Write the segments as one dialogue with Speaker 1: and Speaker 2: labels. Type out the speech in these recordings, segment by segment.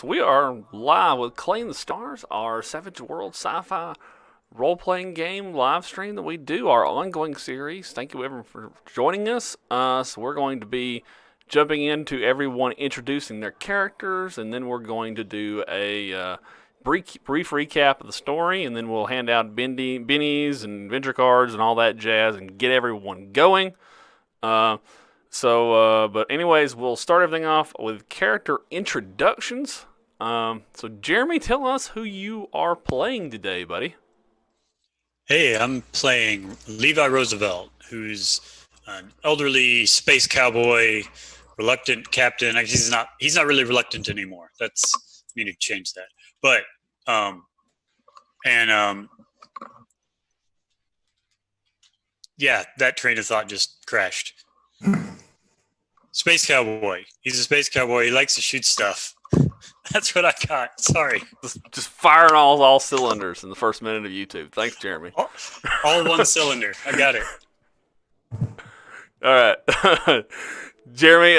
Speaker 1: So we are live with Claim the Stars, our Savage World sci-fi role-playing game live stream that we do, our ongoing series. Thank you everyone for joining us. So we're going to be jumping into everyone introducing their characters, and then we're going to do a brief recap of the story, and then we'll hand out bennies and adventure cards and all that jazz and get everyone going. But anyways, we'll start everything off with character introductions. So Jeremy, tell us who you are playing today, buddy.
Speaker 2: Hey, I'm playing Levi Roosevelt, who's an elderly space cowboy, reluctant captain. Actually, he's not really reluctant anymore. That's I need to change that. But um and yeah, that train of thought just crashed. Space cowboy. He's a space cowboy. He likes to shoot stuff. That's what I got. Sorry.
Speaker 1: Just firing all cylinders in the first minute of YouTube. Thanks, Jeremy.
Speaker 2: All one cylinder. I got it.
Speaker 1: All right, Jeremy.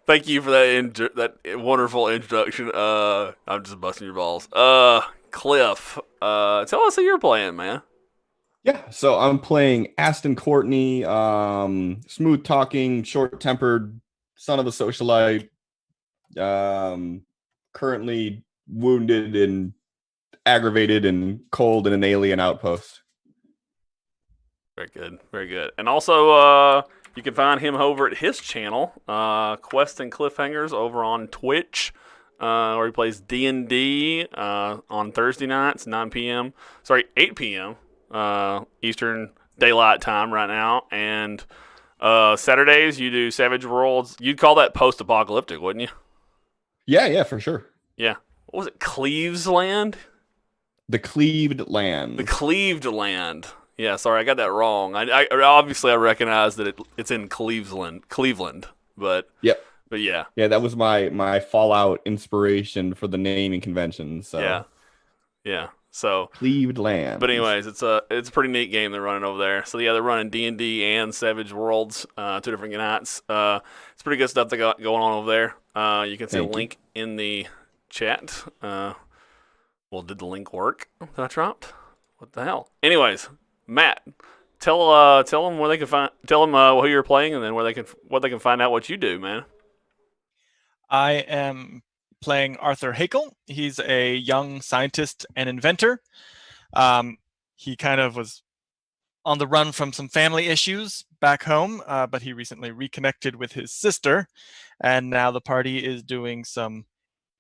Speaker 1: Thank you for that wonderful introduction. I'm just busting your balls. Cliff. Tell us who you're playing, man.
Speaker 3: Yeah, so I'm playing Aston Courtney, smooth talking, short tempered, son of a socialite, currently wounded and aggravated and cold in an alien outpost.
Speaker 1: Very good, very good. And also, you can find him over at his channel, Quest and Cliffhangers, over on Twitch, where he plays D&D on Thursday nights, 9 p.m. Sorry, 8 p.m. Eastern Daylight Time right now. And Saturdays, you do Savage Worlds. You'd call that post-apocalyptic, wouldn't you?
Speaker 3: Yeah, for sure.
Speaker 1: Yeah. What was it, Cleavesland?
Speaker 3: The Cleaved Land.
Speaker 1: The Cleaved Land. Yeah, sorry, I got that wrong. I obviously I recognize that it's in Cleveland, but
Speaker 3: Yep.
Speaker 1: But yeah,
Speaker 3: that was my Fallout inspiration for the naming convention. So
Speaker 1: yeah. So
Speaker 3: Cleaved Land.
Speaker 1: But anyways, it's a pretty neat game they're running over there. So yeah, they're running D&D and Savage Worlds, two different nights. It's pretty good stuff they got going on over there. You can see a link in the chat. Well, did the link work that I dropped? What the hell? Anyways, Matt, tell them where they can find. Tell them who you're playing, and then what they can find out what you do, man.
Speaker 4: I am playing Arthur Haeckel. He's a young scientist and inventor. He kind of was on the run from some family issues back home, but he recently reconnected with his sister, and now the party is doing some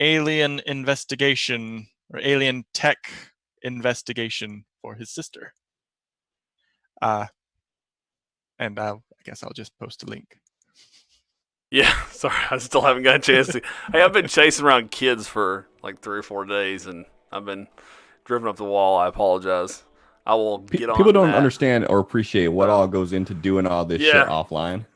Speaker 4: alien investigation or alien tech investigation for his sister. And I guess I'll just post a link.
Speaker 1: Yeah, sorry, I still haven't got a chance to. Hey, I've been chasing around kids for like 3 or 4 days, and I've been driven up the wall. I apologize. I will get on.
Speaker 3: People don't understand or appreciate what all goes into doing all this shit offline.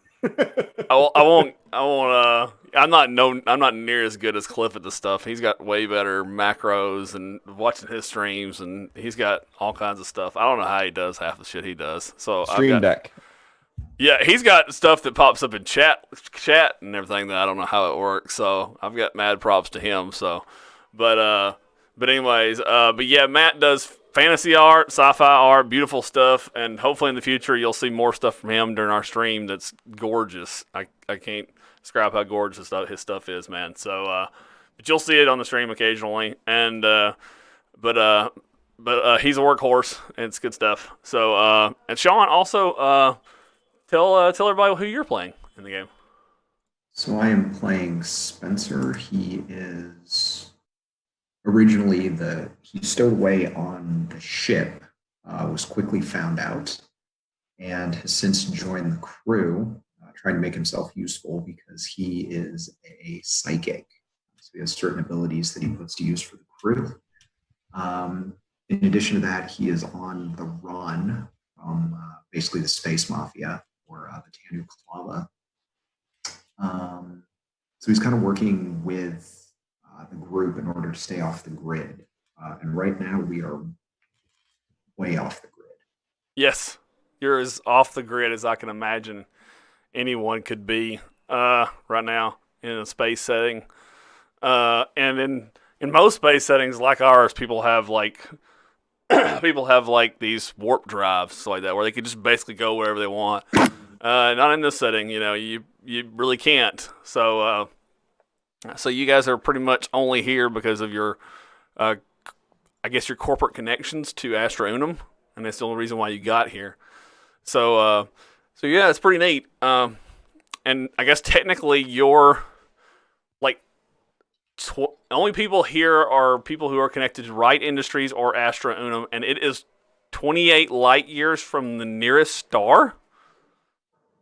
Speaker 1: I won't. I'm not near as good as Cliff at this stuff. He's got way better macros and watching his streams, and he's got all kinds of stuff. I don't know how he does half the shit he does. So
Speaker 3: Stream Deck.
Speaker 1: Yeah, he's got stuff that pops up in chat and everything that I don't know how it works. So I've got mad props to him. So, but yeah, Matt does fantasy art, sci-fi art, beautiful stuff, and hopefully in the future you'll see more stuff from him during our stream. That's gorgeous. I can't describe how gorgeous his stuff is, man. So, but you'll see it on the stream occasionally, and but he's a workhorse, and it's good stuff. So, and Shaun also. Tell everybody who you're playing in the game.
Speaker 5: So I am playing Spencer. He is originally he stowed away on the ship, was quickly found out, and has since joined the crew, trying to make himself useful because he is a psychic. So he has certain abilities that he puts to use for the crew. In addition to that, he is on the run from basically the space mafia, or the Tanu Klava. So he's kind of working with the group in order to stay off the grid. And right now we are way off the grid.
Speaker 1: Yes, you're as off the grid as I can imagine anyone could be right now in a space setting. And in most space settings like ours, people have like these warp drives so like that where they can just basically go wherever they want. Not in this setting, you really can't. So you guys are pretty much only here because of your I guess your corporate connections to Astra Unum, and that's the only reason why you got here. So yeah, it's pretty neat. And I guess technically you're like only people here are people who are connected to Wright Industries or Astra Unum, and it is 28 light years from the nearest star.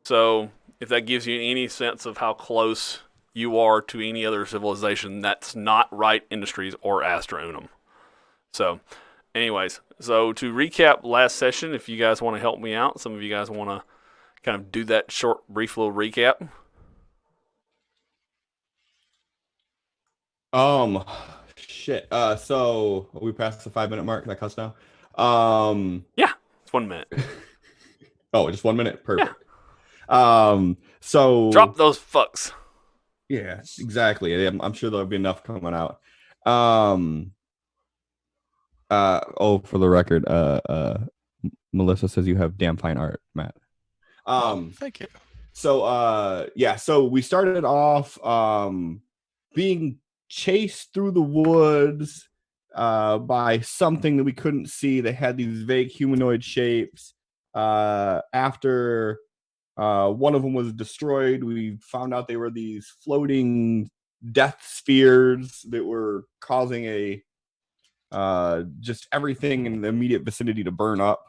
Speaker 1: So if that gives you any sense of how close you are to any other civilization that's not Wright Industries or Astra Unum. So, anyways, so to recap last session, if you guys want to help me out, some of you guys want to kind of do that short, brief little recap.
Speaker 3: Shit. So we passed the 5-minute mark. That cuts now.
Speaker 1: Yeah, it's 1 minute.
Speaker 3: Oh, just 1 minute. Perfect. Yeah. So
Speaker 1: drop those fucks.
Speaker 3: Yeah, exactly. I'm sure there'll be enough coming out. For the record, Melissa says you have damn fine art, Matt.
Speaker 4: Thank you.
Speaker 3: So so we started off being chased through the woods by something that we couldn't see. They had these vague humanoid shapes. After one of them was destroyed, we found out they were these floating death spheres that were causing a just everything in the immediate vicinity to burn up.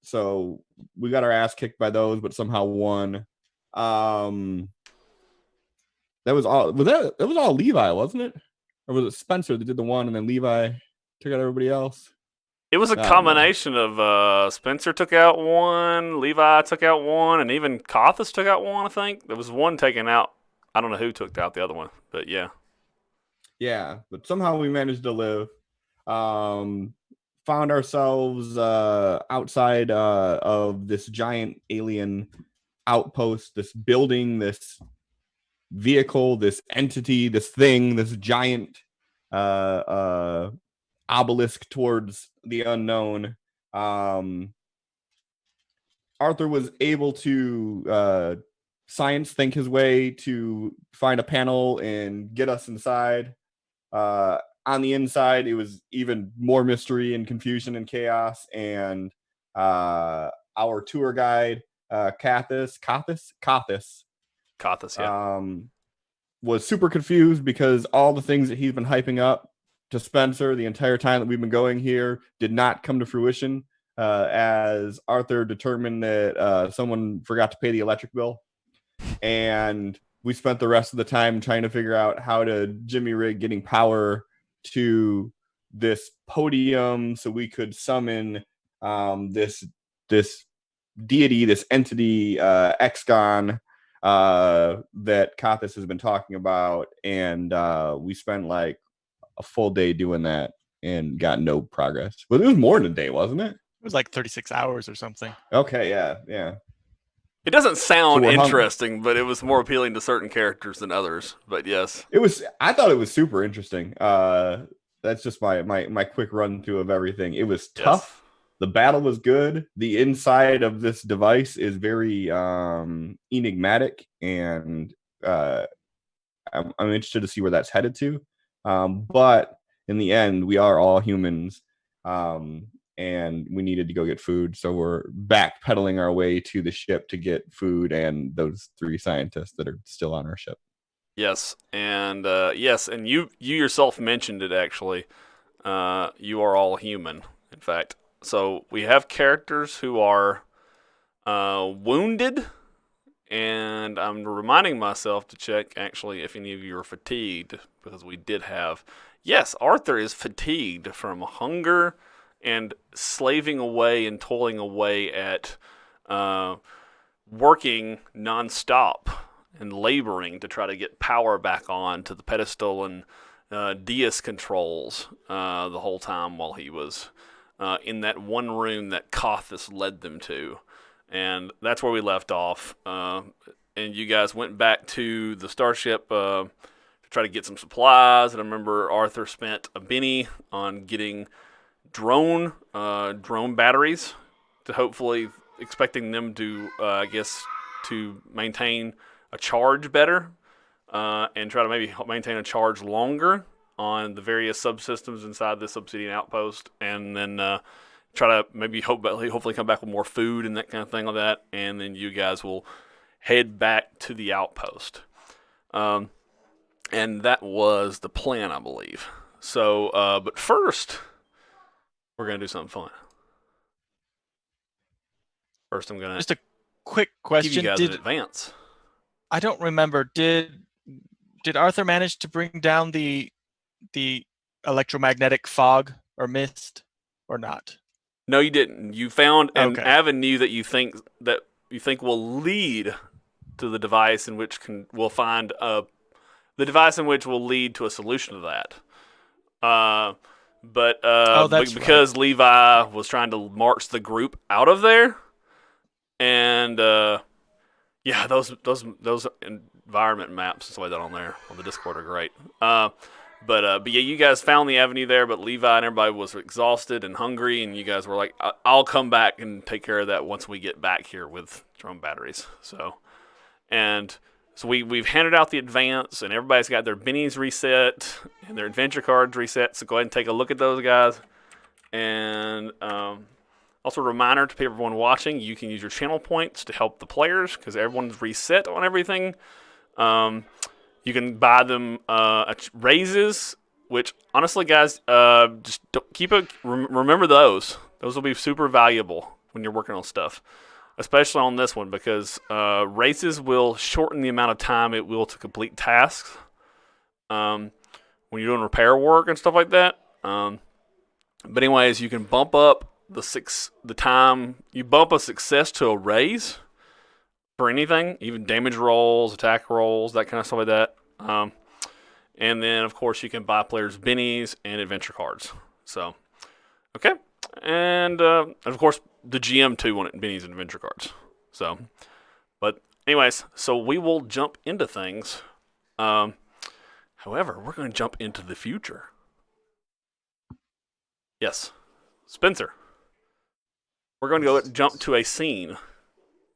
Speaker 3: So we got our ass kicked by those, but somehow won. That was all. That was all Levi, wasn't it? Or was it Spencer that did the one, and then Levi took out everybody else?
Speaker 1: It was a combination of Spencer took out one, Levi took out one, and even Kothis took out one. I think there was one taken out. I don't know who took out the other one, but yeah.
Speaker 3: Yeah, but somehow we managed to live. Found ourselves outside of this giant alien outpost, this building, this vehicle, this entity, this thing, this giant obelisk towards the unknown. Arthur was able to science think his way to find a panel and get us inside. On the inside, it was even more mystery and confusion and chaos. And our tour guide, Kothis,
Speaker 1: yeah.
Speaker 3: Was super confused because all the things that he's been hyping up to Spencer the entire time that we've been going here did not come to fruition, as Arthur determined that someone forgot to pay the electric bill. And we spent the rest of the time trying to figure out how to jimmy rig getting power to this podium so we could summon this deity, this entity, Exgon, that Kothis has been talking about. And we spent like a full day doing that and got no progress. But it was more than a day, wasn't it?
Speaker 4: It was like 36 hours or something.
Speaker 3: Okay, yeah.
Speaker 1: It doesn't sound interesting, but it was more appealing to certain characters than others. But yes,
Speaker 3: it was. I thought it was super interesting. That's just my quick run through of everything. It was tough. Yes. The battle was good. The inside of this device is very enigmatic, and I'm interested to see where that's headed to. But in the end, we are all humans. And we needed to go get food, so we're backpedaling our way to the ship to get food and those 3 scientists that are still on our ship.
Speaker 1: Yes, and and you yourself mentioned it actually. You are all human, in fact. So we have characters who are wounded, and I'm reminding myself to check actually if any of you are fatigued, because we did have. Yes, Arthur is fatigued from hunger and slaving away and toiling away at working nonstop and laboring to try to get power back on to the pedestal and Dias controls the whole time while he was in that one room that Kothis led them to. And that's where we left off. And you guys went back to the starship to try to get some supplies. And I remember Arthur spent a penny on getting drone batteries to hopefully expecting them to, to maintain a charge better and try to maybe maintain a charge longer on the various subsystems inside this Obsidian outpost, and then try to maybe hopefully come back with more food and that kind of thing like that, and then you guys will head back to the outpost. And that was the plan, I believe. So, but first, we're going to do something fun. First, I'm going to
Speaker 4: Just a quick
Speaker 1: give
Speaker 4: question.
Speaker 1: you guys an advance.
Speaker 4: I don't remember. Did Arthur manage to bring down the electromagnetic fog or mist or not?
Speaker 1: No, you didn't. You found an
Speaker 4: Okay.
Speaker 1: avenue that you think will lead to the device in which we'll find the device in which will lead to a solution to that. Because Levi was trying to march the group out of there, and those environment maps and stuff like that on there on the Discord are great. But yeah, you guys found the avenue there, but Levi and everybody was exhausted and hungry, and you guys were like, I'll come back and take care of that once we get back here with drone batteries. So we've handed out the advance, and everybody's got their bennies reset and their adventure cards reset, so go ahead and take a look at those, guys. And also a reminder to everyone watching, you can use your channel points to help the players, because everyone's reset on everything. You can buy them raises, which honestly, guys, just remember those. Those will be super valuable when you're working on stuff, especially on this one, because raises will shorten the amount of time it will to complete tasks when you're doing repair work and stuff like that. But anyways, you can bump up the time you bump a success to a raise for anything, even damage rolls, attack rolls, that kind of stuff like that. And then, of course, you can buy players bennies and adventure cards. So, okay. And, of course, the GM, too, wanted bennies and adventure cards. So, but anyways, so we will jump into things. However, we're going to jump into the future. Yes. Spencer. We're going to jump to a scene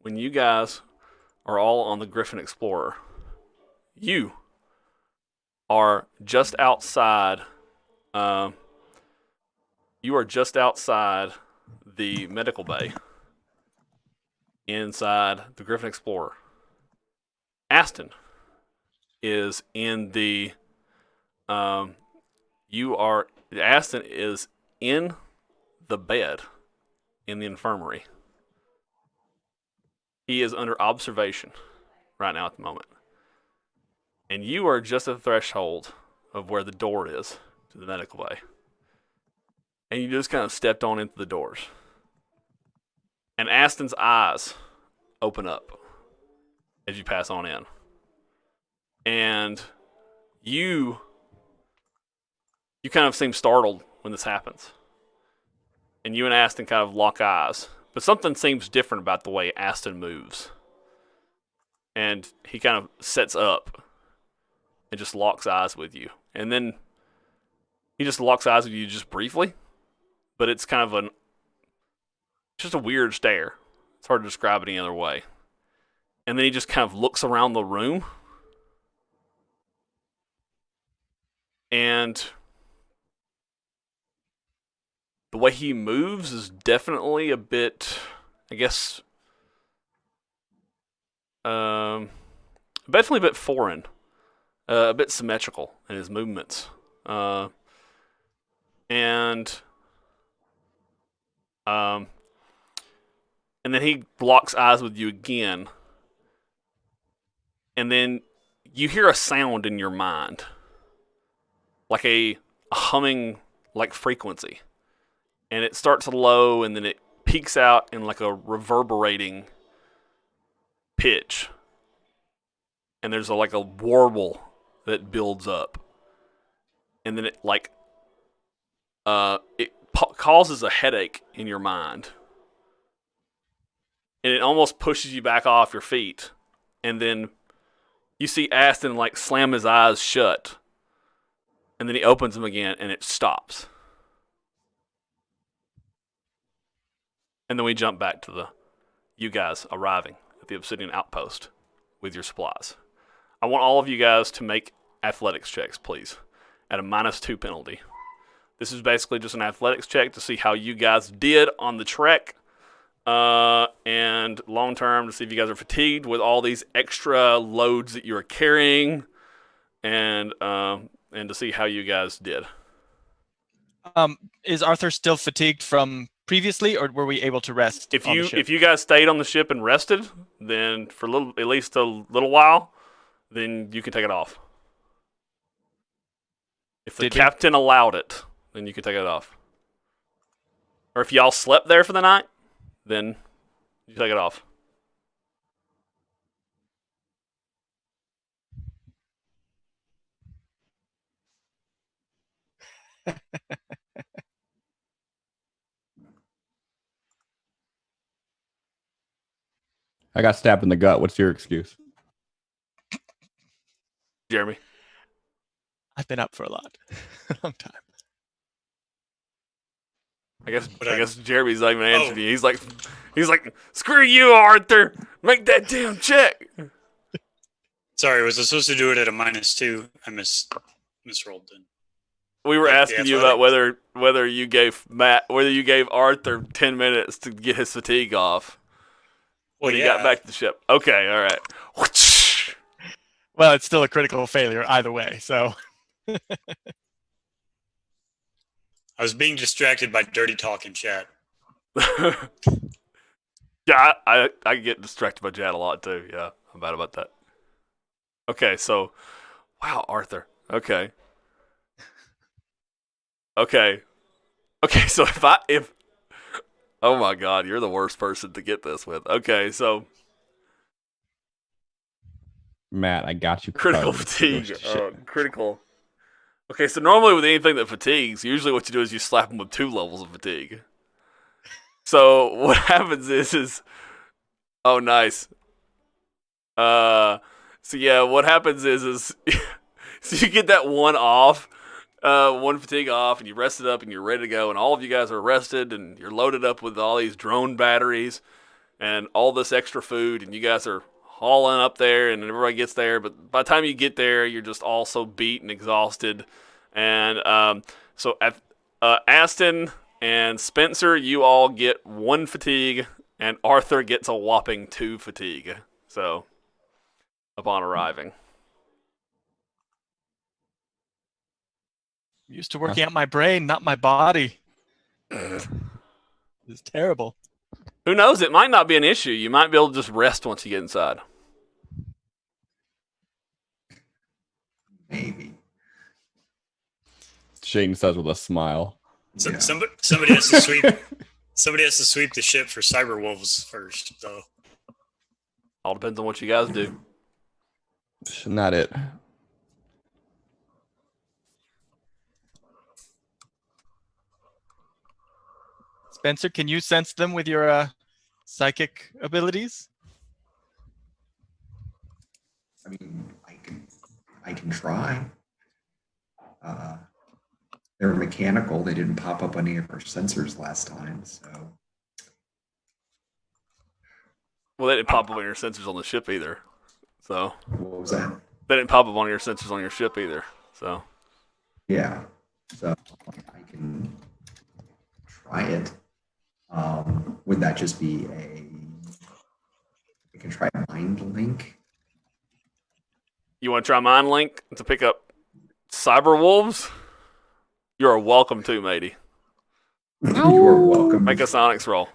Speaker 1: when you guys are all on the Griffin Explorer. You are just outside. You are just outside the medical bay, inside the Griffin Explorer. Aston is in the. Aston is in the bed in the infirmary. He is under observation right now at the moment. And you are just at the threshold of where the door is to the medical bay. And you just kind of stepped on into the doors. And Aston's eyes open up as you pass on in. And you kind of seem startled when this happens. And you and Aston kind of lock eyes. But something seems different about the way Aston moves. And he kind of sets up and just locks eyes with you. And then he just locks eyes with you just briefly. But it's kind of just a weird stare. It's hard to describe it any other way. And then he just kind of looks around the room. And the way he moves is definitely a bit, I guess, definitely a bit foreign, a bit symmetrical in his movements, and then he locks eyes with you again, and then you hear a sound in your mind, like a humming, like frequency. And it starts low, and then it peaks out in like a reverberating pitch. And there's like a warble that builds up. And then it causes a headache in your mind. And it almost pushes you back off your feet. And then you see Aston like slam his eyes shut, and then he opens them again, and it stops. And then we jump back to you guys arriving at the Obsidian Outpost with your supplies. I want all of you guys to make athletics checks, please, at a -2 penalty. This is basically just an athletics check to see how you guys did on the trek, and long term to see if you guys are fatigued with all these extra loads that you are carrying, and to see how you guys did.
Speaker 4: Is Arthur still fatigued from previously, or were we able to rest?
Speaker 1: If
Speaker 4: on the ship?
Speaker 1: you guys stayed on the ship and rested, then for at least a little while, then you can take it off. If the captain allowed it, then you can take it off. Or if y'all slept there for the night, then you take it off.
Speaker 3: I got stabbed in the gut. What's your excuse?
Speaker 1: Jeremy?
Speaker 4: I've been up for a long time.
Speaker 1: I guess Jeremy's not even answering you. He's like, screw you, Arthur. Make that damn check.
Speaker 2: Sorry, was I supposed to do it at a -2? I misrolled then.
Speaker 1: We were asking you about whether you gave Arthur 10 minutes to get his fatigue off. When he got back to the ship. Okay, all right.
Speaker 4: Well, it's still a critical failure either way, so.
Speaker 2: I was being distracted by dirty talk in chat.
Speaker 1: Yeah, I get distracted by chat a lot too. Yeah, I'm bad about that. Okay, so, wow, Arthur. Okay. So if oh my God, you're the worst person to get this with. Okay, so
Speaker 3: Matt, I got you.
Speaker 1: Critical fatigue. Critical. Okay, so normally with anything that fatigues, usually what you do is you slap them with 2 levels of fatigue. So what happens is oh, nice. So yeah, what happens is so you get that one off, one fatigue off, and you rest it up, and you're ready to go, and all of you guys are rested, and you're loaded up with all these drone batteries and all this extra food, and you guys are hauling up there, and everybody gets there. But by the time you get there, you're just all so beat and exhausted. And so Aston and Spencer, you all get 1 fatigue, and Arthur gets a whopping 2 fatigue. So upon arriving.
Speaker 4: I'm used to working out my brain, not my body. It's terrible.
Speaker 1: Who knows? It might not be an issue. You might be able to just rest once you get inside.
Speaker 5: Maybe.
Speaker 3: Shane says with a smile.
Speaker 2: So,
Speaker 5: Yeah.
Speaker 2: somebody has to sweep. Somebody has to sweep the ship for cyber wolves first, though.
Speaker 1: All depends on what you guys do.
Speaker 3: Not it.
Speaker 4: Spencer, can you sense them with your psychic abilities?
Speaker 5: I mean, I can try. They're mechanical. They didn't pop up on any of our sensors last time, so.
Speaker 1: Well, they didn't pop up on your sensors on the ship either. So
Speaker 5: What was that?
Speaker 1: they didn't pop up on your sensors on your ship either. So
Speaker 5: Yeah. So I can try it. Would that just be I can try mind link?
Speaker 1: you want to try Mind Link to pick up cyber wolves? You are welcome to, matey.
Speaker 5: You are welcome.
Speaker 1: Make a sonics roll.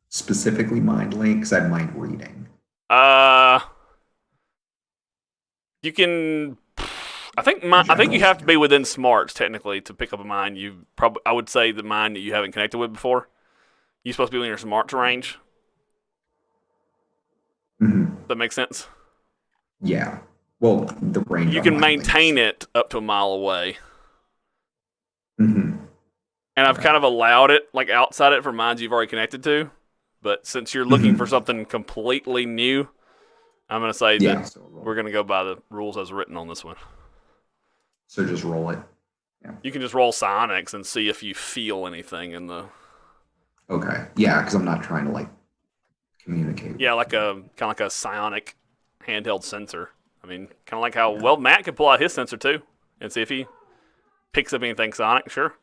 Speaker 5: Specifically mind link, because I have mind reading.
Speaker 1: You can. I think you have to be within smarts technically to pick up a mine. I would say the mine that you haven't connected with before. You're supposed to be within your smarts range.
Speaker 5: Mm-hmm.
Speaker 1: Does that make sense?
Speaker 5: Yeah. Well, the range.
Speaker 1: You
Speaker 5: on
Speaker 1: can
Speaker 5: mind
Speaker 1: maintain
Speaker 5: links.
Speaker 1: it up to a mile away.
Speaker 5: Mm-hmm.
Speaker 1: And I've kind of allowed it like outside it for mines you've already connected to. But since you're looking for something completely new, I'm going to say
Speaker 5: Yeah,
Speaker 1: that
Speaker 5: so roll.
Speaker 1: we're going to go by the rules as written on this one.
Speaker 5: So just roll it.
Speaker 1: You can just roll psionics and see if you feel anything in the.
Speaker 5: Okay. Yeah, because I'm not trying to like communicate.
Speaker 1: Yeah, like a kind of like a psionic handheld sensor. I mean, kind of like how Matt can pull out his sensor too and see if he picks up anything psionic. Sure,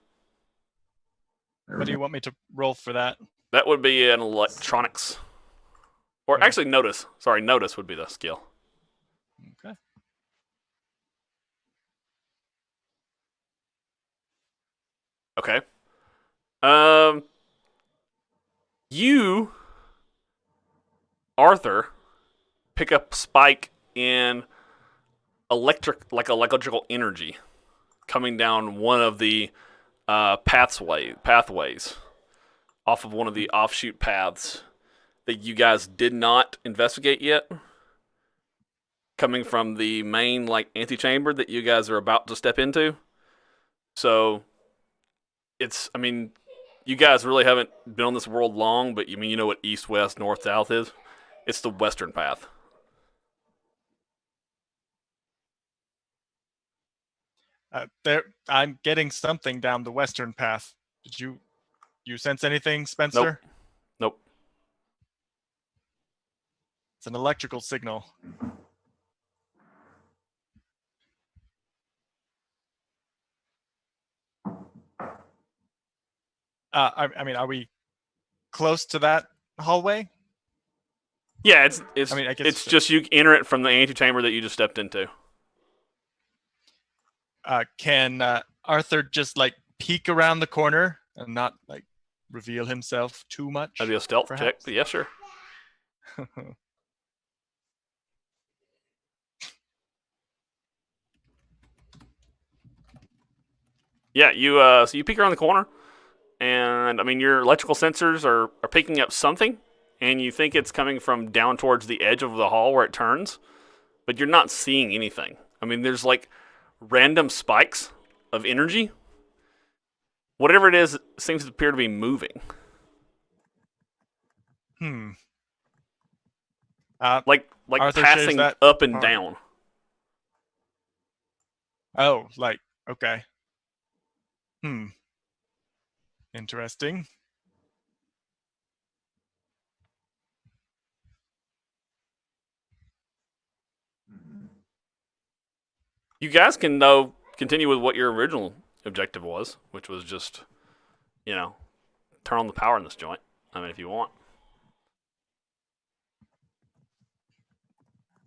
Speaker 4: What do you want me to roll for that?
Speaker 1: that would be an electronics, or
Speaker 4: Okay.
Speaker 1: actually notice. Sorry, notice would be the skill.
Speaker 4: Okay.
Speaker 1: Okay. You, Arthur, pick up spike in electrical energy coming down one of the pathways off of one of the offshoot paths that you guys did not investigate yet, coming from the main antechamber that you guys are about to step into. So I mean, you guys really haven't been on this world long, but you know what east, west, north, south is? It's the western path.
Speaker 4: I'm getting something down the western path. Did you sense anything, Spencer?
Speaker 1: Nope.
Speaker 4: It's an electrical signal. I mean, are we close to that hallway?
Speaker 1: Yeah, it's
Speaker 4: I mean, I guess
Speaker 1: it's just you enter it from the antechamber that you just stepped into.
Speaker 4: Can Arthur just peek around the corner and not reveal himself too much?
Speaker 1: That'd be a stealth check.
Speaker 4: perhaps?
Speaker 1: But yeah, sure. Yeah, so you peek around the corner, and I mean your electrical sensors are picking up something, and you think it's coming from down towards the edge of the hall where it turns, but you're not seeing anything. I mean, there's random spikes of energy. Whatever it is, it seems to appear to be moving. Like
Speaker 4: Arthur
Speaker 1: passing
Speaker 4: shares that
Speaker 1: up and
Speaker 4: part.
Speaker 1: down.
Speaker 4: Oh, okay. Interesting.
Speaker 1: You guys can though continue with what your original objective was, which was just, turn on the power in this joint. I mean, if you want.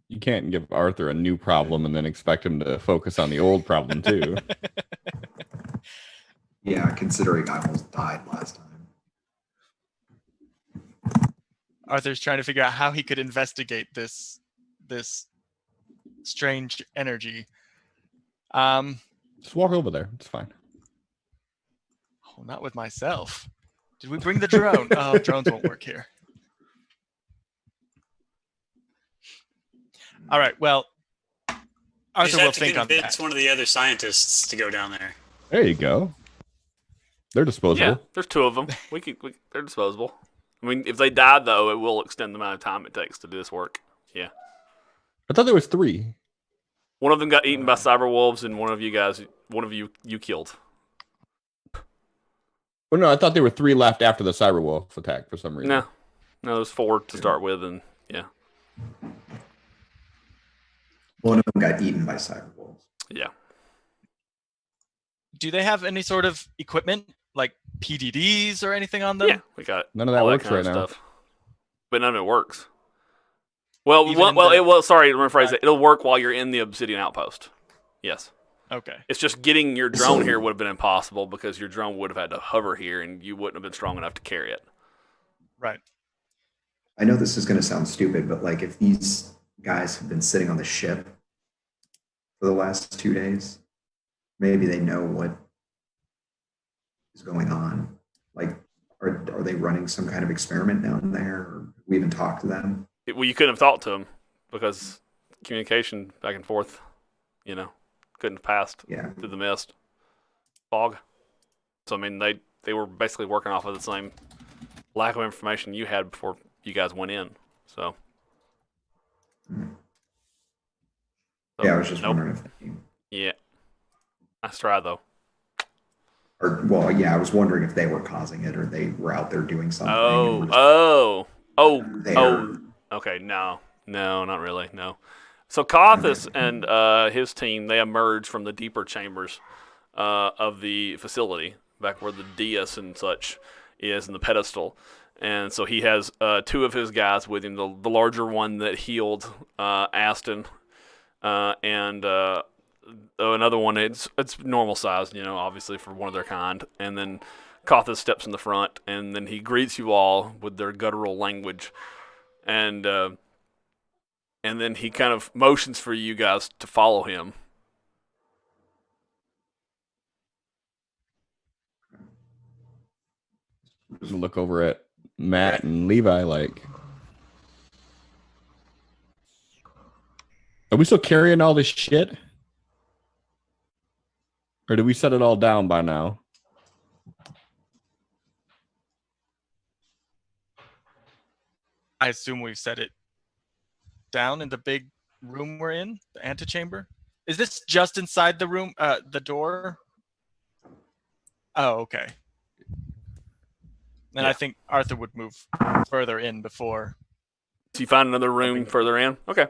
Speaker 3: You can't give Arthur a new problem and then expect him to focus on the old problem too.
Speaker 5: Yeah, considering I almost died last time.
Speaker 4: Arthur's trying to figure out how he could investigate this strange energy.
Speaker 3: Just walk over there. It's fine.
Speaker 4: Oh, not with myself. Did we bring the drone? Oh, drones won't work here. All right. Well, Arthur will think on that.
Speaker 2: It's one of the other scientists to go down there.
Speaker 3: There you go. They're disposable.
Speaker 1: Yeah, there's two of them. They're disposable. I mean, if they die though, it will extend the amount of time it takes to do this work. Yeah.
Speaker 3: I thought there was 3.
Speaker 1: One of them got eaten by cyber wolves, and one of you killed.
Speaker 3: Well, no, I thought there were 3 left after the cyberwolf attack for some reason.
Speaker 1: No, there's 4 to start with, and yeah.
Speaker 5: One of them got eaten by cyberwolves.
Speaker 1: Yeah.
Speaker 4: Do they have any sort of equipment like PDDs or anything on them?
Speaker 1: Yeah, we got
Speaker 3: None of that
Speaker 1: all
Speaker 3: works
Speaker 1: kind
Speaker 3: right
Speaker 1: of
Speaker 3: now.
Speaker 1: stuff. But none of it works. Well,
Speaker 4: Even in
Speaker 1: sorry to rephrase it. It'll work while you're in the Obsidian Outpost. Yes.
Speaker 4: Okay.
Speaker 1: It's just getting your drone here would have been impossible because your drone would have had to hover here, and you wouldn't have been strong enough to carry it.
Speaker 4: Right.
Speaker 5: I know this is going to sound stupid, but if these guys have been sitting on the ship for the last 2 days, maybe they know what is going on. Are they running some kind of experiment down there? Or we even talked to them?
Speaker 1: Well, you couldn't have talked to them because communication back and forth, couldn't have passed through the mist, fog. So I mean, they were basically working off of the same lack of information you had before you guys went in. So.
Speaker 5: Yeah, I was just
Speaker 1: Nope.
Speaker 5: wondering if they,
Speaker 1: Yeah. Nice try, though.
Speaker 5: or well, yeah, I was wondering if they were causing it or they were out there doing something.
Speaker 1: Oh.
Speaker 5: There.
Speaker 1: Okay, no, not really. No. So Kothis and his team, they emerge from the deeper chambers of the facility, back where the dais and such is, in the pedestal. And so he has two of his guys with him, the larger one that healed Aston, and another one. It's normal size, obviously for one of their kind. And then Kothis steps in the front, and then he greets you all with their guttural language, and then he kind of motions for you guys to follow him.
Speaker 3: Just look over at Matt and Levi like, are we still carrying all this shit? Or did we set it all down by now?
Speaker 4: I assume we've set it down in the big room we're in, the antechamber. Is this just inside the room, the door? Oh, okay. Then
Speaker 1: Yeah.
Speaker 4: I think Arthur would move further in before.
Speaker 1: So you find another room further in? Okay.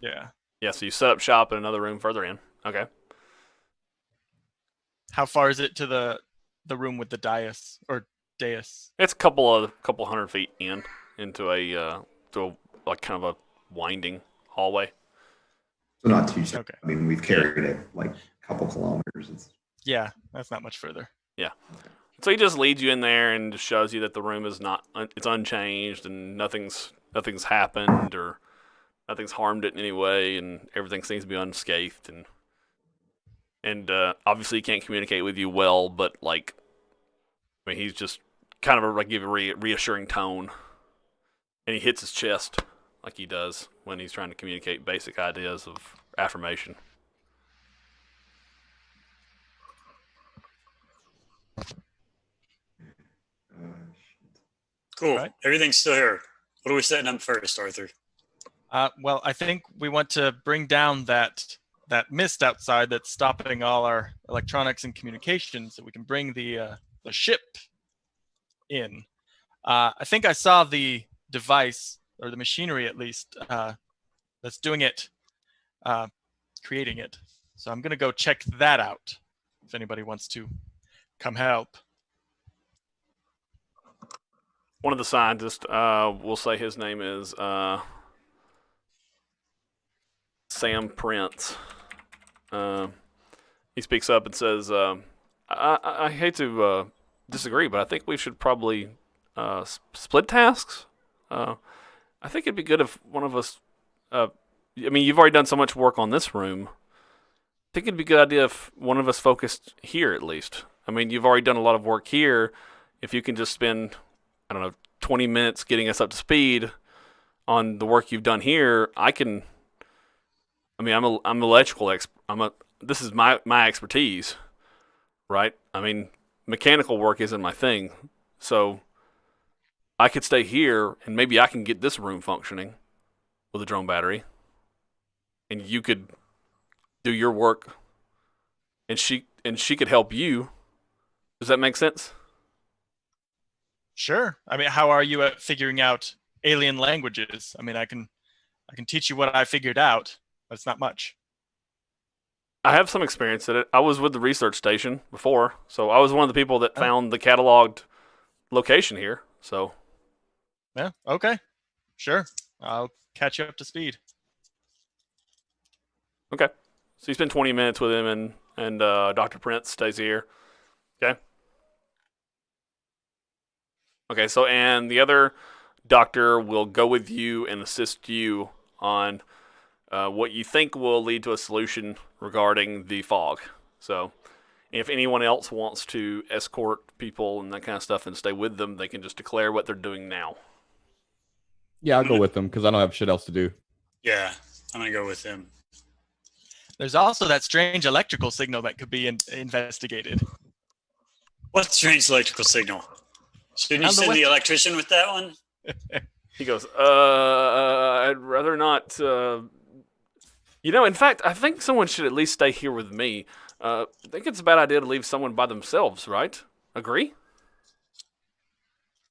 Speaker 4: Yeah.
Speaker 1: Yeah, so you set up shop in another room further in. Okay.
Speaker 4: How far is it to the room with the dais or dais?
Speaker 1: It's a couple hundred feet into a like kind of a winding hallway.
Speaker 5: So not too soon.
Speaker 4: Okay.
Speaker 5: I mean, we've carried it like a couple kilometers.
Speaker 4: Yeah, that's not much further.
Speaker 1: Yeah. So he just leads you in there and just shows you that the room is it's unchanged and nothing's happened or nothing's harmed it in any way, and everything seems to be unscathed, and obviously he can't communicate with you well, but like, I mean, he's just kind of give a reassuring tone, and he hits his chest like he does when he's trying to communicate basic ideas of affirmation.
Speaker 2: Cool.
Speaker 4: Right.
Speaker 2: Everything's still here. What are we setting up first, Arthur?
Speaker 4: Well, I think we want to bring down that mist outside that's stopping all our electronics and communications, so we can bring the ship in. I think I saw the device, or the machinery at least, that's doing it, creating it. So I'm going to go check that out if anybody wants to come help.
Speaker 1: One of the scientists, we'll say his name is Sam Prince. He speaks up and says, I hate to disagree, but I think we should probably split tasks. I think it'd be good if one of us, I mean, you've already done so much work on this room. I think it'd be a good idea if one of us focused here at least. I mean, you've already done a lot of work here. If you can just spend, 20 minutes getting us up to speed on the work you've done here, I'm electrical expert. This is my expertise, right? I mean, mechanical work isn't my thing. So I could stay here and maybe I can get this room functioning with a drone battery. And you could do your work and she could help you. Does that make sense?
Speaker 4: Sure. I mean, how are you at figuring out alien languages? I mean, I can teach you what I figured out, but it's not much.
Speaker 1: I have some experience at it. I was with the research station before, so I was one of the people that found the cataloged location here. So,
Speaker 4: yeah, okay, sure. I'll catch you up to speed.
Speaker 1: Okay. So you spend 20 minutes with him, and Dr. Prince stays here. Okay. Okay. So, and the other doctor will go with you and assist you on what you think will lead to a solution regarding the fog. So if anyone else wants to escort people and that kind of stuff and stay with them, they can just declare what they're doing now.
Speaker 3: Yeah, I'll go with them because I don't have shit else to do.
Speaker 2: Yeah, I'm going to go with him.
Speaker 4: There's also that strange electrical signal that could be investigated.
Speaker 2: What strange electrical signal? Shouldn't you send the electrician with that one?
Speaker 1: He goes, I'd rather not In fact, I think someone should at least stay here with me. I think it's a bad idea to leave someone by themselves, right? Agree?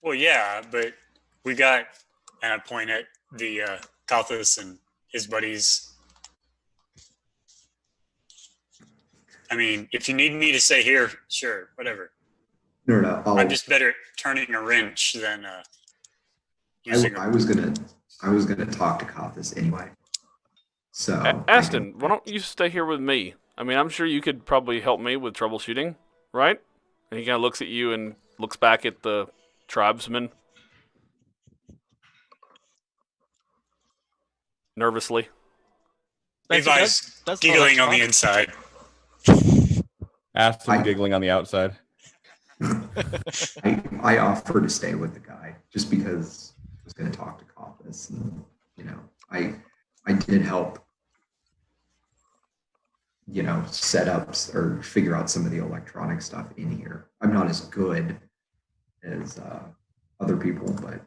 Speaker 2: Well, yeah, but we got, and I point at the Kalthus and his buddies. I mean, if you need me to stay here, sure, whatever.
Speaker 5: No.
Speaker 2: I'm just better at turning a wrench than using.
Speaker 5: I was gonna talk to Kothis anyway. So
Speaker 1: Aston, why don't you stay here with me? I mean, I'm sure you could probably help me with troubleshooting, right? And he kind of looks at you and looks back at the tribesman nervously.
Speaker 2: Levi's giggling on the inside.
Speaker 3: Aston giggling on the outside.
Speaker 5: I offered to stay with the guy just because I was going to talk to Kothis, and I did help, set up or figure out some of the electronic stuff in here. I'm not as good as other people, but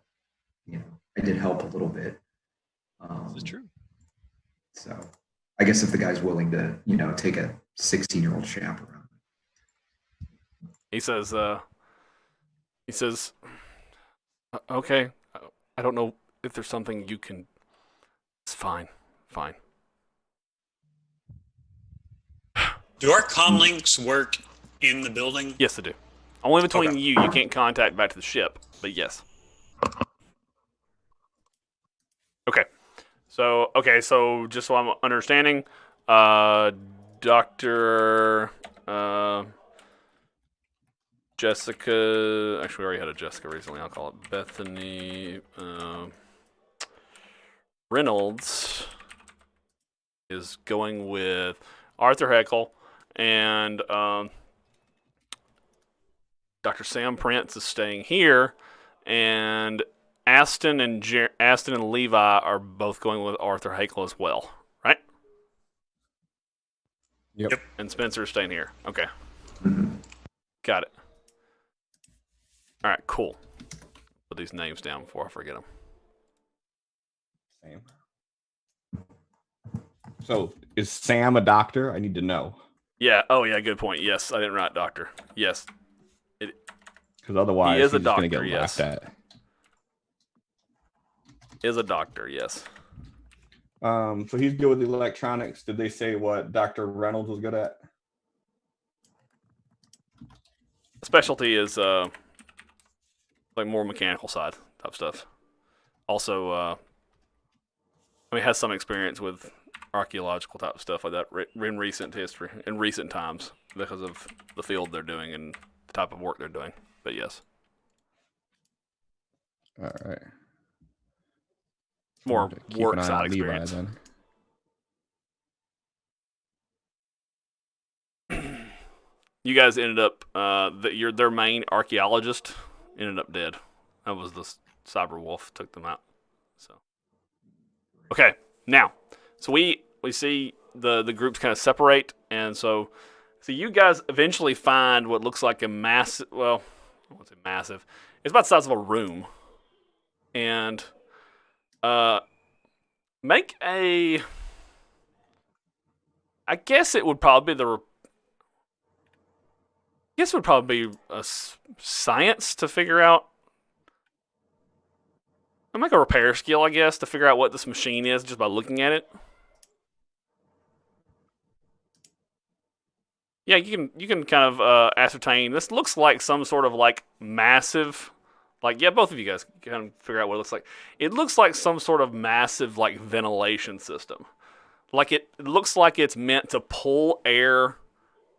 Speaker 5: I did help a little bit.
Speaker 4: This is true.
Speaker 5: So I guess if the guy's willing to, take a 16-year-old chaperone.
Speaker 1: He says, okay, I don't know if there's something you can, it's fine.
Speaker 2: Do our comlinks work in the building?
Speaker 1: Yes, they do. Only between you can't contact back to the ship, but yes. Okay, so just so I'm understanding, Dr. Jessica, actually we already had a Jessica recently, I'll call it Bethany Reynolds is going with Arthur Heckel, and Dr. Sam Prince is staying here, and Aston and Levi are both going with Arthur Heckel as well, right?
Speaker 3: Yep.
Speaker 1: And Spencer's staying here. Okay.
Speaker 5: Mm-hmm.
Speaker 1: Got it. All right, cool. Put these names down before I forget them.
Speaker 3: Same. So, is Sam a doctor? I need to know.
Speaker 1: Yeah. Oh, yeah. Good point. Yes, I didn't write doctor. Yes.
Speaker 3: Because otherwise,
Speaker 1: he is a
Speaker 3: he's just going to
Speaker 1: doctor,
Speaker 3: get laughed at.
Speaker 1: Is a doctor. Yes.
Speaker 3: So he's good with the electronics. Did they say what Dr. Reynolds was good at?
Speaker 1: Specialty is like more mechanical side type stuff. Also, has some experience with archaeological type stuff like that in recent history, in recent times, because of the field they're doing and the type of work they're doing. But yes.
Speaker 3: All right.
Speaker 1: More work
Speaker 3: Levi,
Speaker 1: side experience. You guys ended up their main archaeologist ended up dead. That was the cyber wolf took them out. So okay, now so we see the groups kind of separate, and so you guys eventually find what looks like a massive. Well, I won't say massive. It's about the size of a room, and make a. I guess it would probably be it would probably be a science to figure out. I'll make a repair skill, I guess, to figure out what this machine is just by looking at it. Yeah, you can kind of ascertain. This looks like some sort of like massive, both of you guys can kind of figure out what it looks like. It looks like some sort of massive like ventilation system. Like it looks like it's meant to pull air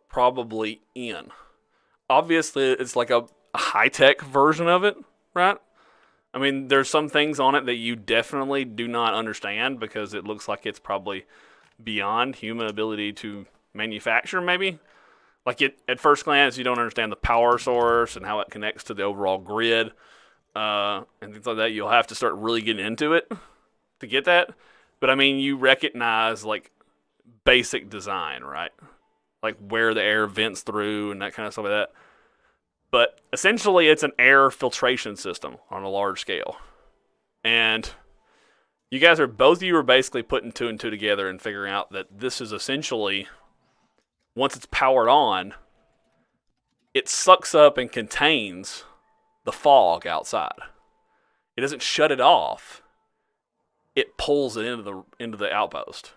Speaker 1: probably in. Obviously, it's like a high-tech version of it, right? I mean, there's some things on it that you definitely do not understand because it looks like it's probably beyond human ability to manufacture, maybe. Like at first glance, you don't understand the power source and how it connects to the overall grid and things like that. You'll have to start really getting into it to get that. But, I mean, you recognize, like, basic design, right? Like where the air vents through and that kind of stuff like that. But essentially, it's an air filtration system on a large scale. And you guys are both of you are basically putting two and two together and figuring out that this is essentially, once it's powered on, it sucks up and contains the fog outside. It doesn't shut it off. It pulls it into the outpost.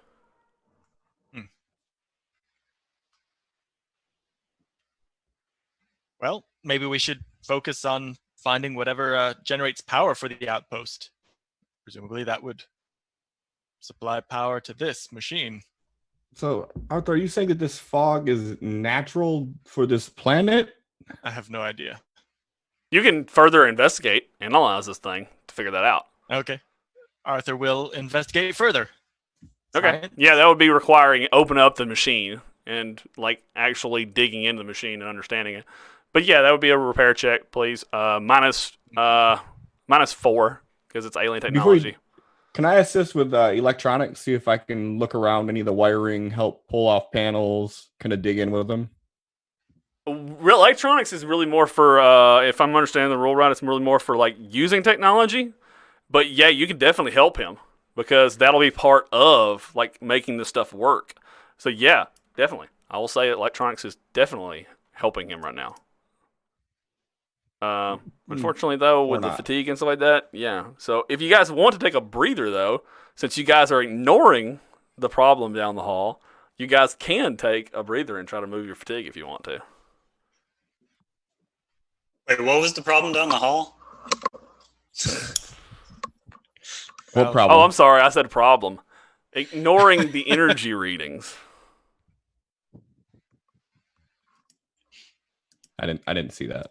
Speaker 4: Well, maybe we should focus on finding whatever generates power for the outpost. Presumably that would supply power to this machine.
Speaker 3: So, Arthur, are you saying that this fog is natural for this planet?
Speaker 4: I have no idea.
Speaker 1: You can further investigate, analyze this thing to figure that out.
Speaker 4: Okay. Arthur will investigate further.
Speaker 1: Okay.
Speaker 4: Science.
Speaker 1: Yeah, that would be requiring open up the machine and like actually digging into the machine and understanding it. But yeah, that would be a repair check, please. Minus 4 because it's alien technology.
Speaker 3: Can I assist with electronics? See if I can look around any of the wiring, help pull off panels, kind of dig in with them.
Speaker 1: Real electronics is really more for, if I'm understanding the rule right, it's really more for like using technology. But yeah, you can definitely help him because that'll be part of like making this stuff work. So yeah, definitely. I will say electronics is definitely helping him right now. Unfortunately, though, with the fatigue and stuff like that, yeah. So if you guys want to take a breather, though, since you guys are ignoring the problem down the hall, you guys can take a breather and try to move your fatigue if you want to.
Speaker 2: Wait, what was the problem down the hall?
Speaker 3: What problem?
Speaker 1: Oh, I'm sorry. I said problem. Ignoring the energy readings.
Speaker 3: I didn't see that.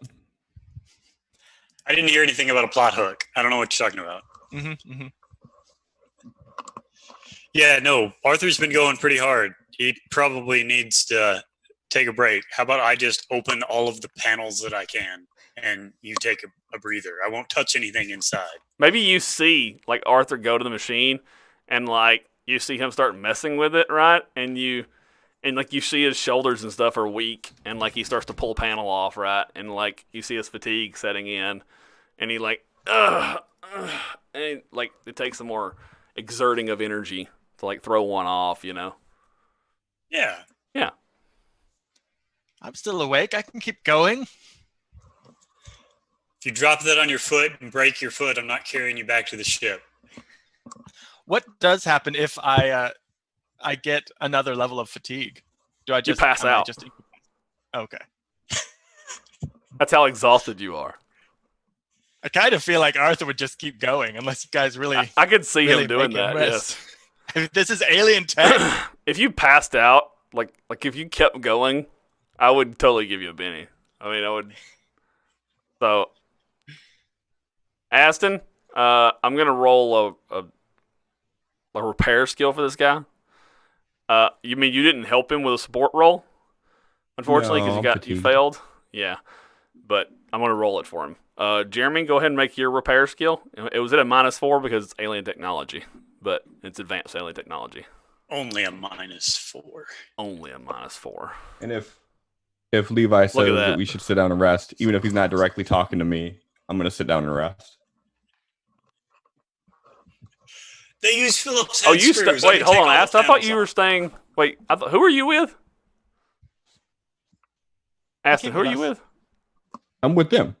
Speaker 2: I didn't hear anything about a plot hook. I don't know what you're talking about. Yeah, no, Arthur's been going pretty hard. He probably needs to take a break. How about I just open all of the panels that I can and you take a breather? I won't touch anything inside.
Speaker 1: Maybe you see like Arthur go to the machine and like you see him start messing with it, right? And like you see his shoulders and stuff are weak and like he starts to pull a panel off, right? And like you see his fatigue setting in and he like and like it takes some more exerting of energy to like throw one off, you know?
Speaker 2: Yeah.
Speaker 1: Yeah.
Speaker 4: I'm still awake. I can keep going.
Speaker 2: If you drop that on your foot and break your foot, I'm not carrying you back to the ship.
Speaker 4: What does happen if I get another level of fatigue? Do I just
Speaker 1: pass out?
Speaker 4: Okay.
Speaker 1: That's how exhausted you are.
Speaker 4: I kind of feel like Arthur would just keep going unless you guys really.
Speaker 1: I could see
Speaker 4: really
Speaker 1: him doing
Speaker 4: make him
Speaker 1: that.
Speaker 4: rest.
Speaker 1: Yes.
Speaker 4: This is alien tech.
Speaker 1: If you passed out, like if you kept going, I would totally give you a Benny. I mean, I would. So, Aston, I'm gonna roll a repair skill for this guy. You mean you didn't help him with a support roll? Unfortunately, because you failed. Yeah, but I'm gonna roll it for him. Jeremy, go ahead and make your repair skill. It was at a -4 because it's alien technology, but it's advanced alien technology.
Speaker 2: Only a -4.
Speaker 1: Only a -4.
Speaker 3: And if Levi says
Speaker 1: that.
Speaker 3: that we should sit down and rest, even if he's not directly talking to me, I'm going to sit down and rest.
Speaker 2: They use Phillips
Speaker 1: Oh,
Speaker 2: head
Speaker 1: you
Speaker 2: screws.
Speaker 1: wait, hold on, Aston. I thought you
Speaker 2: were.
Speaker 1: were staying. Wait, who are you with? Aston, who are you with?
Speaker 3: I'm with them.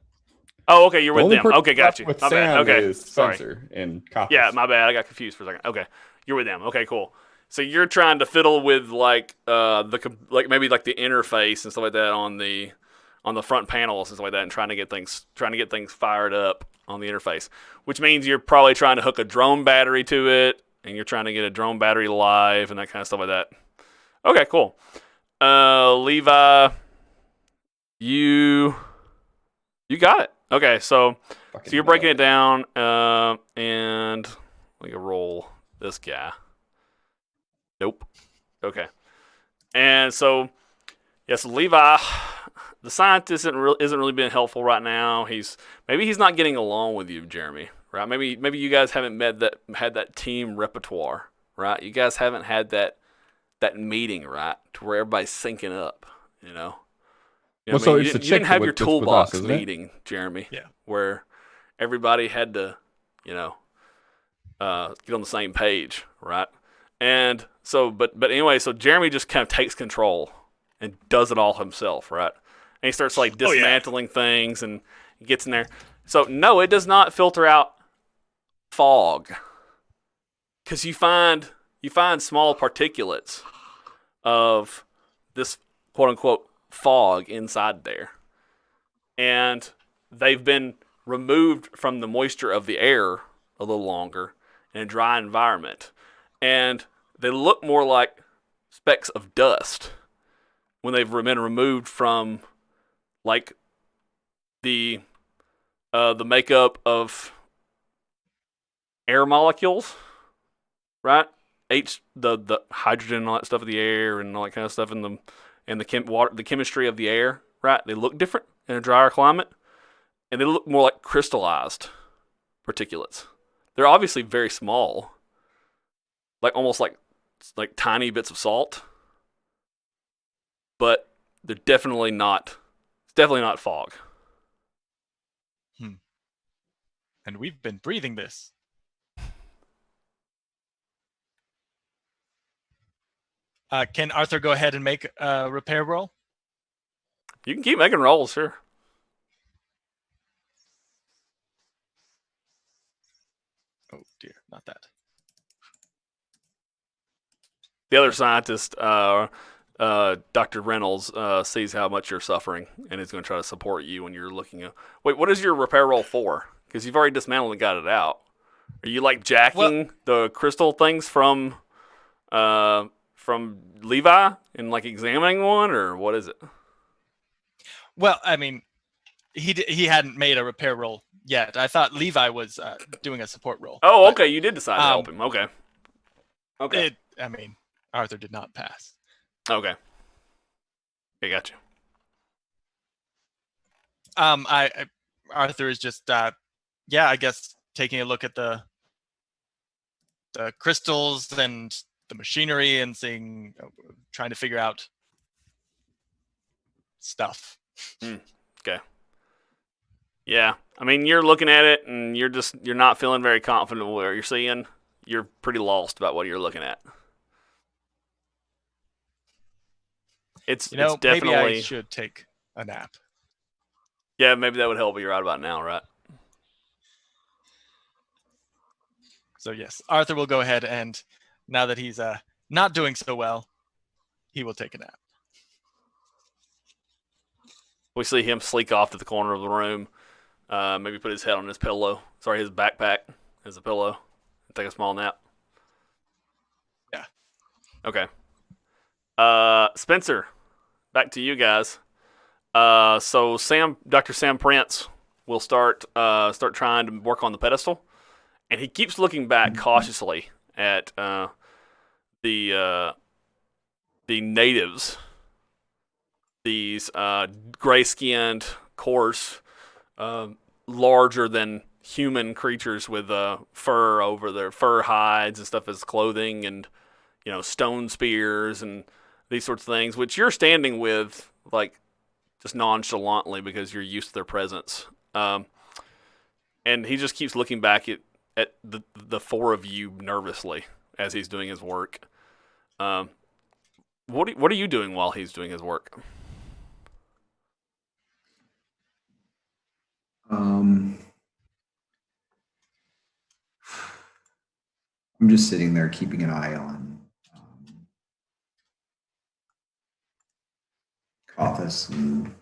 Speaker 1: Oh, okay, you're
Speaker 3: The
Speaker 1: with
Speaker 3: only
Speaker 1: them.
Speaker 3: person
Speaker 1: Okay, got
Speaker 3: left
Speaker 1: you.
Speaker 3: with
Speaker 1: My bad.
Speaker 3: Sam
Speaker 1: Okay,
Speaker 3: is
Speaker 1: sorry.
Speaker 3: Spencer and Copper.
Speaker 1: Yeah, my bad. I got confused for a second. Okay, you're with them. Okay, cool. So you're trying to fiddle with like maybe like the interface and stuff like that on the front panels and stuff like that, and trying to get things fired up on the interface. Which means you're probably trying to hook a drone battery to it, and you're trying to get a drone battery live and that kind of stuff like that. Okay, cool. Levi, you got it. Okay, so you're breaking it down, and we can roll this guy. Nope. Okay. And so, yes, Levi, the scientist isn't really being helpful right now. Maybe he's not getting along with you, Jeremy. Right? Maybe you guys haven't had that team repertoire, right? You guys haven't had that meeting, right, to where everybody's syncing up, you know.
Speaker 3: Well, so it's
Speaker 1: you didn't have your toolbox meeting, Jeremy.
Speaker 4: Yeah.
Speaker 1: Where everybody had to, get on the same page, right? And so, but anyway, so Jeremy just kind of takes control and does it all himself, right? And he starts like
Speaker 2: Oh, yeah.
Speaker 1: dismantling things and gets in there. So no, it does not filter out fog, because you find small particulates of this quote unquote fog inside there, and they've been removed from the moisture of the air a little longer in a dry environment, and they look more like specks of dust when they've been removed from like the makeup of air molecules, right? The hydrogen and all that stuff of the air and all that kind of stuff in the chemistry of the air, right? They look different in a drier climate, and they look more like crystallized particulates. They're obviously very small, like almost like tiny bits of salt, but they're definitely not. It's definitely not fog.
Speaker 4: And we've been breathing this. Can Arthur go ahead and make a repair roll?
Speaker 1: You can keep making rolls, sure.
Speaker 4: Oh dear, not that.
Speaker 1: The other scientist, Dr. Reynolds, sees how much you're suffering and is going to try to support you when you're looking at. Wait, what is your repair roll for? Because you've already dismantled and got it out. Are you like jacking the crystal things from Levi and like examining one, or what is it?
Speaker 4: Well, I mean, he hadn't made a repair roll yet. I thought Levi was doing a support roll.
Speaker 1: Oh, okay. You did decide to help him. Okay. Okay.
Speaker 4: I mean, Arthur did not pass.
Speaker 1: Okay. I got you.
Speaker 4: Arthur is just I guess taking a look at the crystals and the machinery and trying to figure out stuff.
Speaker 1: Okay. Yeah. I mean, you're looking at it and you're not feeling very confident with what you're seeing. You're pretty lost about what you're looking at. It's definitely.
Speaker 4: Maybe I should take a nap.
Speaker 1: Yeah, maybe that would help you right about now, right?
Speaker 4: So yes, Arthur will go ahead and, now that he's not doing so well, he will take a nap.
Speaker 1: We see him sleek off to the corner of the room. Maybe put his head on his backpack as a pillow. Take a small nap.
Speaker 4: Yeah.
Speaker 1: Okay. Spencer, back to you guys. So Dr. Sam Prince will start trying to work on the pedestal, and he keeps looking back cautiously at the natives, these gray-skinned, coarse, larger than human creatures with fur over their fur hides and stuff as clothing, and stone spears and these sorts of things, which you're standing with like just nonchalantly because you're used to their presence. And he just keeps looking back at the four of you nervously as he's doing his work. What are you doing while he's doing his work?
Speaker 5: I'm just sitting there keeping an eye on Kothis, and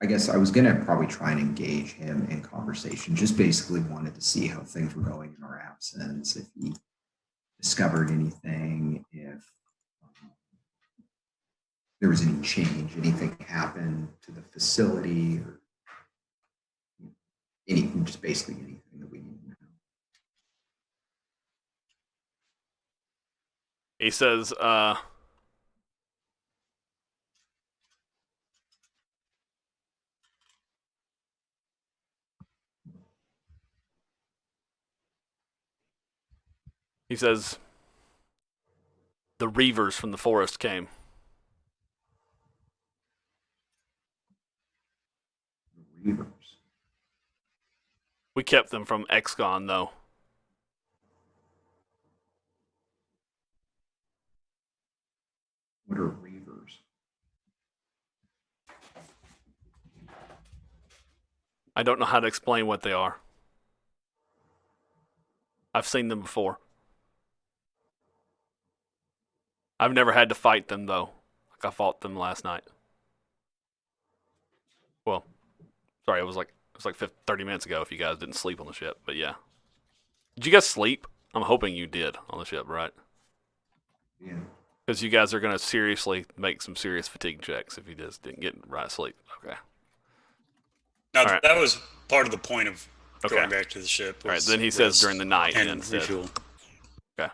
Speaker 5: I guess I was going to probably try and engage him in conversation. Just basically wanted to see how things were going in our absence, if he discovered anything, if there was any change, anything happened to the facility, or anything, just basically anything that we need to know.
Speaker 1: He says, the Reavers from the forest came.
Speaker 5: The Reavers.
Speaker 1: We kept them from Exgon, though. I don't know how to explain what they are. I've seen them before. I've never had to fight them though. Like I fought them last night. Well, sorry, it was like 30 minutes ago if you guys didn't sleep on the ship, but yeah. Did you guys sleep? I'm hoping you did on the ship, right?
Speaker 5: Yeah.
Speaker 1: Because you guys are going to seriously make some serious fatigue checks if you just didn't get right sleep. Okay.
Speaker 2: Now,
Speaker 1: All right.
Speaker 2: that was part of the point of
Speaker 1: Okay.
Speaker 2: going back to the ship.
Speaker 1: All right. Then he says during the night
Speaker 2: and
Speaker 1: instead.
Speaker 2: refuel.
Speaker 1: Okay.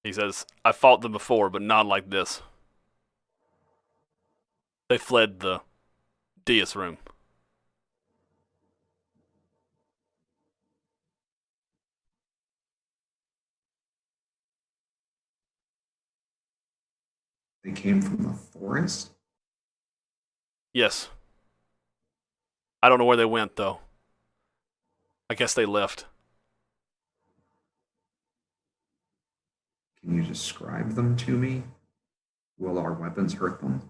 Speaker 1: He says, I fought them before, but not like this. They fled the Dias room.
Speaker 5: They came from the forest?
Speaker 1: Yes. I don't know where they went, though. I guess they left.
Speaker 5: Can you describe them to me? Will our weapons hurt them?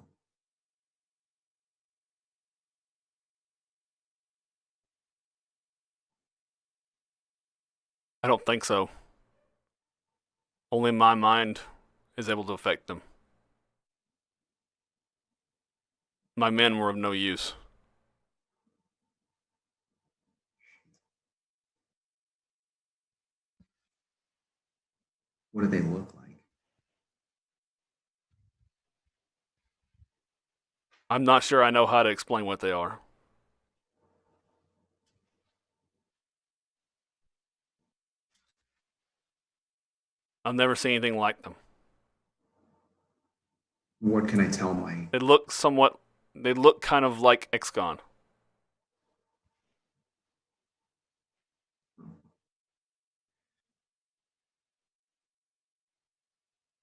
Speaker 1: I don't think so. Only my mind is able to affect them. My men were of no use.
Speaker 5: What do they look like?
Speaker 1: I'm not sure I know how to explain what they are. I've never seen anything like them.
Speaker 5: What can I tell my...
Speaker 1: They look kind of like Exgon.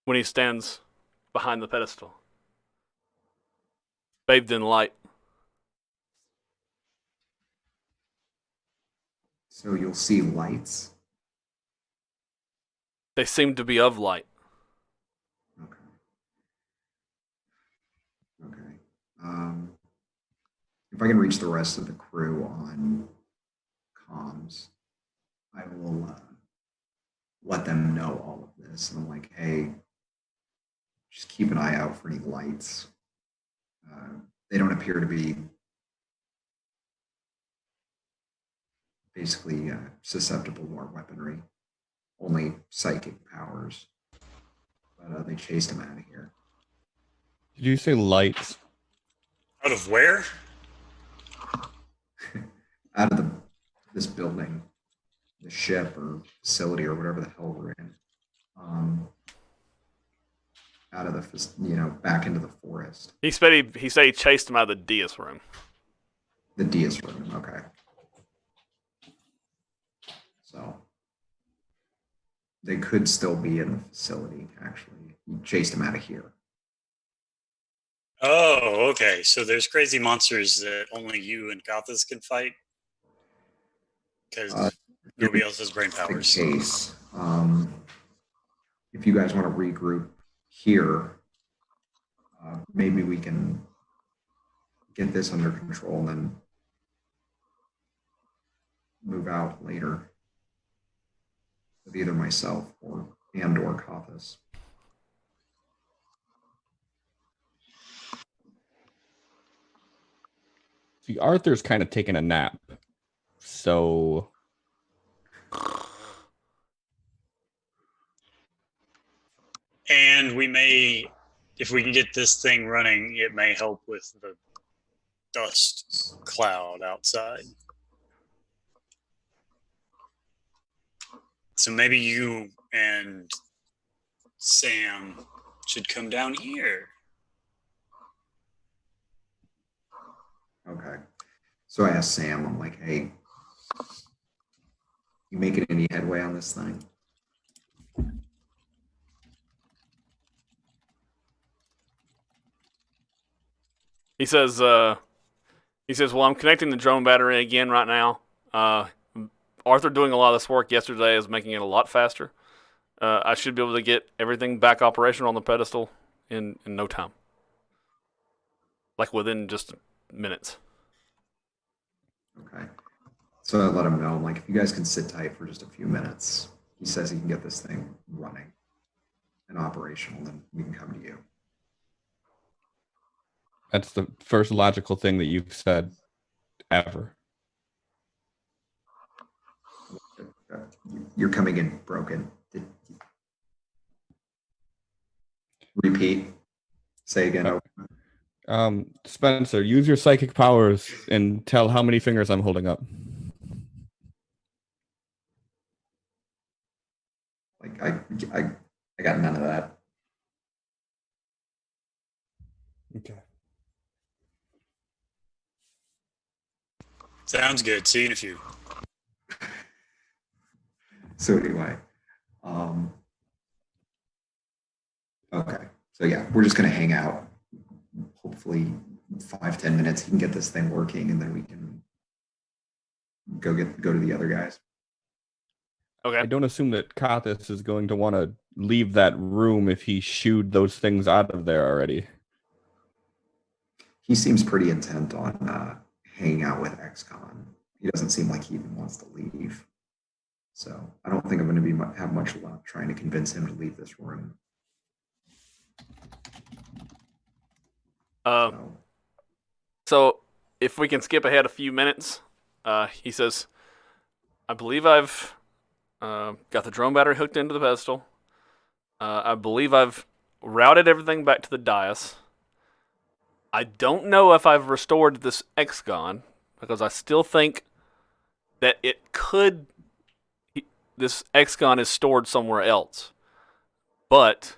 Speaker 1: When he stands behind the pedestal, bathed in light.
Speaker 5: So you'll see lights?
Speaker 1: They seem to be of light.
Speaker 5: Okay. Okay. If I can reach the rest of the crew on comms, I will let them know all of this. And I'm like, hey, just keep an eye out for any lights. They don't appear to be basically susceptible to our weaponry, only psychic powers. But they chased him out of here.
Speaker 3: Did you say lights?
Speaker 2: Out of where?
Speaker 5: Out of this building, the ship or facility or whatever the hell we're in. Out of the, back into the forest.
Speaker 1: He said he chased him out of the Dias room.
Speaker 5: The Dias room, okay. So they could still be in the facility, actually. He chased him out of here.
Speaker 2: Oh, okay. So there's crazy monsters that only you and Gothas can fight? Because nobody else has brain powers.
Speaker 5: The case. If you guys want to regroup here, maybe we can get this under control and then move out later with either myself or Gothas.
Speaker 3: See, Arthur's kind of taking a nap. So
Speaker 2: And we may, if we can get this thing running, it may help with the dust cloud outside. So maybe you and Sam should come down here.
Speaker 5: Okay. So I asked Sam, I'm like, hey, you making any headway on this thing?
Speaker 1: He says, well, I'm connecting the drone battery again right now. Arthur doing a lot of this work yesterday is making it a lot faster. I should be able to get everything back operational on the pedestal in no time. like within just minutes.
Speaker 5: Okay. So I let him know, like, if you guys can sit tight for just a few minutes, he says he can get this thing running and operational, then we can come to you.
Speaker 3: That's the first logical thing that you've said ever.
Speaker 5: You're coming in broken. Repeat. Say again.
Speaker 3: Spencer, use your psychic powers and tell how many fingers I'm holding up.
Speaker 5: Like I got none of that.
Speaker 3: Okay.
Speaker 2: Sounds good. See you in a few.
Speaker 5: So do I. Okay. So yeah, we're just gonna hang out. Hopefully 5-10 minutes he can get this thing working, and then we can go to the other guys.
Speaker 1: Okay.
Speaker 3: I don't assume that Kathis is going to want to leave that room if he shooed those things out of there already.
Speaker 5: He seems pretty intent on hanging out with XCon. He doesn't seem like he even wants to leave. So I don't think I'm going to have much luck trying to convince him to leave this room.
Speaker 1: So if we can skip ahead a few minutes, he says, I believe I've got the drone battery hooked into the pedestal. I believe I've routed everything back to the dais. I don't know if I've restored this XGON because I still think that this XGON is stored somewhere else. But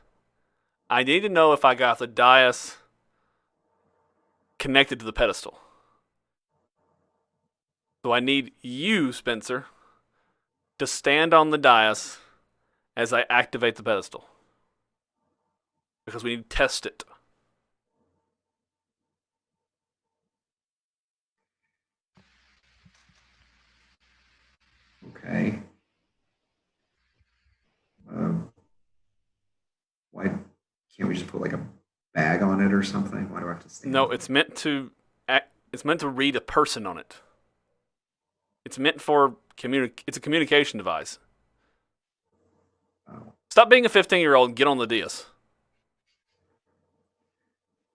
Speaker 1: I need to know if I got the dais connected to the pedestal. So I need you, Spencer, to stand on the dais as I activate the pedestal. Because we need to test it.
Speaker 5: Okay. Why can't we just put like a bag on it or something? Why do I have to stand?
Speaker 1: No, it's meant to read a person on it. It's meant for it's a communication device.
Speaker 5: Oh,
Speaker 1: Stop being a 15-year-old and get on the dais.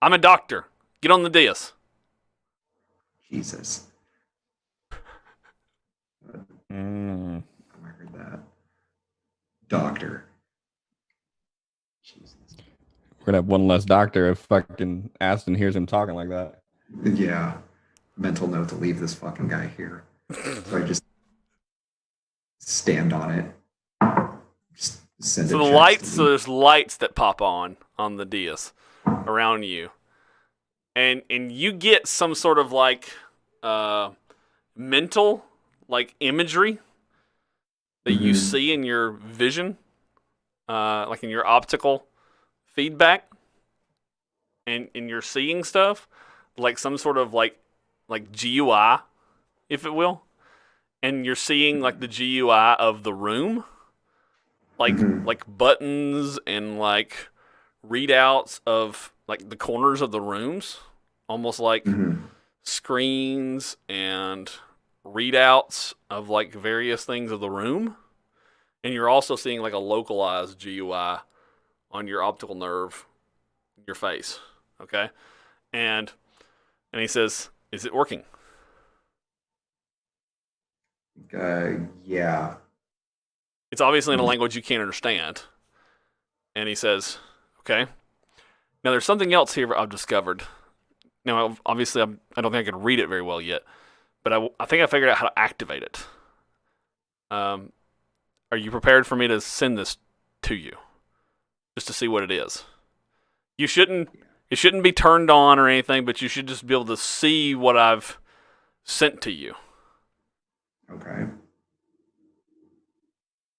Speaker 1: I'm a doctor. Get on the dais.
Speaker 5: Jesus. I heard that. Doctor. Jesus.
Speaker 3: We're gonna have one less doctor if fucking Aston hears him talking like that.
Speaker 5: Yeah. Mental note to leave this fucking guy here. So I just stand on it. Just send
Speaker 1: So
Speaker 5: a
Speaker 1: the
Speaker 5: chest
Speaker 1: lights,
Speaker 5: to
Speaker 1: so there's lights that pop on the dais around you, and you get some sort of like mental like imagery that you see in your vision, like in your optical feedback, and you're seeing stuff like some sort of like GUI, if it will, and you're seeing like the GUI of the room. Like buttons and like readouts of like the corners of the rooms, almost like screens and readouts of like various things of the room. And you're also seeing like a localized GUI on your optical nerve, your face. Okay? And he says, "Is it working?"
Speaker 5: Yeah.
Speaker 1: It's obviously in a language you can't understand. And he says, "Okay. Now there's something else here I've discovered. Now, obviously, I don't think I can read it very well yet, but I think I figured out how to activate it. Are you prepared for me to send this to you, just to see what it is? It shouldn't be turned on or anything, but you should just be able to see what I've sent to you."
Speaker 5: Okay.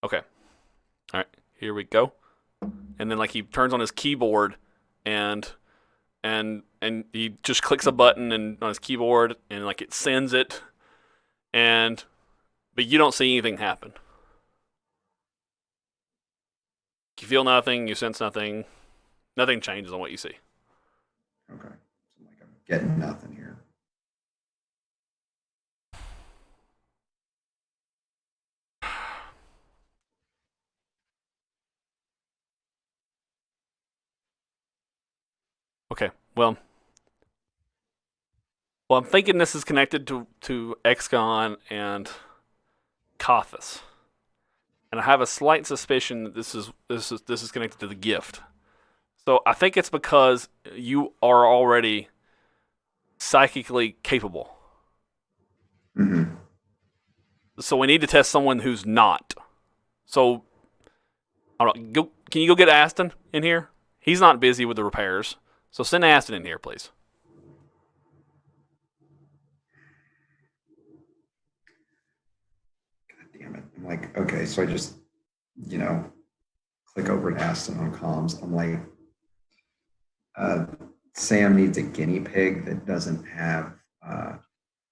Speaker 1: Okay. All right. Here we go. And then like he turns on his keyboard and he just clicks a button and on his keyboard and like it sends it, but you don't see anything happen. You feel nothing, you sense nothing. Nothing changes on what you see.
Speaker 5: Okay. So like I'm getting nothing here.
Speaker 1: Okay. Well, I'm thinking this is connected to Exgon and Kothis, and I have a slight suspicion that this is connected to the gift. So I think it's because you are already psychically capable.
Speaker 5: Mm-hmm.
Speaker 1: So we need to test someone who's not. So, I don't know, can you go get Aston in here? He's not busy with the repairs. So send Aston in here, please.
Speaker 5: God damn it. I'm like, okay, so I just, click over to Aston on comms. I'm like, Sam needs a guinea pig that doesn't have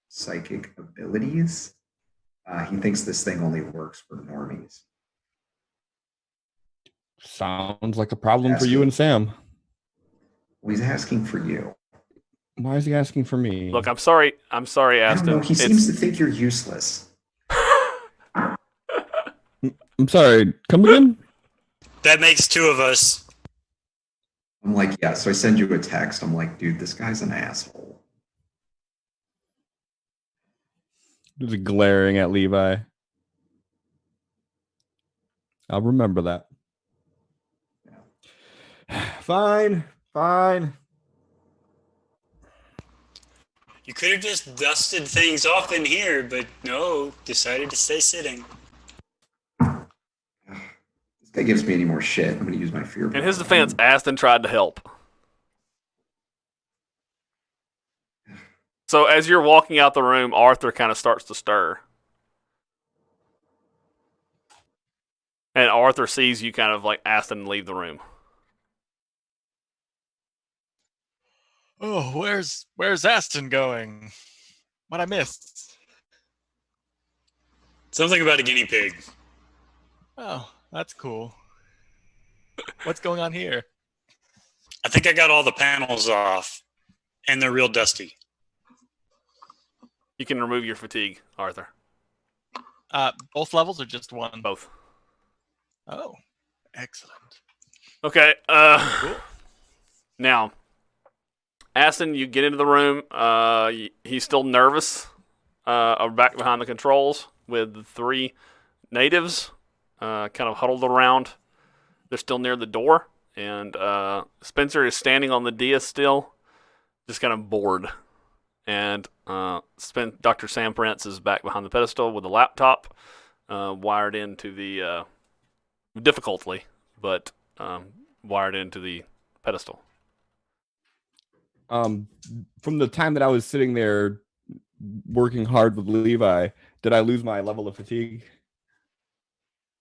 Speaker 5: psychic abilities. He thinks this thing only works for normies.
Speaker 3: Sounds like a problem for you and Sam.
Speaker 5: Well, he's asking for you.
Speaker 3: Why is he asking for me?
Speaker 1: Look, I'm sorry,
Speaker 5: I don't
Speaker 1: Aston.
Speaker 5: know. He seems to think you're useless.
Speaker 3: I'm sorry. Come again?
Speaker 2: That makes two of us.
Speaker 5: I'm like, yeah. So I send you a text. I'm like, dude, this guy's an asshole.
Speaker 3: Just glaring at Levi. I'll remember that. Yeah. Fine.
Speaker 2: You could have just dusted things off in here, but no, decided to stay sitting.
Speaker 5: This guy gives me any more shit, I'm going to use my fear.
Speaker 1: In his defense, Aston tried to help. So as you're walking out the room, Arthur kind of starts to stir. And Arthur sees you kind of like Aston leave the room.
Speaker 4: Oh, where's Aston going? What I missed?
Speaker 2: Something about a guinea pig.
Speaker 4: Oh, that's cool. What's going on here?
Speaker 2: I think I got all the panels off, and they're real dusty.
Speaker 1: You can remove your fatigue, Arthur.
Speaker 4: Both levels or just one?
Speaker 1: Both.
Speaker 4: Oh, excellent.
Speaker 1: Okay.
Speaker 4: Cool.
Speaker 1: Now, Aston, you get into the room. He's still nervous. Back behind the controls with the three natives kind of huddled around. They're still near the door. And Spencer is standing on the dais still, just kind of bored. And Dr. Sam Prince is back behind the pedestal with a laptop wired into the, difficultly, but wired into the pedestal.
Speaker 3: From the time that I was sitting there working hard with Levi, did I lose my level of fatigue?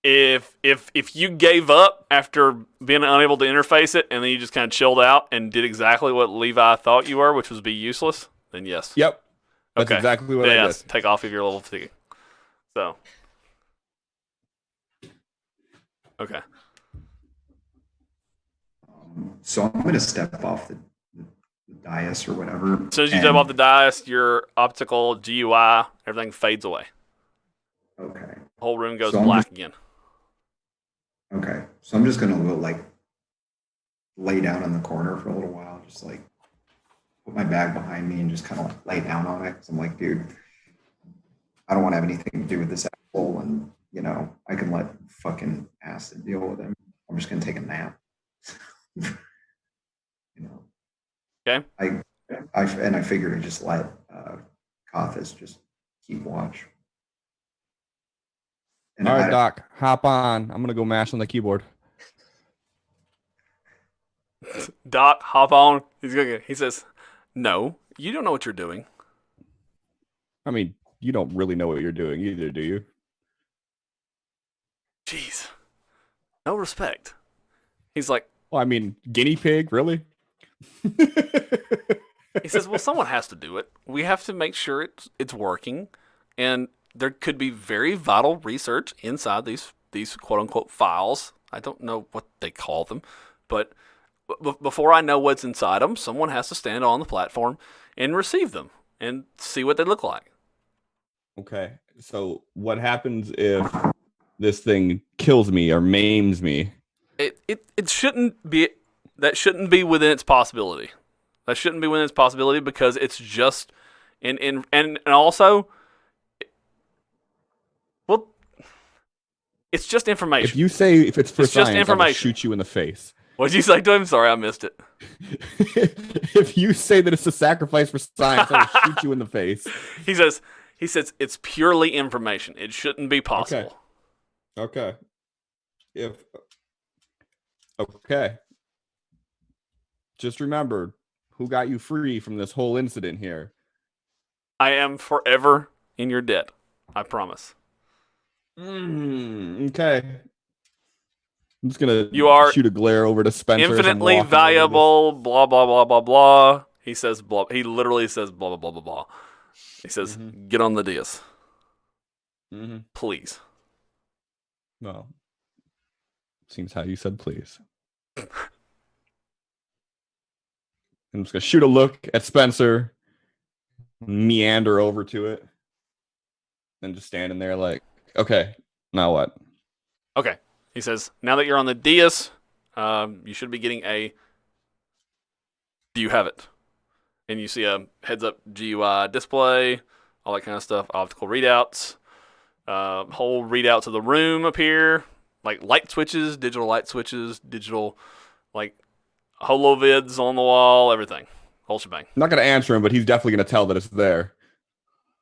Speaker 1: If you gave up after being unable to interface it, and then you just kind of chilled out and did exactly what Levi thought you were, which was be useless, then yes.
Speaker 3: Yep. That's
Speaker 1: okay.
Speaker 3: exactly what I did.
Speaker 1: Take off of your level of fatigue. So. Okay.
Speaker 5: So I'm going to step off the dais or whatever.
Speaker 1: As soon as you step off the dais, your optical GUI, everything fades away.
Speaker 5: Okay.
Speaker 1: The whole room goes
Speaker 5: So
Speaker 1: black again.
Speaker 5: Okay. So I'm just going to go lay down in the corner for a little while, just like put my bag behind me and just kind of lay down on it. So I'm like, dude, I don't want to have anything to do with this asshole, and I can let fucking acid deal with him. I'm just going to take a nap.
Speaker 1: Okay.
Speaker 5: I figured to just let Kothis just keep watch. And
Speaker 3: all right, Doc, hop on. I'm gonna go mash on the keyboard.
Speaker 1: Doc, hop on. He says, "No, you don't know what you're doing."
Speaker 3: I mean, you don't really know what you're doing either, do you?
Speaker 1: Jeez, no respect. He's like,
Speaker 3: well, I mean, guinea pig, really?
Speaker 1: He says, "Well, someone has to do it. We have to make sure it's working, and there could be very vital research inside these quote unquote files. I don't know what they call them, but before I know what's inside them, someone has to stand on the platform and receive them and see what they look like.
Speaker 3: Okay. So what happens if this thing kills me or maims me?
Speaker 1: It shouldn't be. That shouldn't be within its possibility. That shouldn't be within its possibility because it's just and also, well, it's just information.
Speaker 3: If you say if it's for
Speaker 1: It's just
Speaker 3: science, I'll just
Speaker 1: information.
Speaker 3: shoot you in the face.
Speaker 1: What did you say to him? Sorry, I missed it.
Speaker 3: If you say that it's a sacrifice for science, I will shoot you in the face.
Speaker 1: He says it's purely information. It shouldn't be possible.
Speaker 3: Okay. Okay. Just remember who got you free from this whole incident here.
Speaker 1: I am forever in your debt. I promise.
Speaker 3: Okay. I'm just gonna shoot a glare over to Spencer.
Speaker 1: Infinitely valuable. Blah blah blah blah blah. He says blah. He literally says blah blah blah blah blah. He says, "Get on the dais, please."
Speaker 3: Well, seems how you said please. I'm just gonna shoot a look at Spencer, meander over to it, and just standing there like, okay, now what?
Speaker 1: Okay. He says, now that you're on the dais, you should be getting a. Do you have it? And you see a heads-up GUI display, all that kind of stuff, optical readouts, whole readouts of the room appear, like light switches, digital like holovids on the wall, everything, whole shebang.
Speaker 3: I'm not gonna answer him, but he's definitely gonna tell that it's there.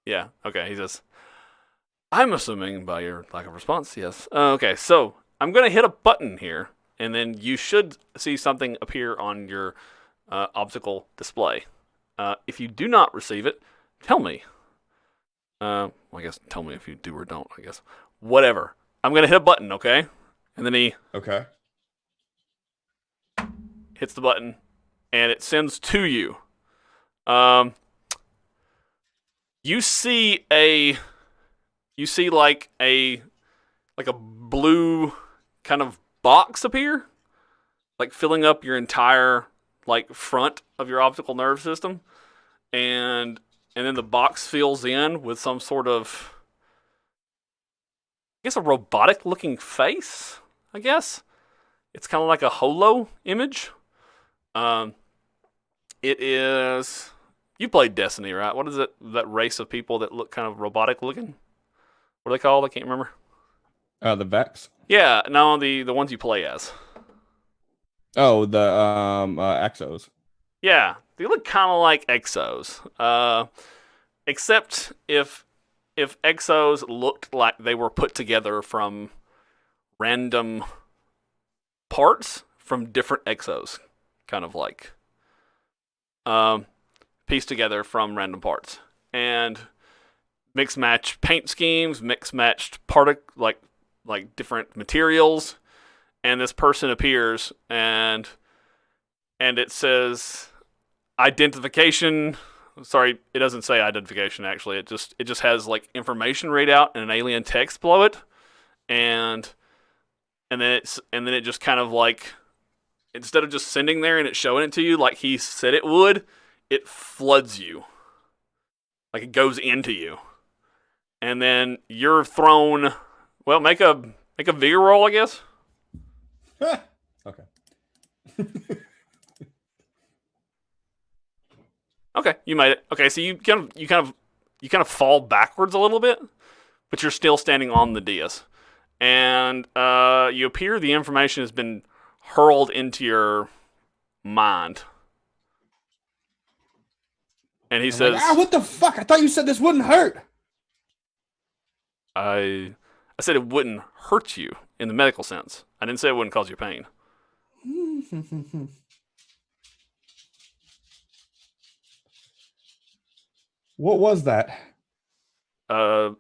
Speaker 1: Yeah. Okay. He says, I'm assuming by your lack of response, yes. Okay. So I'm gonna hit a button here, and then you should see something appear on your optical display. If you do not receive it, tell me. Well, I guess tell me if you do or don't, I guess. Whatever. I'm going to hit a button, okay? And then he hits the button, and it sends to you. You see like a blue kind of box appear, like filling up your entire like front of your optical nerve system, and then the box fills in with some sort of, I guess, a robotic looking face. I guess it's kind of like a holo image. It is. You played Destiny, right? What is it? That race of people that look kind of robotic looking. What are they called? I can't remember.
Speaker 3: The Vex.
Speaker 1: Yeah, no, the ones you play as.
Speaker 3: Oh, the Exos.
Speaker 1: Yeah, they look kind of like Exos. Except if Exos looked like they were put together from random parts from different Exos, kind of like pieced together from random parts, and mix match paint schemes, mix matched like different materials. And this person appears, and it says identification. Sorry, it doesn't say identification. Actually, it just has like information readout and an alien text below it, and then it just kind of like, instead of just sending there and it showing it to you like he said it would, it floods you, like it goes into you, and then you're thrown. Well, make a vigor roll, I guess.
Speaker 3: Okay.
Speaker 1: Okay, you made it. Okay, so you kind of fall backwards a little bit, but you're still standing on the dais, and you appear the information has been hurled into your mind. And he says,
Speaker 3: like, what the fuck? I thought you said this wouldn't hurt.
Speaker 1: I said it wouldn't hurt you in the medical sense. I didn't say it wouldn't cause you pain.
Speaker 3: What was that?
Speaker 1: I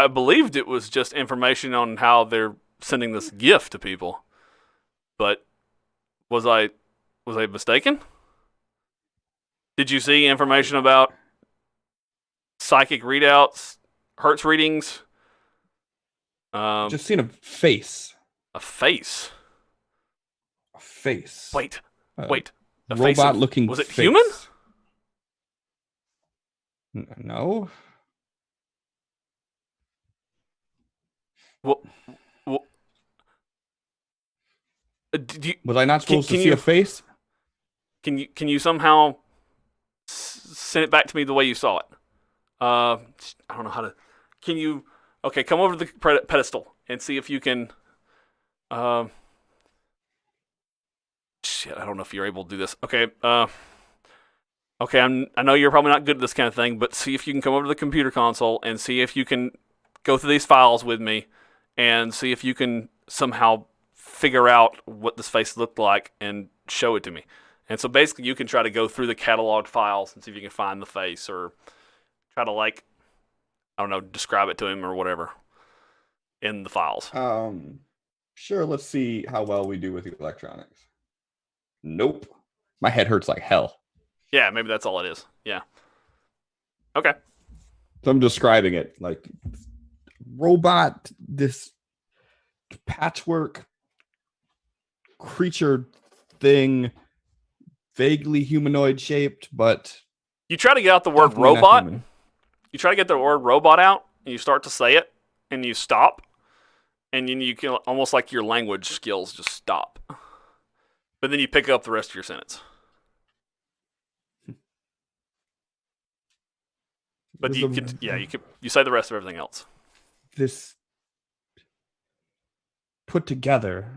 Speaker 1: believed it was just information on how they're sending this gift to people. But was I mistaken? Did you see information about psychic readouts, Hertz readings?
Speaker 3: Just seen a face.
Speaker 1: A face.
Speaker 3: A face.
Speaker 1: Wait.
Speaker 3: A
Speaker 1: Wait. A face of-
Speaker 3: robot-looking
Speaker 1: Was it
Speaker 3: face.
Speaker 1: human?
Speaker 3: No.
Speaker 1: Well, well do you,
Speaker 3: Was I not supposed to
Speaker 1: can
Speaker 3: see
Speaker 1: you
Speaker 3: a face?
Speaker 1: can you somehow send it back to me the way you saw it? I don't know how to. Can you? Okay, come over to the pedestal and see if you can. Uh, shit, I don't know if you're able to do this. Okay. Okay. I know you're probably not good at this kind of thing, but see if you can come over to the computer console and see if you can go through these files with me, and see if you can somehow figure out what this face looked like and show it to me. And so basically, you can try to go through the catalog files and see if you can find the face, or try to I don't know, describe it to him or whatever in the files.
Speaker 3: Sure, let's see how well we do with electronics. Nope. My head hurts like hell.
Speaker 1: Yeah, maybe that's all it is. Yeah. Okay.
Speaker 3: So I'm describing it like robot, this patchwork creature thing, vaguely humanoid shaped, but
Speaker 1: You try to get out the word
Speaker 3: definitely not
Speaker 1: robot.
Speaker 3: human.
Speaker 1: You try to get the word robot out, and you start to say it, and you stop, and then you can almost like your language skills just stop. But then you pick up the rest of your sentence. But
Speaker 3: There's
Speaker 1: you
Speaker 3: a-
Speaker 1: could, yeah, you say the rest of everything else.
Speaker 3: This put together.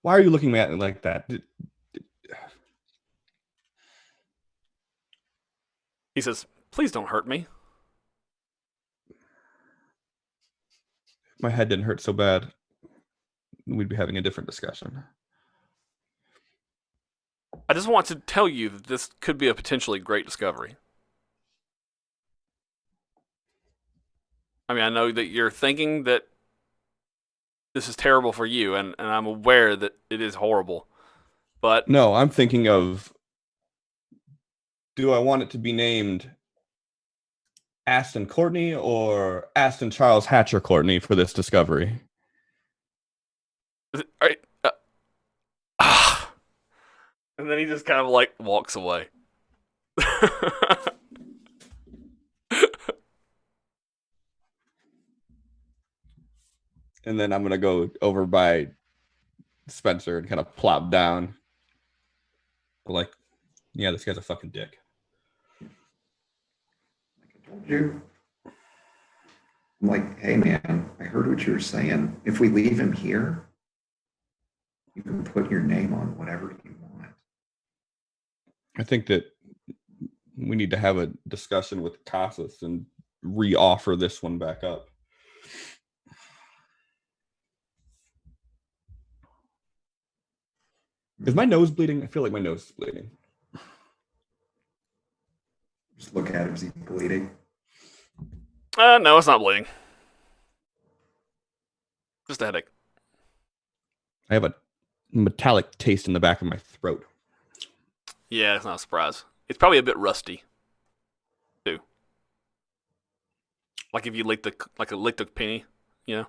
Speaker 3: Why are you looking at it like that?
Speaker 1: He says, "Please don't hurt me."
Speaker 3: My head didn't hurt so bad. We'd be having a different discussion.
Speaker 1: I just want to tell you that this could be a potentially great discovery. I mean, I know that you're thinking that this is terrible for you, and I'm aware that it is horrible. But
Speaker 3: No, I'm thinking of, do I want it to be named Aston Courtney or Aston Charles Hatcher Courtney for this discovery?
Speaker 1: right, and then he just kind of walks away.
Speaker 3: And then I'm gonna go over by Spencer and kind of plop down. Like, yeah, this guy's a fucking dick.
Speaker 5: Like I told you. I'm like, hey man, I heard what you were saying. If we leave him here, you can put your name on whatever you want.
Speaker 3: I think that we need to have a discussion with Casas and re-offer this one back up. Is my nose bleeding? I feel like my nose is bleeding.
Speaker 5: Just look at him, is he bleeding?
Speaker 1: No, it's not bleeding. Just a headache.
Speaker 3: I have a metallic taste in the back of my throat.
Speaker 1: Yeah, it's not a surprise. It's probably a bit rusty, too. Like if you licked a penny, you know.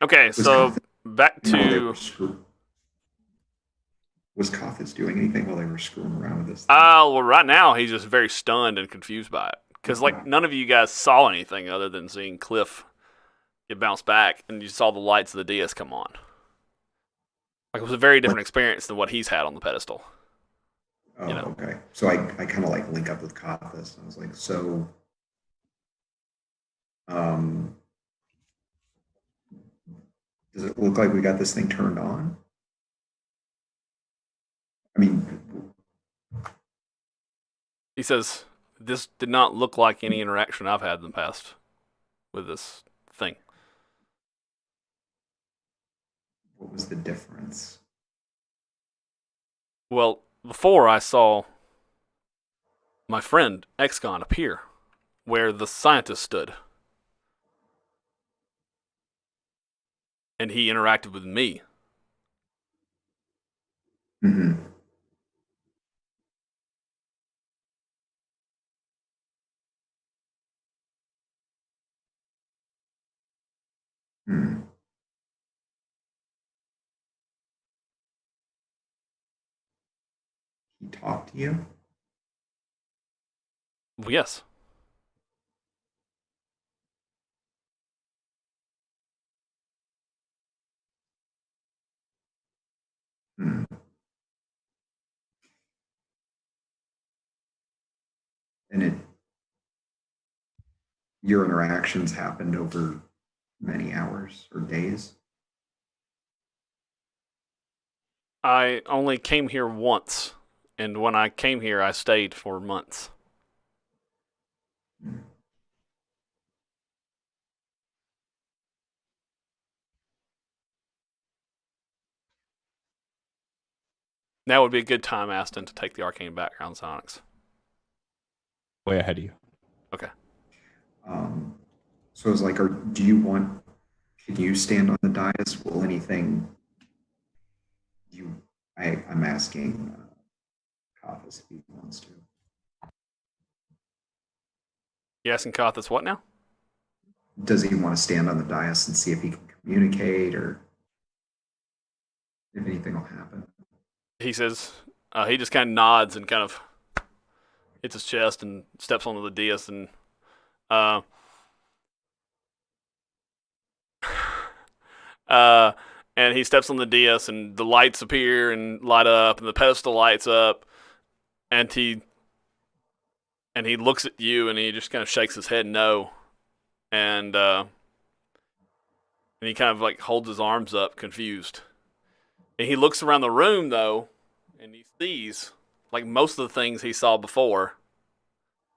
Speaker 1: Okay, so back to.
Speaker 5: Was Kafis doing anything while they were screwing around with this?
Speaker 1: Well, right now he's just very stunned and confused by it because none of you guys saw anything other than seeing Cliff get bounced back, and you saw the lights of the DS come on. Like it was a very different experience than what he's had on the pedestal.
Speaker 5: Oh,
Speaker 1: you know.
Speaker 5: Okay. So I kind of link up with Kafis. I was like, so does it look like we got this thing turned on? I mean,
Speaker 1: He says, "This did not look like any interaction I've had in the past with this thing."
Speaker 5: what was the difference?
Speaker 1: Well, before I saw my friend Excon appear where the scientist stood. And he interacted with me.
Speaker 5: Mm-hmm. Hmm. He talked to you?
Speaker 1: Well, yes.
Speaker 5: Hmm. And your interactions happened over many hours or days?
Speaker 1: I only came here once, and when I came here, I stayed for months.
Speaker 5: Hmm.
Speaker 1: Now would be a good time, Aston, to take the arcane background sonics.
Speaker 3: Way ahead of you.
Speaker 1: Okay.
Speaker 5: Um, so I was like, do you want, can you stand on the dais? Will anything you, I'm asking Kafis if he wants to.
Speaker 1: You asking Kothis what now?
Speaker 5: Does he want to stand on the dais and see if he can communicate or if anything will happen?
Speaker 1: He says, he just kind of nods and kind of hits his chest and steps onto the dais and uh, uh, and he steps on the dais and the lights appear and light up and the pedestal lights up and he looks at you and he just kind of shakes his head no and he kind of like holds his arms up confused and he looks around the room though and he sees like most of the things he saw before.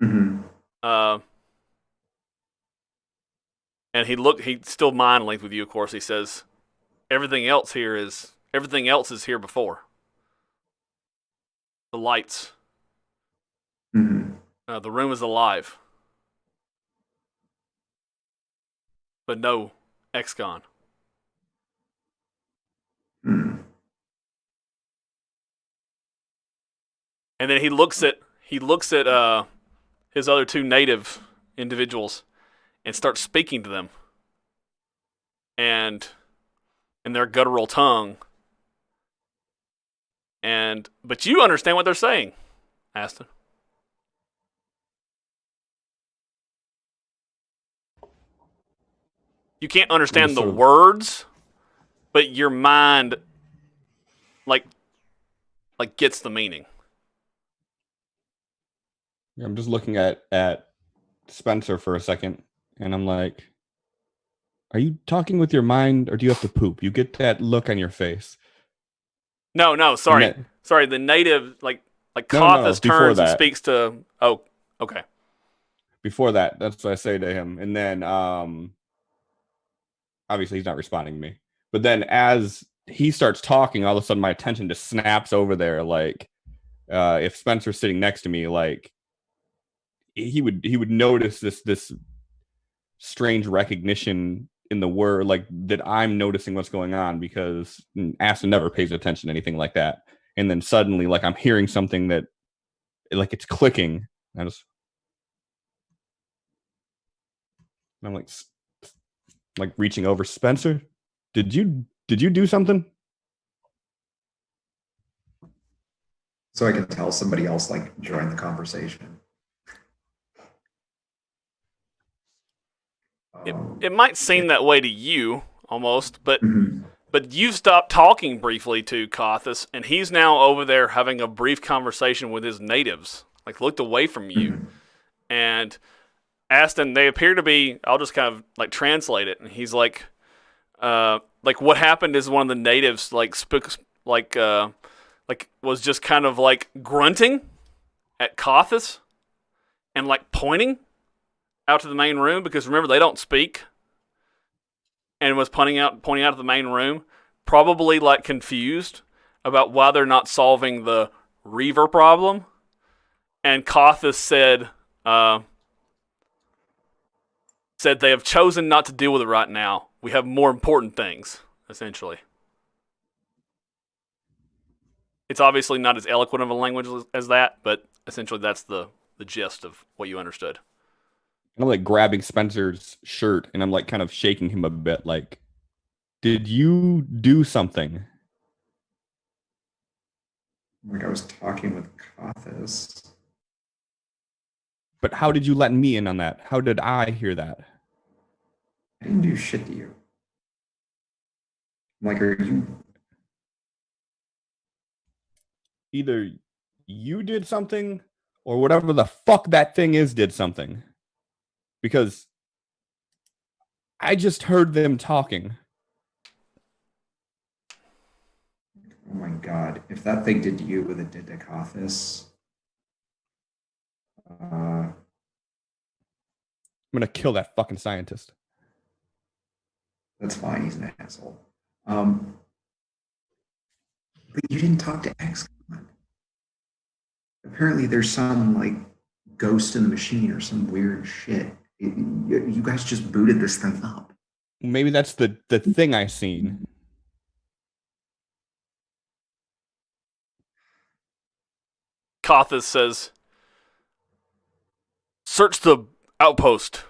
Speaker 5: Mm-hmm.
Speaker 1: Uh, and he's still mind linked with you, of course. He says, everything else is here before. The lights.
Speaker 5: Mm-hmm.
Speaker 1: The room is alive. But no ex-con.
Speaker 5: Mm-hmm.
Speaker 1: And then he looks at his other two native individuals and starts speaking to them. And in their guttural tongue. But you understand what they're saying, Aston. You can't understand the words, but your mind like gets the meaning.
Speaker 3: I'm just looking at Spencer for a second, and I'm like, are you talking with your mind, or do you have to poop? You get that look on your face.
Speaker 1: No, sorry. Sorry, the native, like Kothis turns and speaks to... Oh, okay.
Speaker 3: Before that, that's what I say to him. And then, obviously, he's not responding to me. But then as he starts talking, all of a sudden, my attention just snaps over there. Like, if Spencer's sitting next to me, like, he would notice this strange recognition in the word, like that I'm noticing what's going on, because Aston never pays attention to anything like that. And then suddenly, like, I'm hearing something that, like, it's clicking. I'm like reaching over. Spencer, did you do something?
Speaker 5: So I can tell somebody else like join the conversation.
Speaker 1: It might seem that way to you almost, but
Speaker 5: Mm-hmm.
Speaker 1: but you've stopped talking briefly to Kothis, and he's now over there having a brief conversation with his natives, like looked away from you.
Speaker 5: Mm-hmm.
Speaker 1: And Aston, they appear to be, I'll just kind of like translate it, and he's like what happened is one of the natives was just kind of like grunting at Kothis and like pointing out to the main room, because remember they don't speak, and was pointing out to the main room, probably like confused about why they're not solving the Reaver problem. And Kothis said they have chosen not to deal with it right now. We have more important things, essentially. It's obviously not as eloquent of a language as that, but essentially that's the gist of what you understood.
Speaker 3: I'm like grabbing Spencer's shirt and I'm like kind of shaking him a bit. Like, did you do something?
Speaker 5: Like I was talking with Kathis.
Speaker 3: But how did you let me in on that? How did I hear that?
Speaker 5: I didn't do shit to you. I'm like, are you?
Speaker 3: Either you did something or whatever the fuck that thing is did something. Because I just heard them talking.
Speaker 5: Oh my god! If that thing did to you what it did to Kathis,
Speaker 3: I'm gonna kill that fucking scientist.
Speaker 5: that's fine. He's an asshole. But you didn't talk to XCon. Apparently, there's some like ghost in the machine or some weird shit. You guys just booted this thing up.
Speaker 3: Maybe that's the thing I seen.
Speaker 1: Kathis says, "Search the outpost.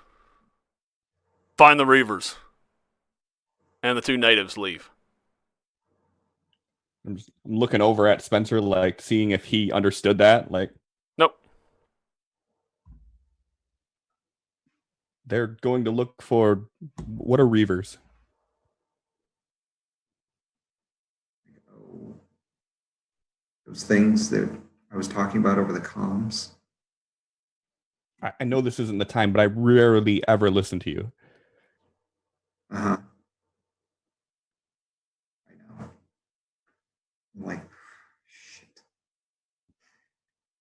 Speaker 1: Find the Reavers." And the two natives leave.
Speaker 3: I'm looking over at Spencer, like seeing if he understood that. Like,
Speaker 1: Nope.
Speaker 3: they're going to look for what are Reavers?
Speaker 5: Those things that I was talking about over the comms.
Speaker 3: I know this isn't the time, but I rarely ever listen to you.
Speaker 5: Uh-huh. I know. I'm like, shit.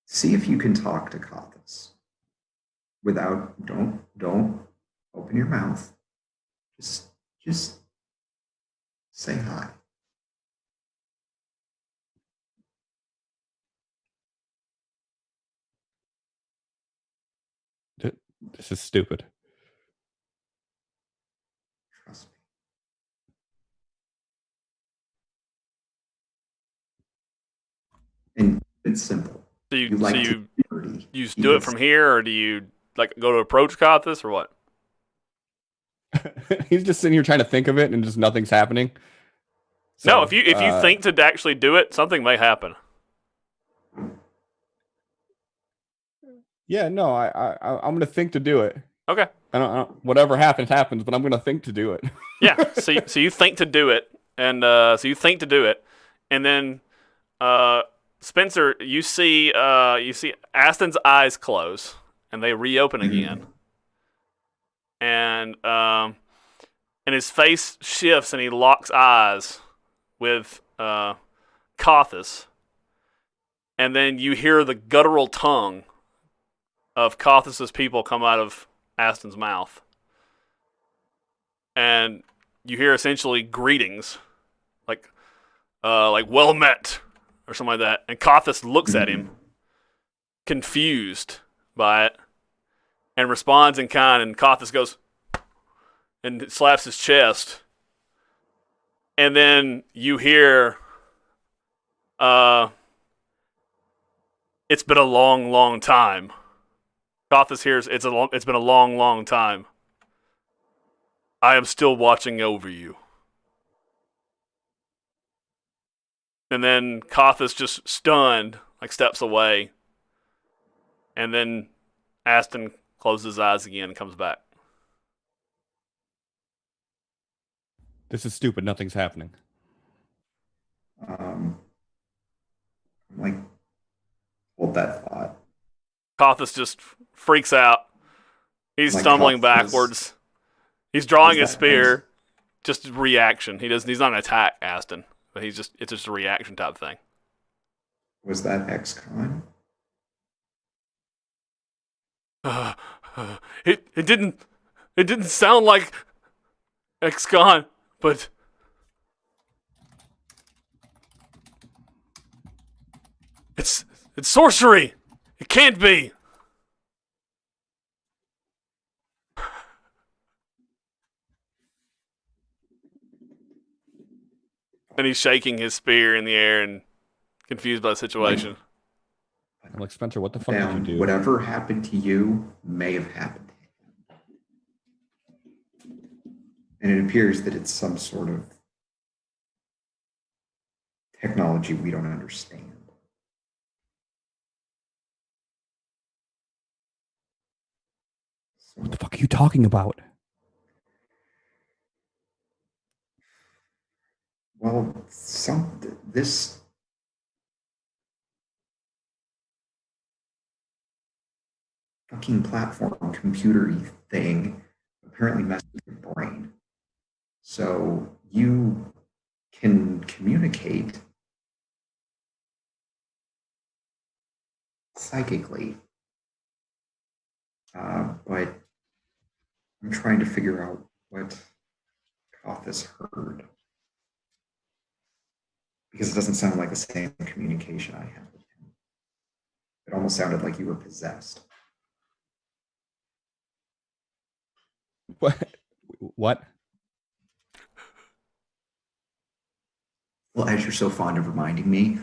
Speaker 5: See if you can talk to Kathis without, don't open your mouth. Just say hi.
Speaker 3: This is stupid.
Speaker 5: Trust me. And it's simple.
Speaker 1: Do
Speaker 5: You like to
Speaker 1: you
Speaker 5: be dirty.
Speaker 1: you just do it from here, or do you like go to approach Kathis, or what?
Speaker 3: He's just sitting here trying to think of it, and just nothing's happening.
Speaker 1: No, if you think to actually do it, something may happen.
Speaker 3: Yeah, no, I'm gonna think to do it.
Speaker 1: Okay.
Speaker 3: I don't whatever happens, but I'm gonna think to do it.
Speaker 1: Yeah. So you think to do it, and and then Spencer, you see Aston's eyes close, and they reopen again, and his face shifts, and he locks eyes with Kathis, and then you hear the guttural tongue of Kathis's people come out of Aston's mouth. And you hear essentially greetings, like well met, or something like that. And Kathis looks at him, confused by it, and responds in kind. And Kathis goes and slaps his chest. And then you hear, "It's been a long, long time." Kathis hears, "It's been a long, long time. I am still watching over you." And then Kathis, just stunned, like steps away. And then Aston closes his eyes again and comes back.
Speaker 3: This is stupid. Nothing's happening.
Speaker 5: I'm like, hold that thought.
Speaker 1: Kathis just freaks out. He's
Speaker 5: Like
Speaker 1: stumbling
Speaker 5: Kathis-
Speaker 1: backwards. He's drawing his
Speaker 5: that
Speaker 1: spear. Just reaction. He's not an attack, Aston, but it's just a reaction type thing.
Speaker 5: Was that XCon?
Speaker 1: It didn't sound like XCon, but it's sorcery. It can't be. And he's shaking his spear in the air and confused by the situation.
Speaker 3: I'm like, Spencer, what the fuck did you do?
Speaker 5: Whatever happened to you may have happened to him. And it appears that it's some sort of technology we don't understand.
Speaker 3: What the fuck are you talking about?
Speaker 5: Well, this fucking platform computer-y thing apparently messes with your brain. So you can communicate psychically, but I'm trying to figure out what Kothis heard, because it doesn't sound like the same communication I have with him. It almost sounded like you were possessed.
Speaker 3: What? What?
Speaker 5: Well, as you're so fond of reminding me,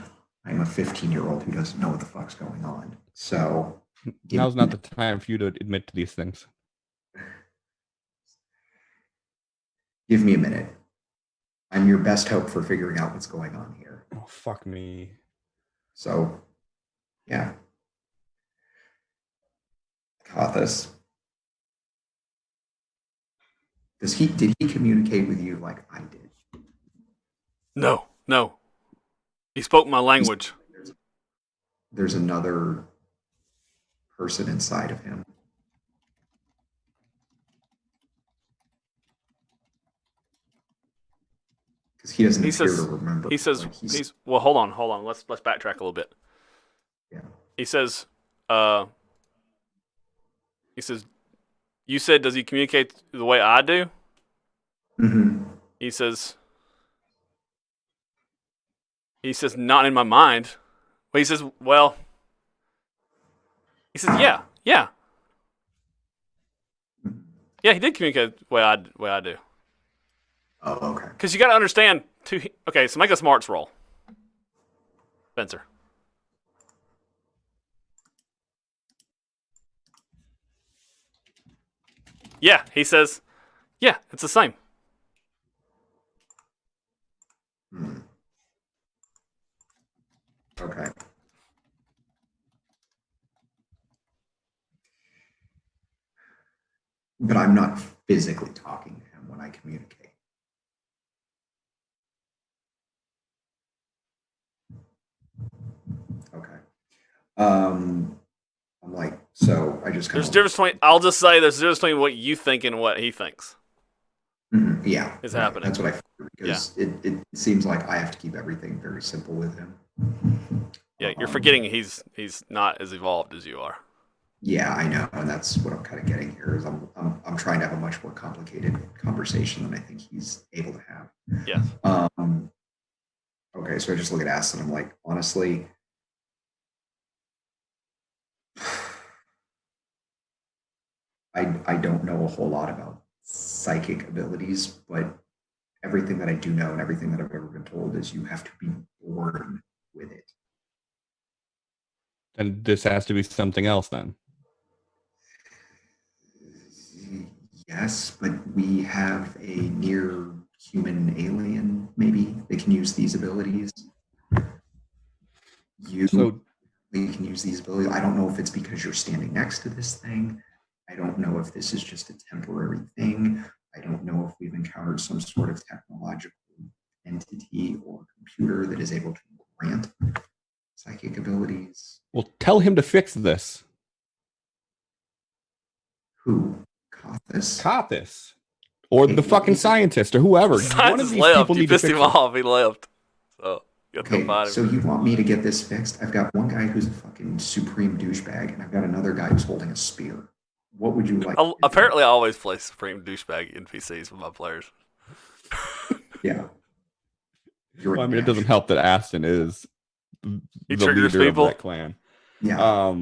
Speaker 5: I'm a 15-year-old who doesn't know what the fuck's going on. So
Speaker 3: Now's not the time for you to admit to these things.
Speaker 5: give me a minute. I'm your best hope for figuring out what's going on here.
Speaker 3: Oh, fuck me.
Speaker 5: So, yeah. Kothis. Did he communicate with you like I did?
Speaker 1: No, no. He spoke my language.
Speaker 5: There's another person inside of him. Because he doesn't appear to remember.
Speaker 1: He says, well, hold on. Let's backtrack a little bit.
Speaker 5: Yeah.
Speaker 1: He says, you said, does he communicate the way I do?
Speaker 5: Mm-hmm.
Speaker 1: He says, not in my mind. Well, he says, yeah. Yeah, he did communicate the way I do.
Speaker 5: Oh, okay.
Speaker 1: Because you got to understand, okay, so make a smarts roll. Spencer. Yeah, he says, yeah, it's the same.
Speaker 5: Hmm. Okay. But I'm not physically talking to him when I communicate. Okay. I'm like, so I just kind
Speaker 1: There's a
Speaker 5: of.
Speaker 1: difference between, I'll just say there's a difference between what you think and what he thinks.
Speaker 5: Yeah.
Speaker 1: Is
Speaker 5: right.
Speaker 1: happening.
Speaker 5: That's what I figured, because it seems like I have to keep everything very simple with him.
Speaker 1: Yeah, you're forgetting he's not as evolved as you are.
Speaker 5: Yeah, I know, and that's what I'm kind of getting here. Is I'm trying to have a much more complicated conversation than I think he's able to have.
Speaker 1: Yes.
Speaker 5: Okay, so I just look at Acid and I'm like, honestly, I don't know a whole lot about psychic abilities, but everything that I do know and everything that I've ever been told is you have to be born with it.
Speaker 3: And this has to be something else then.
Speaker 5: Yes, but we have a near human alien, maybe. They can use these abilities. They can use these abilities. I don't know if it's because you're standing next to this thing. I don't know if this is just a temporary thing. I don't know if we've encountered some sort of technological entity or computer that is able to grant psychic abilities.
Speaker 3: Well, tell him to fix this.
Speaker 5: Who? Kothis?
Speaker 3: Kothis. Or the fucking scientist or whoever.
Speaker 1: The scientist left. You pissed him off. He left. So you have to go find him.
Speaker 5: So you want me to get this fixed? I've got one guy who's a fucking supreme douchebag, and I've got another guy who's holding a spear. What would you like?
Speaker 1: Apparently, I always play supreme douchebag NPCs with my players.
Speaker 5: Yeah.
Speaker 3: Well, I mean, it doesn't help that Aston is
Speaker 1: He
Speaker 3: the
Speaker 1: triggers
Speaker 3: leader
Speaker 1: people.
Speaker 3: of that clan.
Speaker 5: Yeah.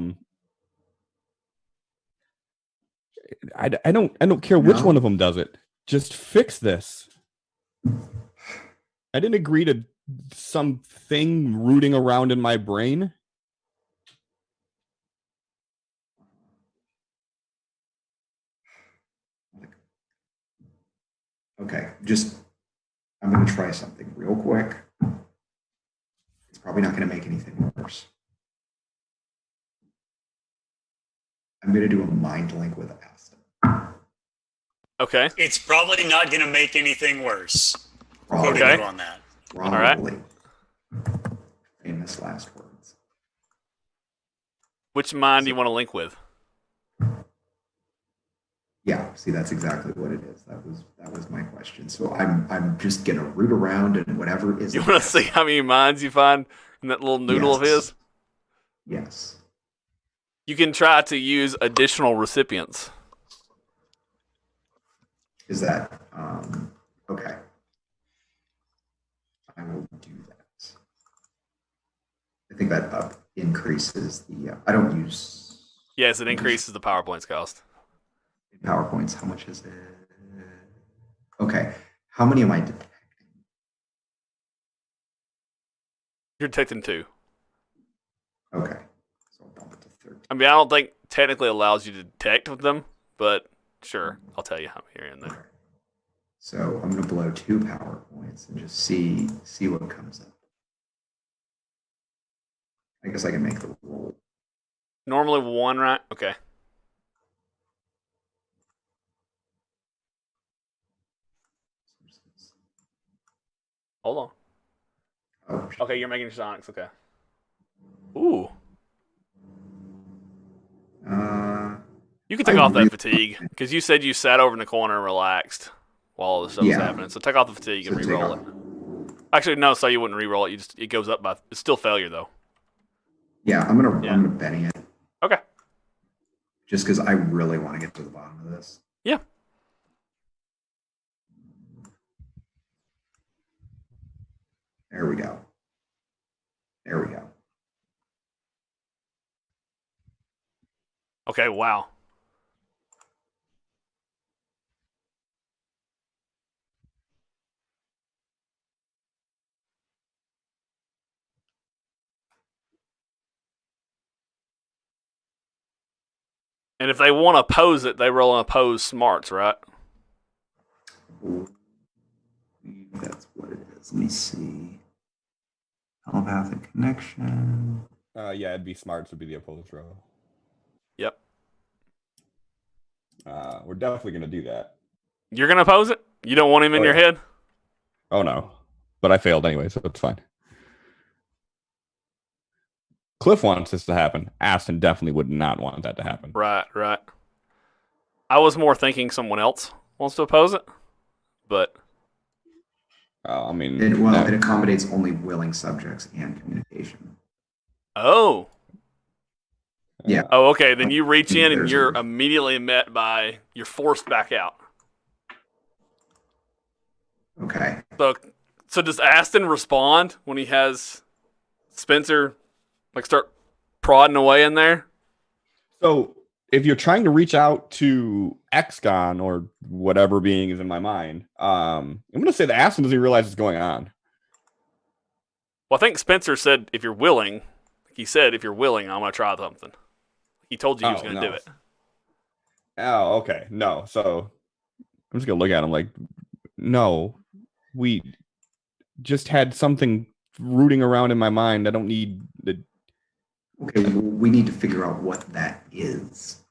Speaker 3: I don't care which one of them does it. Just fix this. I didn't agree to something rooting around in my brain.
Speaker 5: Okay, I'm going to try something real quick. It's probably not going to make anything worse. I'm going to do a mind link with Astra.
Speaker 1: Okay.
Speaker 2: It's probably not going to make anything worse.
Speaker 5: Probably.
Speaker 2: Quoting you on that.
Speaker 5: Probably. Famous last words.
Speaker 1: Which mind do you want to link with?
Speaker 5: Yeah, see, that's exactly what it is. That was my question. So I'm just gonna root around and whatever is.
Speaker 1: You want to see how many minds you find in that little noodle of his?
Speaker 5: Yes.
Speaker 1: You can try to use additional recipients.
Speaker 5: Is that okay? I will do that. I think that increases the. I don't use.
Speaker 1: Yes, it increases the PowerPoint's cost.
Speaker 5: PowerPoints. How much is it? Okay. How many am I detecting?
Speaker 1: You're detecting 2.
Speaker 5: Okay. So I'll bump it to 13.
Speaker 1: I mean, I don't think technically allows you to detect with them, but sure, I'll tell you how many are in there.
Speaker 5: Okay. So I'm going to blow 2 PowerPoints and just see what comes up. I guess I can make the roll.
Speaker 1: Normally 1, right? Okay. Hold on.
Speaker 5: Oh,
Speaker 1: Okay, you're making your sonics. Okay. Ooh. You can take off that fatigue because you said you sat over in the corner and relaxed while all this stuff was happening. So take off the fatigue and re-roll it. Actually, no. So you wouldn't re-roll it. It goes up by. It's still failure though.
Speaker 5: Yeah, I'm gonna Benny it.
Speaker 1: Okay.
Speaker 5: Just because I really want to get to the bottom of this.
Speaker 1: Yeah.
Speaker 5: There we go. There we go.
Speaker 1: Okay. Wow. And if they want to oppose it, they roll an oppose smarts, right?
Speaker 5: That's what it is. Let me see. Telepathic connection.
Speaker 3: Yeah, it'd be smarts would be the opposed row.
Speaker 1: Yep.
Speaker 3: We're definitely gonna do that.
Speaker 1: You're gonna oppose it? You don't want him in your head?
Speaker 3: Oh no, but I failed anyway, so it's fine. Cliff wants this to happen. Aston definitely would not want that to happen.
Speaker 1: Right. I was more thinking someone else wants to oppose it, but
Speaker 3: I mean,
Speaker 5: it accommodates only willing subjects and communication.
Speaker 1: oh.
Speaker 5: Yeah.
Speaker 1: Oh, okay. Then you reach in and you're immediately met by you're forced back out.
Speaker 5: Okay.
Speaker 1: So does Aston respond when he has Spencer start prodding away in there?
Speaker 3: So if you're trying to reach out to Exgon or whatever being is in my mind, I'm gonna say that Aston doesn't realize what's going on.
Speaker 1: Well, I think Spencer said if you're willing, I'm gonna try something. He told you he was gonna do it.
Speaker 3: Oh, okay. No. So I'm just gonna look at him like, no, we just had something rooting around in my mind. I don't need the.
Speaker 5: Okay, well, we need to figure out what that is.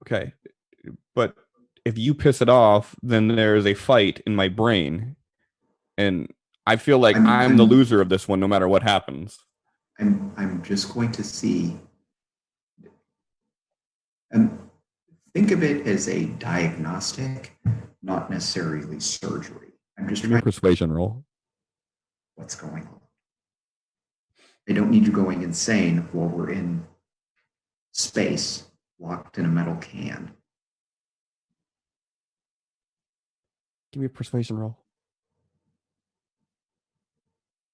Speaker 3: Okay, but if you piss it off, then there's a fight in my brain, and I feel like I'm the loser of this one, no matter what happens.
Speaker 5: I'm just going to see. And think of it as a diagnostic, not necessarily surgery. I'm just trying.
Speaker 3: Persuasion roll.
Speaker 5: What's going on? I don't need you going insane while we're in space, locked in a metal can.
Speaker 3: Give me a persuasion roll.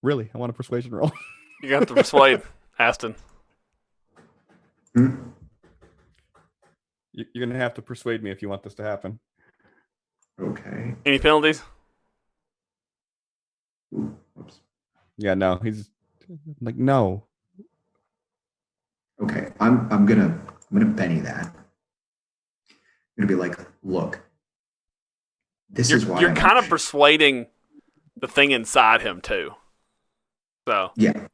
Speaker 3: Really, I want a persuasion roll.
Speaker 1: You have to persuade Aston.
Speaker 5: Hmm?
Speaker 3: You're gonna have to persuade me if you want this to happen.
Speaker 5: Okay.
Speaker 1: Any penalties?
Speaker 5: Ooh, whoops.
Speaker 3: Yeah, no, he's like, no.
Speaker 5: Okay, I'm gonna Benny that. I'm gonna be like, look, This is why
Speaker 1: you're
Speaker 5: I'm
Speaker 1: kind of
Speaker 5: anxious.
Speaker 1: persuading the thing inside him too. So
Speaker 5: Yeah.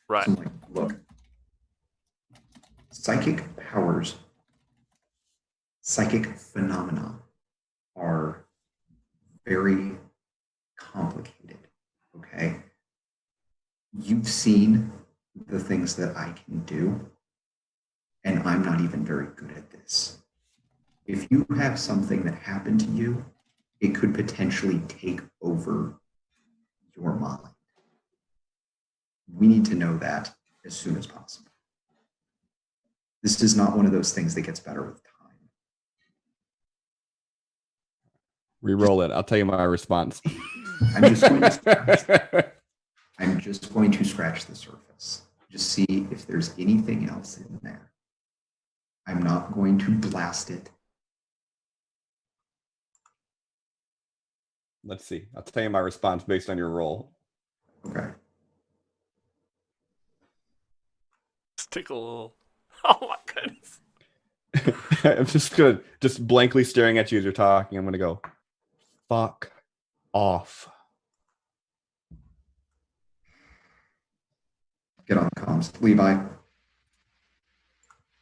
Speaker 1: right.
Speaker 5: So I'm like, look, psychic powers, psychic phenomena are very complicated. Okay. You've seen the things that I can do, and I'm not even very good at this. If you have something that happened to you, it could potentially take over your mind. We need to know that as soon as possible. This is not one of those things that gets better with time.
Speaker 3: Reroll it. I'll tell you my response.
Speaker 5: I'm just going to scratch the surface. Just see if there's anything else in there. I'm not going to blast it.
Speaker 3: Let's see. I'll tell you my response based on your roll.
Speaker 5: Okay.
Speaker 1: Stick a little. Oh my goodness.
Speaker 3: I'm just blankly staring at you as you're talking. I'm gonna go, fuck off.
Speaker 5: Get on the comms. Levi.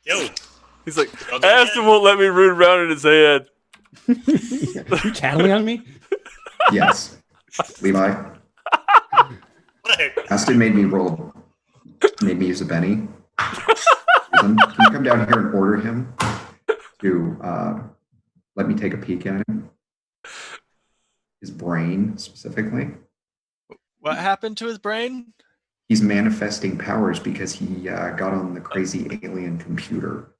Speaker 2: Yo,
Speaker 1: He's like,
Speaker 2: Y'all doing
Speaker 1: Aston
Speaker 2: it?
Speaker 1: won't let me root around in his head.
Speaker 3: You tattling on me?
Speaker 5: Yes. Levi.
Speaker 2: what?
Speaker 5: Aston made me use a Benny. Can you come down here and order him to let me take a peek at him? His brain, specifically.
Speaker 4: What happened to his brain?
Speaker 5: He's manifesting powers because he got on the crazy alien computer,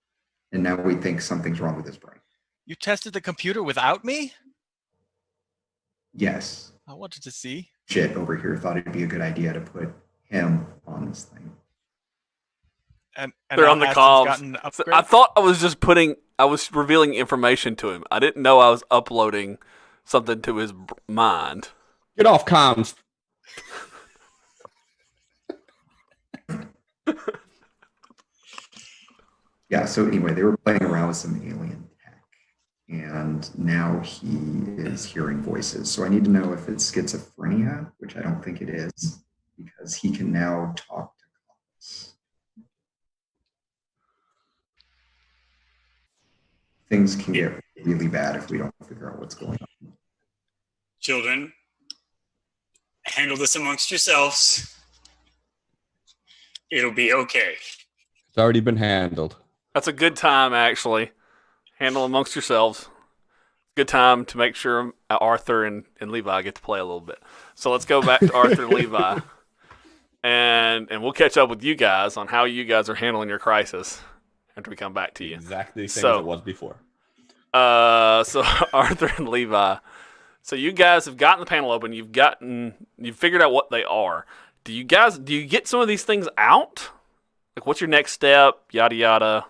Speaker 5: and now we think something's wrong with his brain.
Speaker 4: You tested the computer without me?
Speaker 5: Yes.
Speaker 4: I wanted to see.
Speaker 5: Shit over here thought it'd be a good idea to put him on this thing.
Speaker 4: And
Speaker 1: They're
Speaker 4: now
Speaker 1: on the
Speaker 4: Aston's
Speaker 1: comms.
Speaker 4: gotten an
Speaker 1: So
Speaker 4: upgrade?
Speaker 1: I thought I was revealing information to him. I didn't know I was uploading something to his mind.
Speaker 3: Get off comms.
Speaker 5: Yeah, so anyway, they were playing around with some alien tech, and now he is hearing voices. So I need to know if it's schizophrenia, which I don't think it is, because he can now talk to us. Things can get really bad if we don't figure out what's going on.
Speaker 2: Children, handle this amongst yourselves. It'll be okay.
Speaker 3: It's already been handled.
Speaker 1: That's a good time, actually. Handle amongst yourselves. Good time to make sure Arthur and Levi get to play a little bit. So let's go back to Arthur and Levi, and we'll catch up with you guys on how you guys are handling your crisis after we come back to you.
Speaker 3: Exactly the same
Speaker 1: So-
Speaker 3: as it was before.
Speaker 1: So Arthur and Levi. So you guys have gotten the panel open. You've figured out what they are. Do you get some of these things out? Like, what's your next step? Yada yada.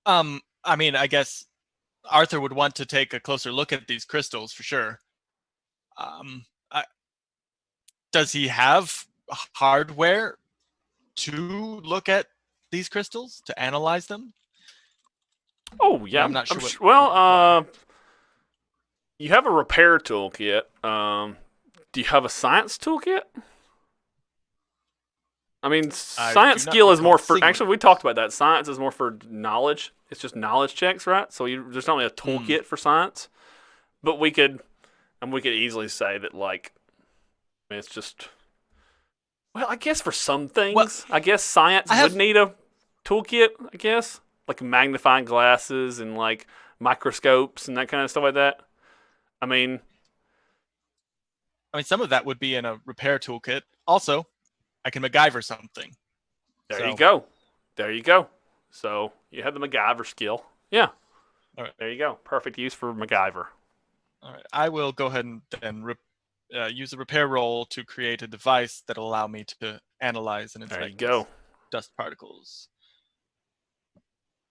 Speaker 4: I mean, I guess Arthur would want to take a closer look at these crystals for sure. Does he have hardware to look at these crystals, to analyze them?
Speaker 1: Oh yeah,
Speaker 4: I'm not sure what-
Speaker 1: Well, you have a repair toolkit. Do you have a science toolkit? I mean, science
Speaker 4: do not
Speaker 1: skill is
Speaker 4: recall
Speaker 1: more for.
Speaker 4: seeing
Speaker 1: Actually, we talked about that. Science is more for knowledge. It's just knowledge checks, right? So there's not really a toolkit for science, but we could easily say that, like, I mean, it's just. Well, I guess for some things,
Speaker 4: Well,
Speaker 1: I guess science
Speaker 4: I have-
Speaker 1: would need a toolkit. I guess like magnifying glasses and like microscopes and that kind of stuff like that. I mean,
Speaker 4: some of that would be in a repair toolkit. Also, I can MacGyver something.
Speaker 1: there you go. There you go. So you have the MacGyver skill. Yeah.
Speaker 4: All right.
Speaker 1: There you go. Perfect use for MacGyver.
Speaker 4: All right, I will go ahead and use the repair roll to create a device that'll allow me to analyze and
Speaker 1: There you
Speaker 4: inspect
Speaker 1: go.
Speaker 4: these dust particles.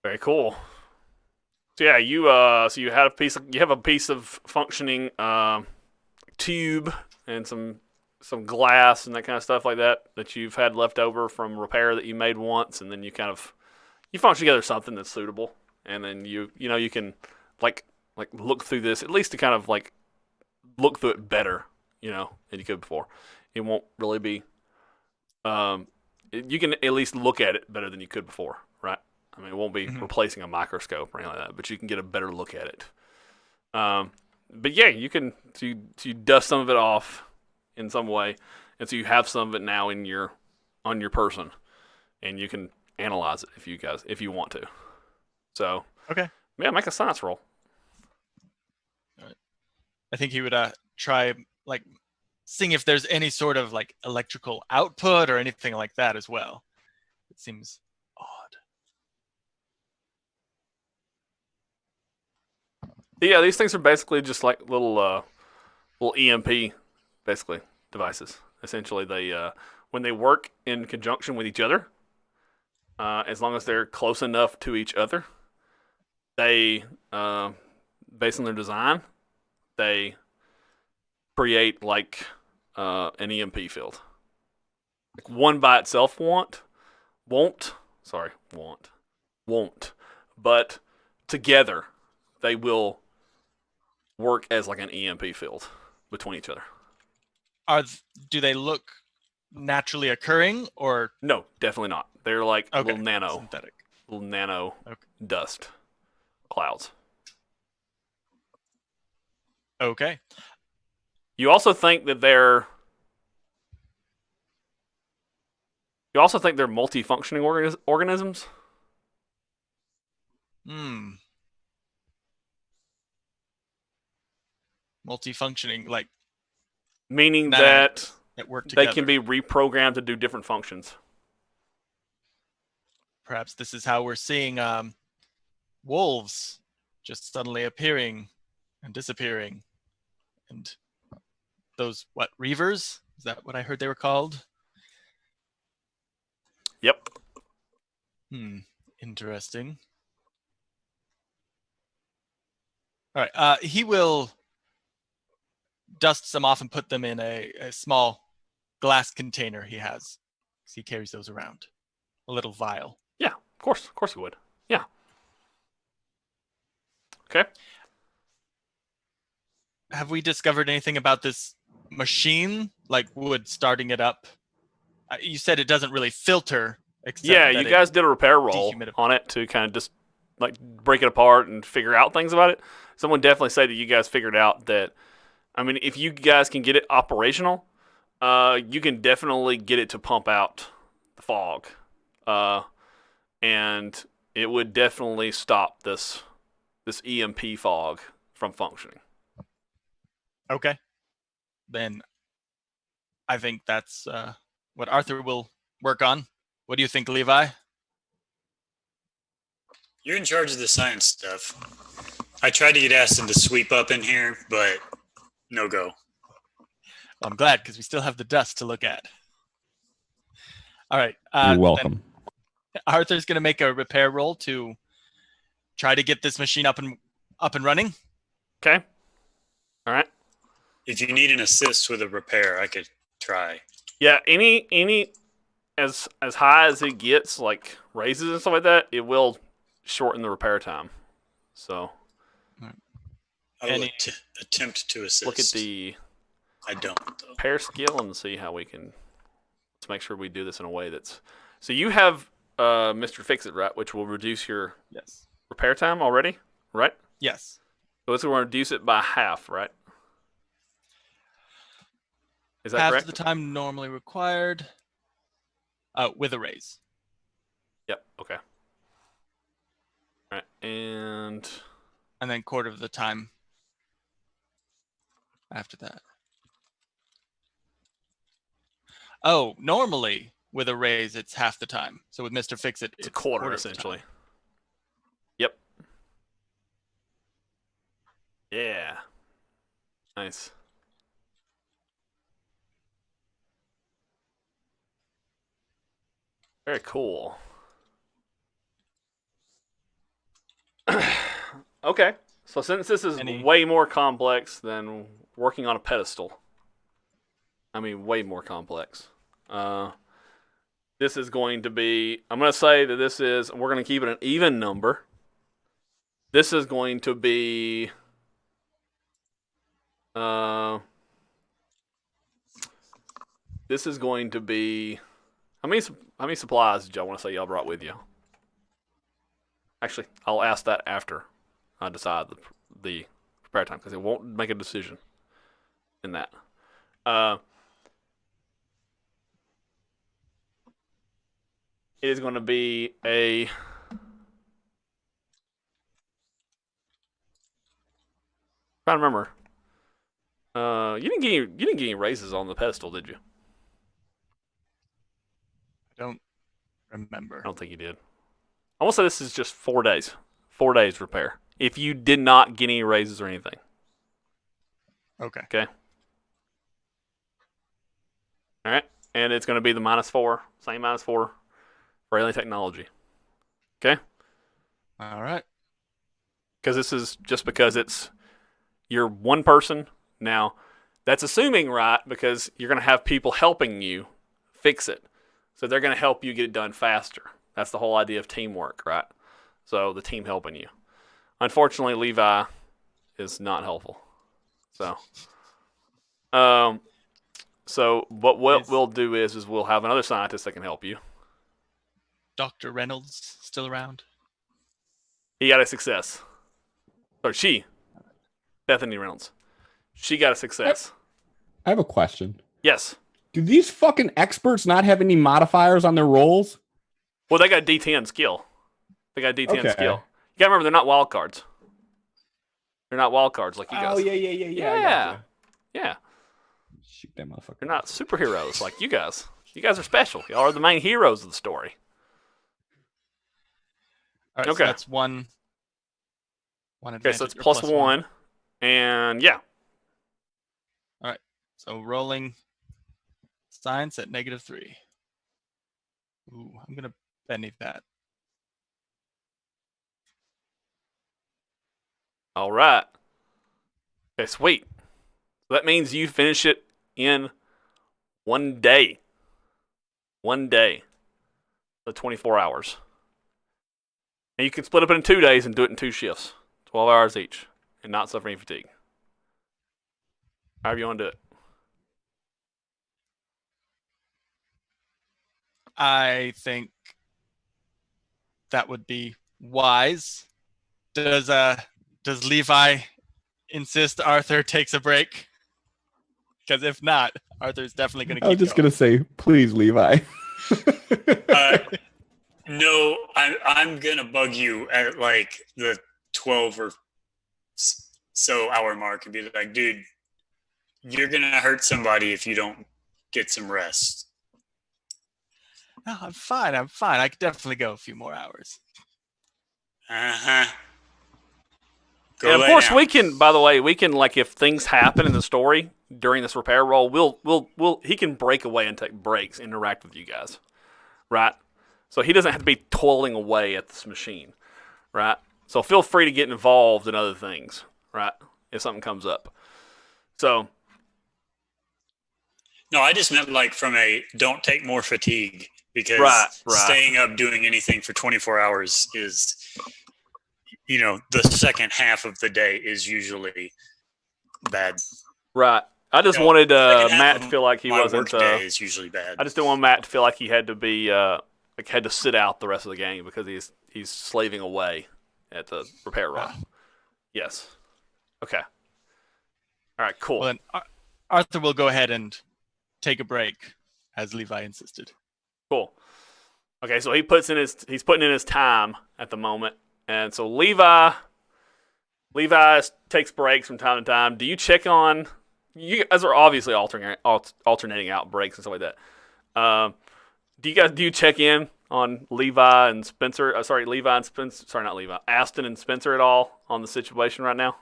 Speaker 1: Very cool. So yeah, you have a piece of functioning tube and some glass and that kind of stuff like that you've had left over from repair that you made once, and then you function together something that's suitable. and then you can like look through this at least to kind of like look through it better, than you could before. It won't really be. You can at least look at it better than you could before, right? I mean, it won't be replacing a microscope or anything like that, but you can get a better look at it. But yeah, you can you dust some of it off in some way, and so you have some of it now on your person, and you can analyze it if you want to. So
Speaker 4: Okay.
Speaker 1: yeah, make a science roll.
Speaker 4: All right. I think he would try like seeing if there's any sort of like electrical output or anything like that as well. It seems odd.
Speaker 1: Yeah, these things are basically just like little EMP, basically devices. Essentially, they when they work in conjunction with each other, as long as they're close enough to each other, they, based on their design, they create like an EMP field. Like one by itself won't, but together they will work as like an EMP field between each other.
Speaker 4: Do they look naturally occurring or
Speaker 1: No, definitely not. They're like
Speaker 4: okay,
Speaker 1: little nano dust clouds.
Speaker 4: Okay.
Speaker 1: You also think that they're multifunctioning organisms?
Speaker 4: Multifunctioning, like
Speaker 1: Meaning that
Speaker 4: work
Speaker 1: they
Speaker 4: together.
Speaker 1: can be reprogrammed to do different functions.
Speaker 4: Perhaps this is how we're seeing wolves just suddenly appearing and disappearing. And those, reavers? Is that what I heard they were called?
Speaker 1: Yep.
Speaker 4: Interesting. All right. He will dust some off and put them in a small glass container he has. He carries those around. A little vial.
Speaker 1: Yeah, of course you would. Yeah. Okay.
Speaker 4: Have we discovered anything about this machine? Like wood starting it up? You said it doesn't really filter.
Speaker 1: Yeah, you guys did a repair roll on it to kind of just like break it apart and figure out things about it. Someone definitely said that you guys figured out that, I mean, if you guys can get it operational, you can definitely get it to pump out the fog. And it would definitely stop this EMP fog from functioning.
Speaker 4: Okay. Then I think that's what Arthur will work on. What do you think, Levi?
Speaker 2: You're in charge of the science stuff. I tried to get Aston to sweep up in here, but no go.
Speaker 4: Well, I'm glad because we still have the dust to look at. All right.
Speaker 3: You're welcome.
Speaker 4: Arthur's going to make a repair roll to try to get this machine up and running.
Speaker 1: Okay. All right.
Speaker 2: If you need an assist with a repair, I could try.
Speaker 1: Yeah, any as high as it gets, like raises and stuff like that, it will shorten the repair time. So
Speaker 2: I'll attempt to assist.
Speaker 1: Look at the
Speaker 2: I don't though.
Speaker 1: Repair skill and see how we can. Let's make sure we do this in a way that's. So you have Mr. Fix-It, right? Which will reduce your repair time already, right?
Speaker 4: Yes.
Speaker 1: So it's going to reduce it by half, right? Is that
Speaker 4: half
Speaker 1: correct?
Speaker 4: of the time normally required with a raise.
Speaker 1: Yep. Okay. All right. And
Speaker 4: then quarter of the time after that. Oh, normally with a raise, it's half the time. So with Mr. Fix-It,
Speaker 1: it's a quarter essentially. Yep. Yeah. Nice. Very cool. Okay. So since this is way more complex than working on a pedestal, I mean, way more complex. This is going to be, I'm going to say that we're going to keep it an even number. This is going to be. This is going to be. How many supplies did y'all want to say y'all brought with you? Actually, I'll ask that after I decide the prepare time because it won't make a decision in that. It is going to be a. Trying to remember. You didn't get any raises on the pedestal, did you?
Speaker 4: I don't remember.
Speaker 1: I don't think you did. I want to say this is just 4 days. 4 days repair. If you did not get any raises or anything.
Speaker 4: Okay.
Speaker 1: Okay. All right. And it's going to be the -4. Same -4 for alien technology. Okay?
Speaker 4: All right.
Speaker 1: Because this is just because you're one person. Now, that's assuming, right? Because you're going to have people helping you fix it. So they're going to help you get it done faster. That's the whole idea of teamwork, right? So the team helping you. Unfortunately, Levi is not helpful. So what we'll do is we'll have another scientist that can help you.
Speaker 4: Dr. Reynolds still around?
Speaker 1: He got a success. Or she, Bethany Reynolds. She got a success.
Speaker 3: I have a question.
Speaker 1: Yes.
Speaker 3: Do these fucking experts not have any modifiers on their rolls?
Speaker 1: Well, they got D10 skill. They got D10
Speaker 3: Okay.
Speaker 1: skill. You gotta remember, they're not wild cards. They're not wild cards like you guys.
Speaker 3: Oh, yeah.
Speaker 1: Yeah.
Speaker 3: I gotcha.
Speaker 1: Yeah.
Speaker 3: Shoot that motherfucker.
Speaker 1: They're not superheroes like you guys. You guys are special. Y'all are the main heroes of the story.
Speaker 4: All right,
Speaker 1: Okay.
Speaker 4: so that's one advantage.
Speaker 1: Okay, so it's
Speaker 4: or
Speaker 1: +1. And yeah.
Speaker 4: So rolling science at -3. Ooh, I'm going to Benny that.
Speaker 1: All right. Okay, sweet. So that means you finish it in 1 day. 1 day. So 24 hours. And you can split up in 2 days and do it in 2 shifts. 12 hours each. And not suffer any fatigue. However you want to do it.
Speaker 4: I think that would be wise. Does Levi insist Arthur takes a break? Because if not, Arthur's definitely going to
Speaker 3: I
Speaker 4: keep
Speaker 3: was just
Speaker 4: going.
Speaker 3: going to say, please, Levi.
Speaker 2: No, I'm gonna bug you at like the 12 or so hour mark and be like, dude, you're gonna hurt somebody if you don't get some rest.
Speaker 4: No, I'm fine. I could definitely go a few more hours.
Speaker 2: Uh-huh.
Speaker 1: And of course, we can. By the way, we can, like, if things happen in the story during this repair roll, he can break away and take breaks, interact with you guys, right? So he doesn't have to be toiling away at this machine, right? So feel free to get involved in other things, right? If something comes up. So.
Speaker 2: No, I just meant like from a don't take more fatigue, because
Speaker 1: right.
Speaker 2: staying up doing anything for 24 hours is, the second half of the day is usually bad.
Speaker 1: Right. I just wanted Matt to feel like he
Speaker 2: my
Speaker 1: wasn't.
Speaker 2: Work day is usually bad.
Speaker 1: I just didn't want Matt to feel like he had to be had to sit out the rest of the game because he's slaving away at the repair run. Yes. Okay. All right. Cool.
Speaker 4: Well, then Arthur will go ahead and take a break, as Levi insisted.
Speaker 1: Cool. Okay, so he's putting in his time at the moment, and so Levi takes breaks from time to time. Do you check on? You guys are obviously alternating out breaks and stuff like that. Do you check in on Levi and Spencer? Levi and Spencer. Sorry, not Levi. Aston and Spencer at all on the situation right now?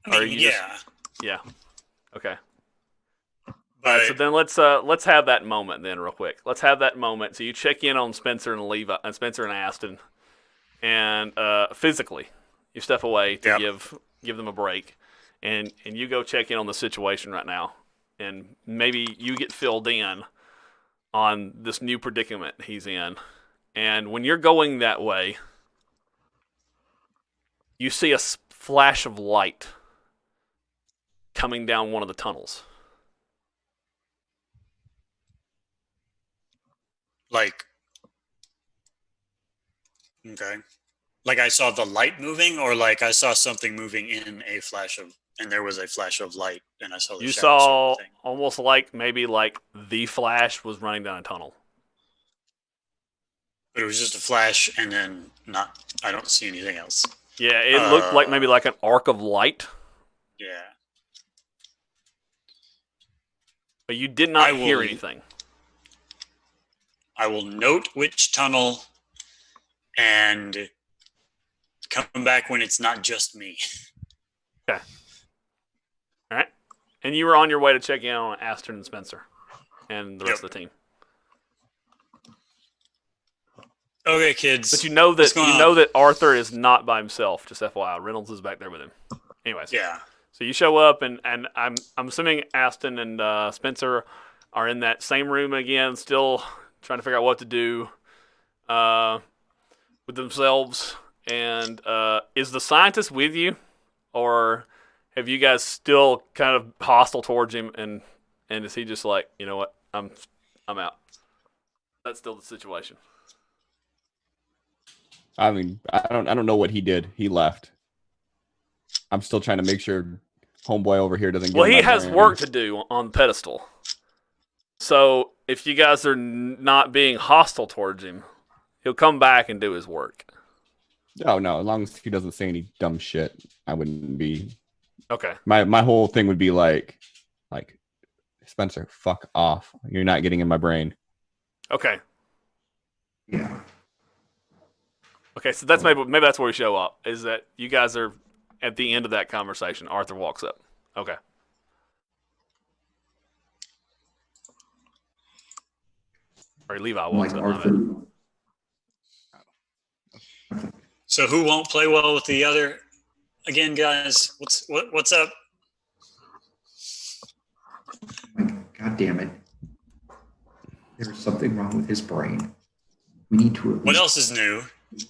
Speaker 1: Yeah. Okay.
Speaker 2: But,
Speaker 1: all right, so then let's have that moment then real quick. Let's have that moment. So you check in on Spencer and Levi and Spencer and Aston, and physically you step away to give them a break, and you go check in on the situation right now, and maybe you get filled in on this new predicament he's in, and when you're going that way, you see a flash of light coming down one of the tunnels.
Speaker 2: Like, okay. Like I saw the light moving, or like I saw something moving in a flash of, and there was a flash of light, and I saw the
Speaker 1: You
Speaker 2: shadow sort
Speaker 1: saw
Speaker 2: of thing.
Speaker 1: almost like maybe like the flash was running down a tunnel.
Speaker 2: But it was just a flash, and then not. I don't see anything else.
Speaker 1: Yeah, it looked like maybe like an arc of light,
Speaker 2: Yeah.
Speaker 1: but you did not
Speaker 2: I
Speaker 1: hear
Speaker 2: will-
Speaker 1: anything.
Speaker 2: I will note which tunnel, and come back when it's not just me.
Speaker 1: All right, and you were on your way to check in on Aston and Spencer, and the rest of the team.
Speaker 2: Okay, kids.
Speaker 1: But you know
Speaker 2: What's going
Speaker 1: that
Speaker 2: on?
Speaker 1: Arthur is not by himself. Just FYI, Reynolds is back there with him. Anyways,
Speaker 2: Yeah.
Speaker 1: so you show up, and I'm assuming Aston and Spencer are in that same room again, still trying to figure out what to do with themselves. And is the scientist with you, or have you guys still kind of hostile towards him? And is he just like, you know what, I'm out? That's still the situation.
Speaker 3: I mean, I don't know what he did. He left. I'm still trying to make sure homeboy over here doesn't.
Speaker 1: Well,
Speaker 3: get
Speaker 1: he
Speaker 3: my
Speaker 1: has
Speaker 3: brand.
Speaker 1: work to do on the pedestal. So if you guys are not being hostile towards him, he'll come back and do his work.
Speaker 3: Oh no, as long as he doesn't say any dumb shit, I wouldn't be.
Speaker 1: Okay.
Speaker 3: My whole thing would be like, Spencer, fuck off. You're not getting in my brain.
Speaker 1: Okay.
Speaker 5: Yeah.
Speaker 1: Okay. So that's maybe that's where we show up. Is that you guys are at the end of that conversation? Arthur walks up. Okay. Or Levi
Speaker 5: I'm
Speaker 1: walks
Speaker 5: like,
Speaker 1: up.
Speaker 5: Arthur.
Speaker 2: So who won't play well with the other? Again, guys, what's up?
Speaker 5: Like, God damn it. There's something wrong with his brain. We need to at least.
Speaker 2: What else is new?
Speaker 5: Do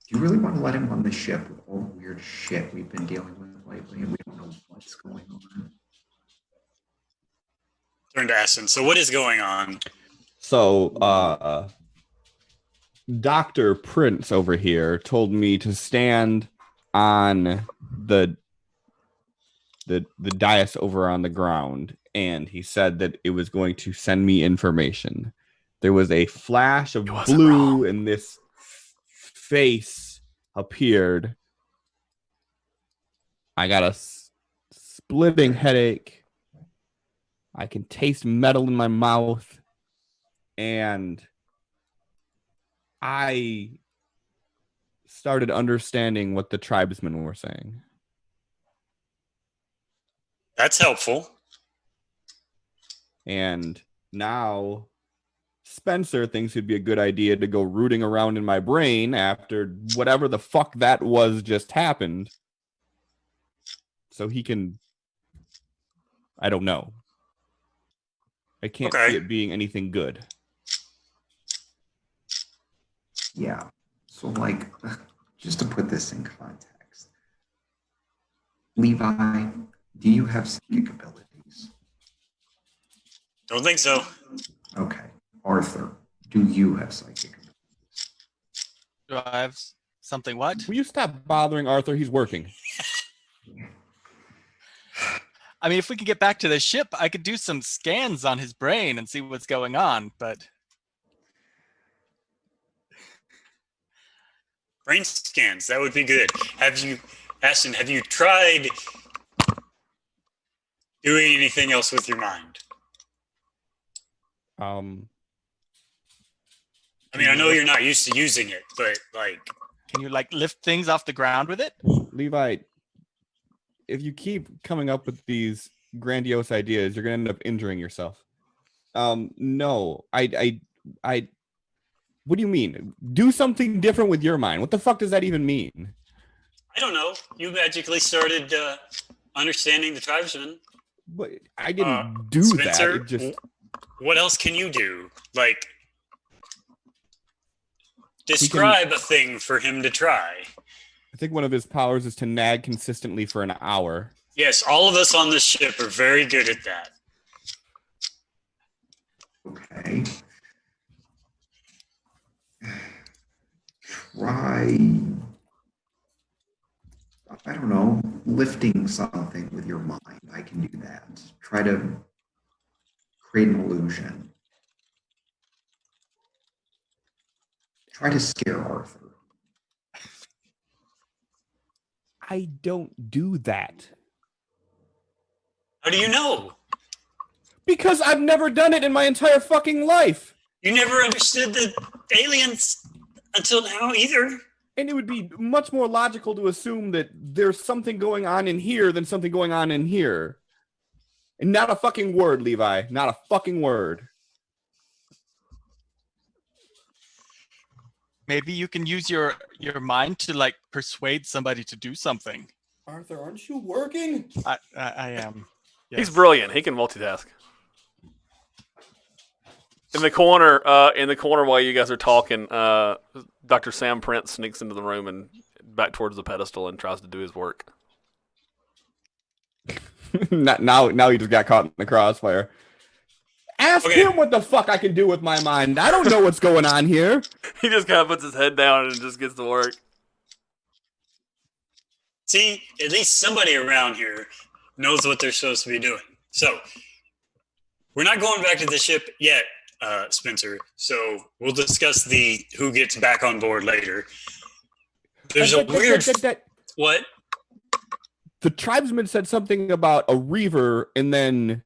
Speaker 5: you really want to let him on the ship with all the weird shit we've been dealing with lately and we don't know what's going on?
Speaker 2: Turn to Aston. So what is going on?
Speaker 3: So, Dr. Prince over here told me to stand on the dais over on the ground, and he said that it was going to send me information. There was a flash of blue, and this face appeared. I got a splitting headache. I can taste metal in my mouth, and I started understanding what the tribesmen were saying.
Speaker 2: That's helpful.
Speaker 3: And now Spencer thinks it'd be a good idea to go rooting around in my brain after whatever the fuck that was just happened. So he can... I don't know. I can't see it being anything good.
Speaker 5: Yeah. So, like, just to put this in context, Levi, do you have psychic abilities?
Speaker 2: Don't think so.
Speaker 5: Okay. Arthur, do you have psychic abilities?
Speaker 4: Do I have something what?
Speaker 3: Will you stop bothering Arthur? He's working.
Speaker 4: I mean, if we could get back to the ship, I could do some scans on his brain and see what's going on, but...
Speaker 2: Brain scans, that would be good. Aston, have you tried doing anything else with your mind? I mean, I know you're not used to using it, but like...
Speaker 4: Can you like lift things off the ground with it?
Speaker 3: Levi, if you keep coming up with these grandiose ideas, you're going to end up injuring yourself. No, I what do you mean? Do something different with your mind. What the fuck does that even mean?
Speaker 2: I don't know. You magically started understanding the tribesmen.
Speaker 3: But I didn't do
Speaker 2: Spencer,
Speaker 3: that. It just...
Speaker 2: What else can you do? Like, describe a thing for him to try.
Speaker 3: I think one of his powers is to nag consistently for an hour.
Speaker 2: Yes, all of us on this ship are very good at that.
Speaker 5: Okay. Try, I don't know, lifting something with your mind. I can do that. Try to create an illusion. Try to scare Arthur.
Speaker 3: I don't do that.
Speaker 2: How do you know?
Speaker 3: Because I've never done it in my entire fucking life.
Speaker 2: You never understood the aliens until now either.
Speaker 3: And it would be much more logical to assume that there's something going on in here than something going on in here. And not a fucking word, Levi. Not a fucking word.
Speaker 4: Maybe you can use your mind to like persuade somebody to do something.
Speaker 3: Arthur, aren't you working?
Speaker 4: I am. Yes.
Speaker 1: He's brilliant. He can multitask. In the corner while you guys are talking, Dr. Sam Prince sneaks into the room and back towards the pedestal and tries to do his work.
Speaker 3: now he just got caught in the crossfire. Ask him what the fuck I can do with my mind. I don't know what's going on here.
Speaker 1: He just kind of puts his head down and just gets to work.
Speaker 2: See, at least somebody around here knows what they're supposed to be doing. So, we're not going back to the ship yet, Spencer. So, we'll discuss the who gets back on board later. There's a weird... What?
Speaker 3: The tribesman said something about a reaver, and then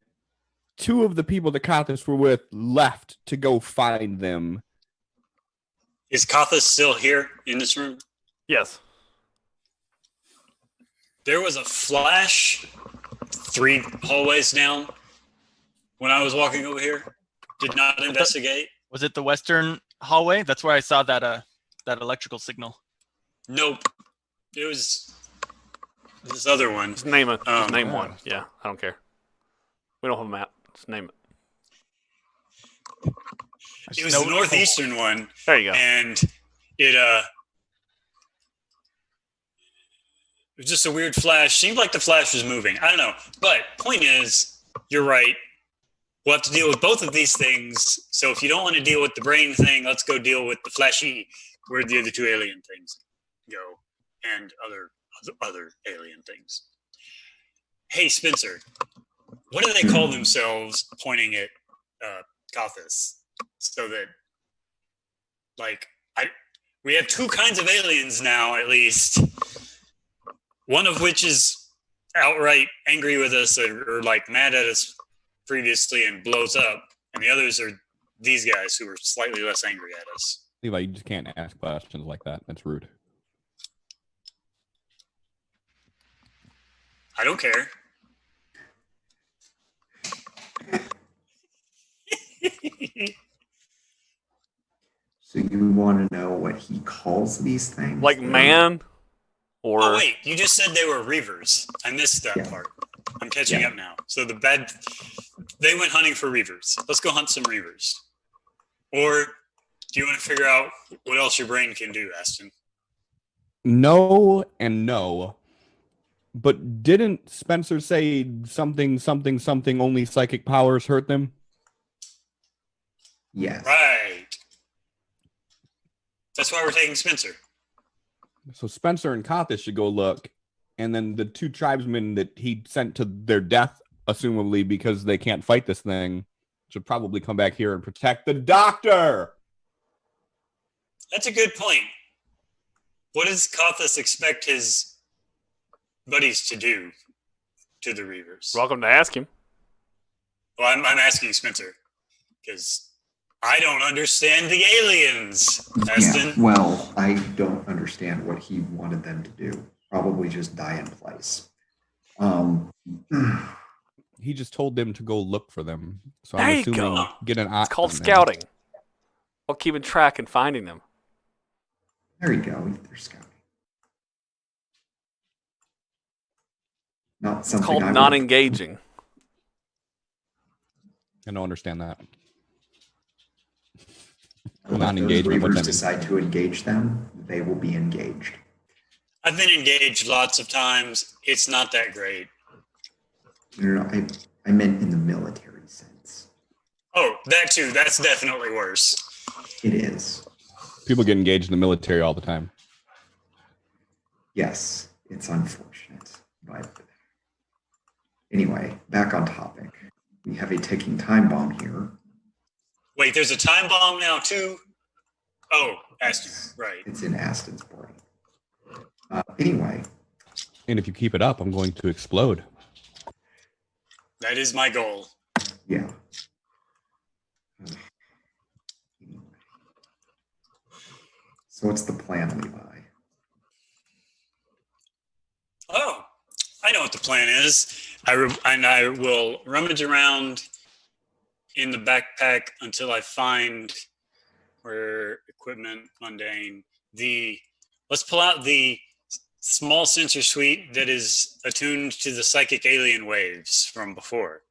Speaker 3: two of the people that Kathis were with left to go find them.
Speaker 2: Is Kathis still here in this room?
Speaker 1: Yes.
Speaker 2: There was a flash 3 hallways down when I was walking over here. Did not investigate.
Speaker 4: Was it the western hallway? That's where I saw that electrical signal.
Speaker 2: Nope. It was this other one.
Speaker 1: Just name it. Just name one. Yeah, I don't care. We don't have a map. Just name it.
Speaker 2: It was the northeastern one.
Speaker 1: There you go.
Speaker 2: And it was just a weird flash. Seemed like the flash was moving. I don't know. But point is, you're right. We'll have to deal with both of these things. So if you don't want to deal with the brain thing, let's go deal with the flashy, where the other 2 alien things go, and other alien things. Hey, Spencer, what do they call themselves pointing at Kathis? So that, like, we have 2 kinds of aliens now, at least. One of which is outright angry with us or like mad at us previously and blows up. And the others are these guys who are slightly less angry at us.
Speaker 3: Levi, you just can't ask questions like that. That's rude.
Speaker 2: I don't care.
Speaker 5: So you want to know what he calls these things?
Speaker 1: Like man? Or...
Speaker 2: Oh, wait. You just said they were reavers. I missed that part. I'm catching up now. So they went hunting for reavers. Let's go hunt some reavers. Or do you want to figure out what else your brain can do, Aston?
Speaker 3: No and no. But didn't Spencer say something, only psychic powers hurt them?
Speaker 5: Yes.
Speaker 2: Right. That's why we're taking Spencer.
Speaker 3: So Spencer and Kathis should go look. And then the 2 tribesmen that he sent to their death, assumably because they can't fight this thing, should probably come back here and protect the doctor.
Speaker 2: That's a good point. What does Kathis expect his buddies to do to the reavers?
Speaker 1: Welcome to ask him.
Speaker 2: Well, I'm asking Spencer because I don't understand the aliens, Aston.
Speaker 5: Yeah, well, I don't understand what he wanted them to do. Probably just die in place.
Speaker 3: He just told them to go look for them. So
Speaker 1: There
Speaker 3: I'm
Speaker 1: you
Speaker 3: assuming
Speaker 1: go.
Speaker 3: get an eye.
Speaker 1: It's called
Speaker 3: on them.
Speaker 1: scouting. Or keeping track and finding them.
Speaker 5: There you go. They're scouting. Not
Speaker 1: It's
Speaker 5: something
Speaker 1: called
Speaker 5: I would-
Speaker 1: non-engaging.
Speaker 3: I don't understand that.
Speaker 5: If those
Speaker 3: Non-engagement. What's
Speaker 5: reavers
Speaker 3: that mean?
Speaker 5: decide to engage them, they will be engaged.
Speaker 2: I've been engaged lots of times. It's not that great.
Speaker 5: No, I meant in the military sense.
Speaker 2: Oh, that too. That's definitely worse.
Speaker 5: It is.
Speaker 3: People get engaged in the military all the time.
Speaker 5: Yes, it's unfortunate. But anyway, back on topic. We have a ticking time bomb here.
Speaker 2: Wait, there's a time bomb now too? Oh, Aston, right.
Speaker 5: It's in Aston's brain. Anyway.
Speaker 3: And if you keep it up, I'm going to explode.
Speaker 2: That is my goal.
Speaker 5: Yeah. So what's the plan, Levi?
Speaker 2: Oh, I know what the plan is. I will rummage around in the backpack until I find where equipment, mundane. Let's pull out the small sensor suite that is attuned to the psychic alien waves from before.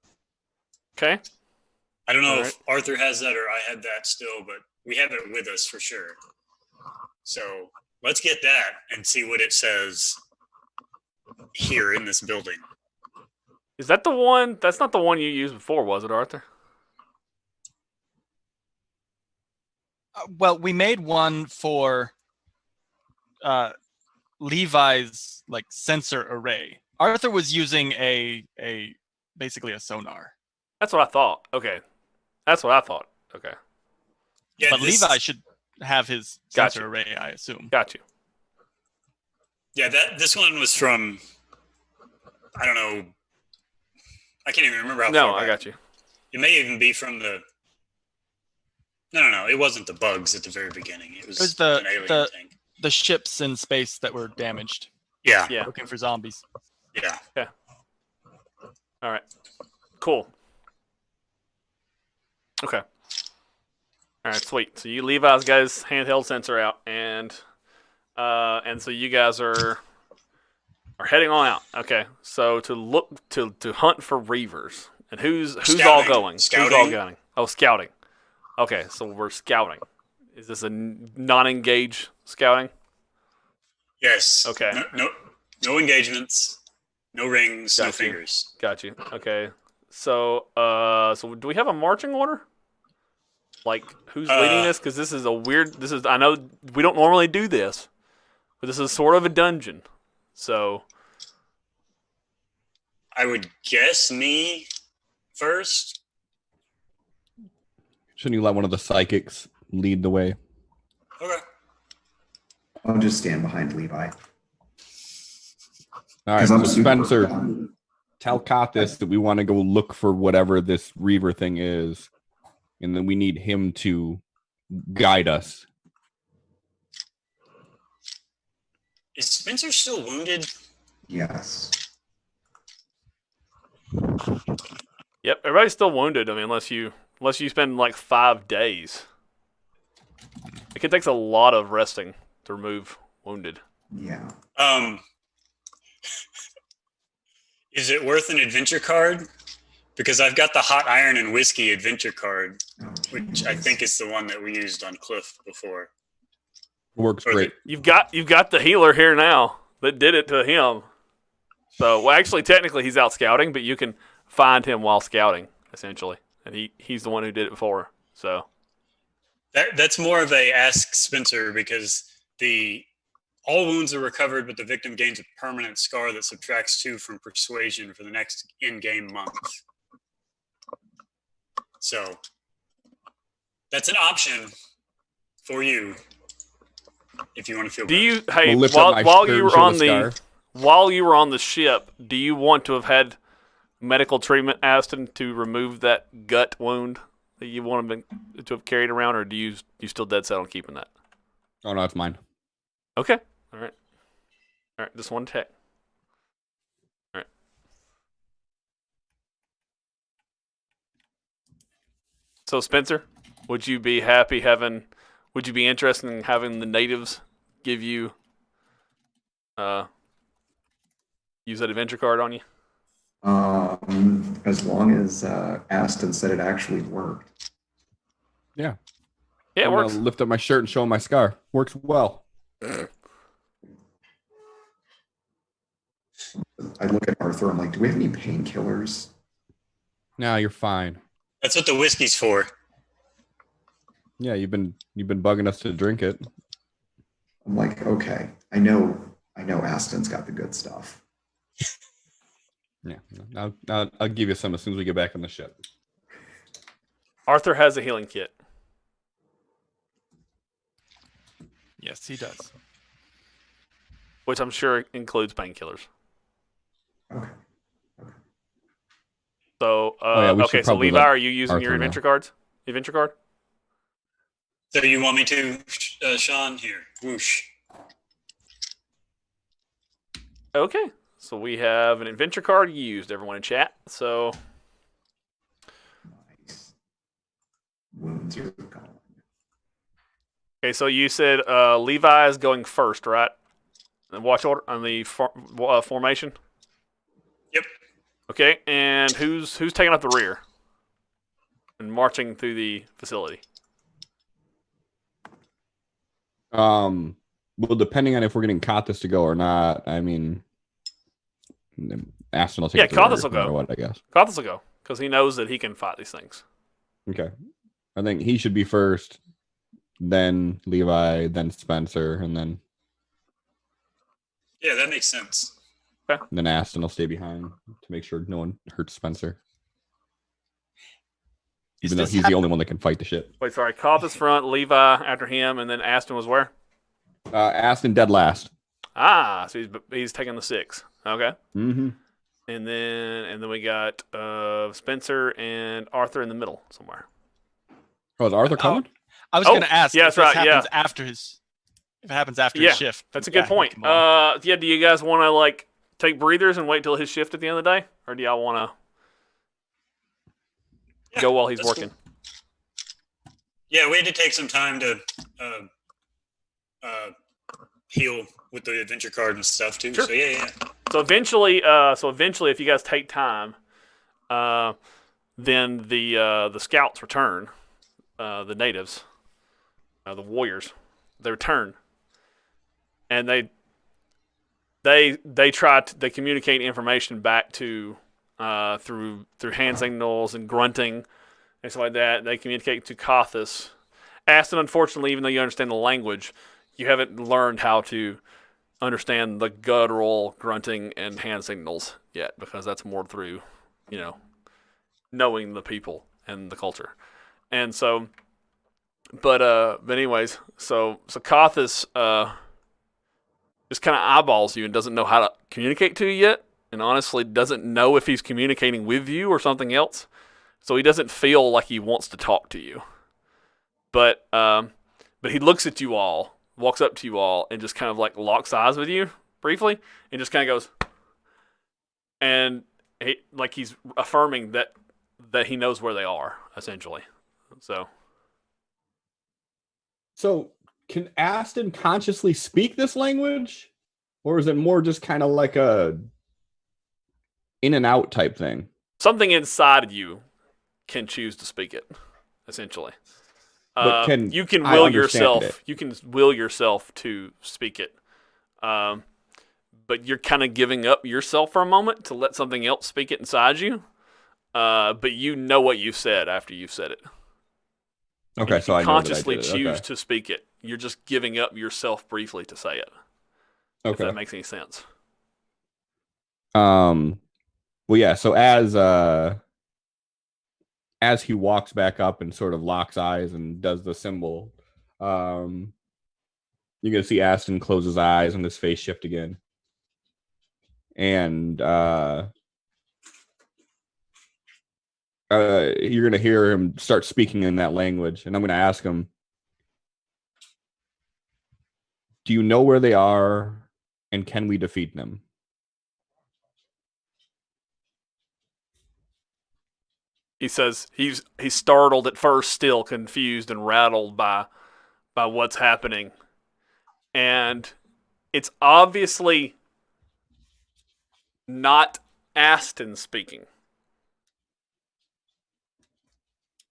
Speaker 1: Okay.
Speaker 2: I don't know
Speaker 1: All
Speaker 2: if
Speaker 1: right.
Speaker 2: Arthur has that or I had that still, but we have it with us for sure. So let's get that and see what it says here in this building.
Speaker 1: Is that the one? That's not the one you used before, was it, Arthur?
Speaker 4: Well, we made one for Levi's like sensor array. Arthur was using a basically a sonar.
Speaker 1: That's what I thought. Okay. That's what I thought. Okay.
Speaker 2: Yeah,
Speaker 4: But Levi should have his
Speaker 1: Gotcha.
Speaker 4: sensor array, I assume.
Speaker 1: Got you.
Speaker 2: Yeah, this one was from, I don't know, I can't even remember how
Speaker 1: No,
Speaker 2: far
Speaker 1: I
Speaker 2: back.
Speaker 1: got you.
Speaker 2: It may even be from the, no, it wasn't the bugs at the very beginning. It was
Speaker 4: the-
Speaker 2: an alien
Speaker 4: the-
Speaker 2: thing.
Speaker 4: The ships in space that were damaged,
Speaker 2: Yeah,
Speaker 1: Yeah.
Speaker 4: looking for zombies.
Speaker 2: yeah.
Speaker 1: All right. Cool. Okay. All right, sweet. So you Levi's got his handheld sensor out, and so you guys are heading on out. Okay. So to look to hunt for reavers, and who's all
Speaker 2: Scouting.
Speaker 1: going? Who's all
Speaker 2: Scouting.
Speaker 1: going? Oh, scouting. Okay, so we're scouting. Is this a non-engaged scouting?
Speaker 2: Yes.
Speaker 1: Okay.
Speaker 2: No engagements, no rings, no
Speaker 1: Gotcha.
Speaker 2: fingers.
Speaker 1: Got you. Okay. So so do we have a marching order? Like who's leading this? Because this is a weird. I know we don't normally do this, but this is sort of a dungeon. So
Speaker 2: I would guess me first.
Speaker 3: Shouldn't you let one of the psychics lead the way?
Speaker 2: Okay.
Speaker 5: I'll just stand behind Levi.
Speaker 3: All right,
Speaker 5: 'Cause
Speaker 3: so
Speaker 5: I'm super
Speaker 3: Spencer,
Speaker 5: dumb.
Speaker 3: tell Kathis that we want to go look for whatever this Reaver thing is, and then we need him to guide us.
Speaker 2: Is Spencer still wounded?
Speaker 5: Yes.
Speaker 1: yep, everybody's still wounded. I mean, unless you spend like 5 days. It takes a lot of resting to remove wounded.
Speaker 5: Yeah.
Speaker 2: Is it worth an adventure card? Because I've got the hot iron and whiskey adventure card,
Speaker 5: Oh,
Speaker 2: which I think is the one that we used on Cliff before.
Speaker 3: Works
Speaker 2: Or
Speaker 3: great.
Speaker 1: You've got the healer here now that did it to him. So, well, actually, technically, he's out scouting, but you can find him while scouting, essentially, and he's the one who did it before. So,
Speaker 2: That's more of a ask Spencer because all wounds are recovered, but the victim gains a permanent scar that subtracts 2 from persuasion for the next in-game month. So that's an option for you if you want to feel
Speaker 1: do
Speaker 2: better.
Speaker 1: you? Hey,
Speaker 3: We'll lift up my
Speaker 1: while
Speaker 3: shirt
Speaker 1: you
Speaker 3: and
Speaker 1: were
Speaker 3: show
Speaker 1: on
Speaker 3: the
Speaker 1: while you were on the ship, do you want to have had medical treatment, Aston, to remove that gut wound that you want to have carried around, or do you still dead set on keeping that?
Speaker 3: Oh no, it's mine.
Speaker 1: Okay. All right. Just one check. All right. So Spencer, would you be interested in having the natives give you use that adventure card on you?
Speaker 5: As long as Aston said it actually worked.
Speaker 1: Yeah, it
Speaker 3: I'm
Speaker 1: works.
Speaker 3: gonna lift up my shirt and show him my scar. Works well.
Speaker 5: I look at Arthur. I'm like, do we have any painkillers?
Speaker 3: No, you're fine.
Speaker 2: That's what the whiskey's for.
Speaker 3: Yeah, you've been bugging us to drink it.
Speaker 5: I'm like, okay, I know Aston's got the good stuff.
Speaker 3: Yeah, I'll give you some as soon as we get back on the ship.
Speaker 1: Arthur has a healing kit.
Speaker 4: Yes, he does.
Speaker 1: Which I'm sure includes painkillers.
Speaker 5: Okay.
Speaker 1: So,
Speaker 3: we should
Speaker 1: okay, so
Speaker 3: probably
Speaker 1: Levi,
Speaker 3: let
Speaker 1: are you using your
Speaker 3: Arthur know.
Speaker 1: adventure cards? Adventure card?
Speaker 2: So you want me to, Shaun? Here, whoosh.
Speaker 1: Okay, so we have an adventure card used, everyone in chat. So,
Speaker 5: Nice. Wounds are gone.
Speaker 1: okay, so you said Levi is going first, right? The watch order on the formation.
Speaker 2: Yep.
Speaker 1: Okay, and who's taking up the rear and marching through the facility?
Speaker 3: Well, depending on if we're getting Kathis to go or not, I mean, Aston will take it to
Speaker 1: Kathis
Speaker 3: rear,
Speaker 1: will
Speaker 3: no matter
Speaker 1: go.
Speaker 3: what, I guess.
Speaker 1: Kathis will go because he knows that he can fight these things.
Speaker 3: Okay. I think he should be first, then Levi, then Spencer, and then
Speaker 2: Yeah, that makes sense.
Speaker 3: Aston will stay behind to make sure no one hurts Spencer. Even though he's the only one that can fight the ship.
Speaker 1: Wait, sorry. Kathis front, Levi after him, and then Aston was where?
Speaker 3: Aston dead last.
Speaker 1: Ah, so he's taking the 6. Okay.
Speaker 3: Mm-hmm.
Speaker 1: And then we got Spencer and Arthur in the middle somewhere.
Speaker 3: Oh, is Arthur coming?
Speaker 4: I was going to ask
Speaker 1: yeah,
Speaker 4: if
Speaker 1: that's right,
Speaker 4: happens after his if it happens after his shift.
Speaker 1: That's a good point. Do you guys want to like take breathers and wait till his shift at the end of the day, or do y'all want to go while he's working?
Speaker 2: Cool. Yeah, we had to take some time to heal with the adventure card and stuff too.
Speaker 1: Sure.
Speaker 2: So yeah.
Speaker 1: So eventually, if you guys take time, then the scouts return, the natives, the warriors, they return, and they communicate information back to through hand signals and grunting and stuff like that. They communicate to Kathis. Aston, unfortunately, even though you understand the language, you haven't learned how to understand the guttural grunting and hand signals yet, because that's more through, knowing the people and the culture. And so, but anyways, so Kathis just kind of eyeballs you and doesn't know how to communicate to you yet, and honestly doesn't know if he's communicating with you or something else. So he doesn't feel like he wants to talk to you. But he looks at you all, walks up to you all, and just kind of like locks eyes with you briefly, and just kind of goes, and he's affirming that he knows where they are, essentially.
Speaker 3: So can Aston consciously speak this language, or is it more just kind of like a in and out type thing?
Speaker 1: Something inside of you can choose to speak it, essentially.
Speaker 3: But
Speaker 1: you can will yourself. You can will yourself to speak it, but you're kind of giving up yourself for a moment to let something else speak it inside you. But you know what you said after you said it.
Speaker 3: Okay, so I
Speaker 1: consciously choose to speak it. You're just giving up yourself briefly to say it.
Speaker 3: Okay,
Speaker 1: if that makes any sense.
Speaker 3: Well, yeah. So as he walks back up and sort of locks eyes and does the symbol, you're gonna see Aston close his eyes and his face shift again, and you're gonna hear him start speaking in that language, and I'm gonna ask him, do you know where they are, and can we defeat them?
Speaker 1: He says he's startled at first, still confused and rattled by what's happening, and it's obviously not Aston speaking,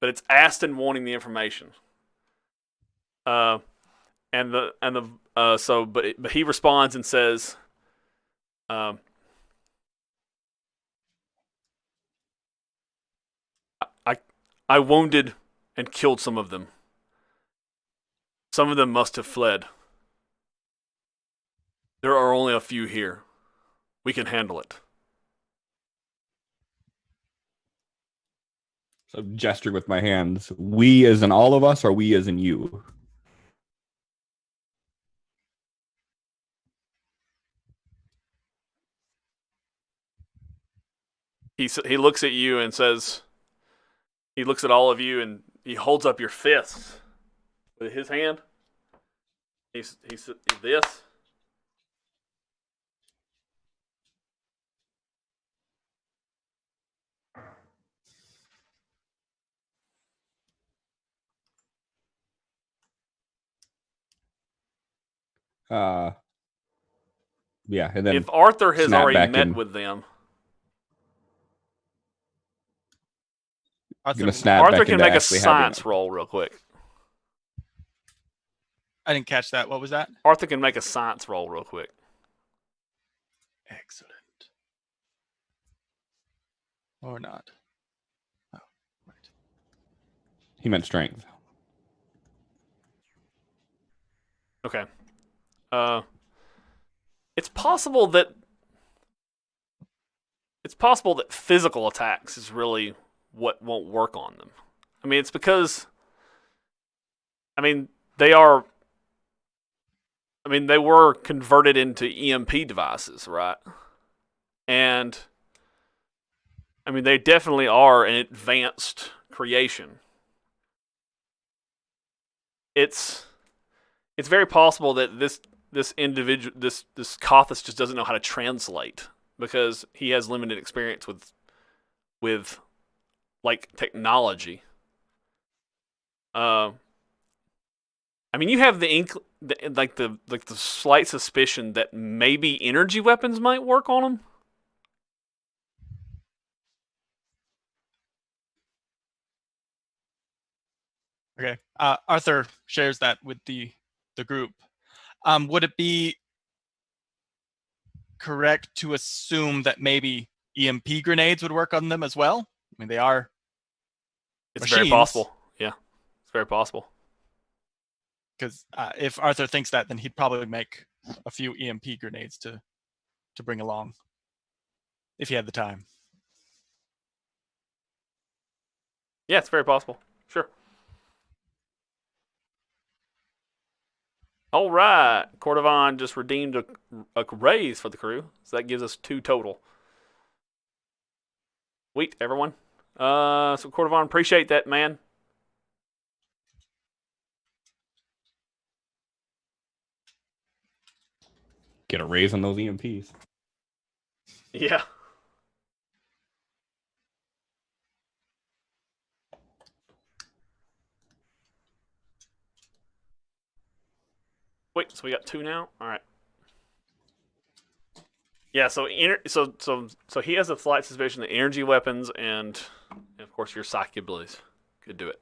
Speaker 1: but it's Aston wanting the information. But he responds and says, I wounded and killed some of them. Some of them must have fled. There are only a few here. We can handle it.
Speaker 3: So gesturing with my hands. We as in all of us, or we as in you?
Speaker 1: He looks at you and says, he looks at all of you and he holds up your fists with his hand. He's this.
Speaker 3: Yeah, and then
Speaker 1: If Arthur has
Speaker 3: snap
Speaker 1: already
Speaker 3: back
Speaker 1: met
Speaker 3: in.
Speaker 1: with them,
Speaker 3: I'm
Speaker 4: Arthur,
Speaker 3: gonna snap
Speaker 1: Arthur
Speaker 3: back
Speaker 1: can
Speaker 3: into
Speaker 1: make a
Speaker 3: actually having
Speaker 1: science roll real quick.
Speaker 4: I didn't catch that. What was that?
Speaker 1: Arthur can make a science roll real quick.
Speaker 4: Excellent. Or not. Oh, right.
Speaker 3: He meant strength.
Speaker 1: Okay. It's possible that physical attacks is really what won't work on them. I mean, it's because they were converted into EMP devices, right? And they definitely are an advanced creation. It's very possible that this individual, this Kothis just doesn't know how to translate because he has limited experience with like technology. You have the slight suspicion that maybe energy weapons might work on him.
Speaker 4: Okay. Arthur shares that with the group. Would it be correct to assume that maybe EMP grenades would work on them as well? I mean, they are.
Speaker 1: It's very possible. Yeah, it's very possible.
Speaker 4: Because if Arthur thinks that, then he'd probably make a few EMP grenades to bring along if he had the time.
Speaker 1: Yeah, it's very possible. Sure. All right. Cordovon just redeemed a raise for the crew, so that gives us 2 total. Sweet, everyone. So Cordovon, appreciate that, man.
Speaker 3: Get a raise on those EMPs.
Speaker 1: Yeah. Wait, so we got 2 now? All right. Yeah, so he has a slight suspicion that energy weapons and of course your psychic abilities could do it.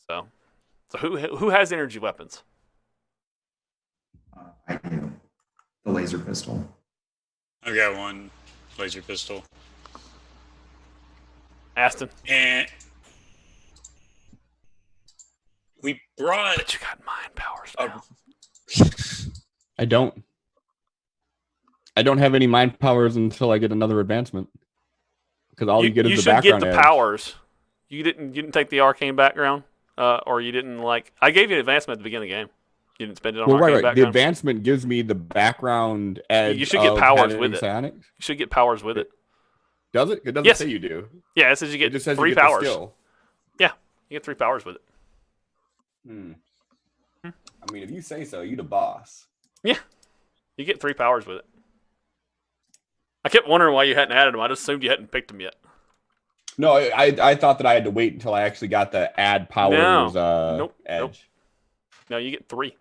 Speaker 1: So who has energy weapons?
Speaker 5: I do. The laser pistol.
Speaker 2: I got one laser pistol.
Speaker 1: Aston.
Speaker 2: And we brought.
Speaker 1: But you got mind powers now.
Speaker 3: I don't have any mind powers until I get another advancement. Because all you get is the background.
Speaker 1: You should get the powers. You didn't take the arcane background, or you didn't like. I gave you an advancement at the beginning of the game. You didn't spend it on arcane background.
Speaker 3: The advancement gives me the background edge.
Speaker 1: You should get powers with it.
Speaker 3: Psionics.
Speaker 1: You should get powers with it.
Speaker 3: Does it? It doesn't say you do.
Speaker 1: Yeah, it says you get
Speaker 3: it just says
Speaker 1: 3
Speaker 3: you get
Speaker 1: powers.
Speaker 3: The skill.
Speaker 1: Yeah, you get 3 powers with it.
Speaker 3: I mean, if you say so, you the boss.
Speaker 1: Yeah, you get 3 powers with it. I kept wondering why you hadn't added them. I just assumed you hadn't picked them yet.
Speaker 3: No, I thought that I had to wait until I actually got the add powers edge.
Speaker 1: No, you get 3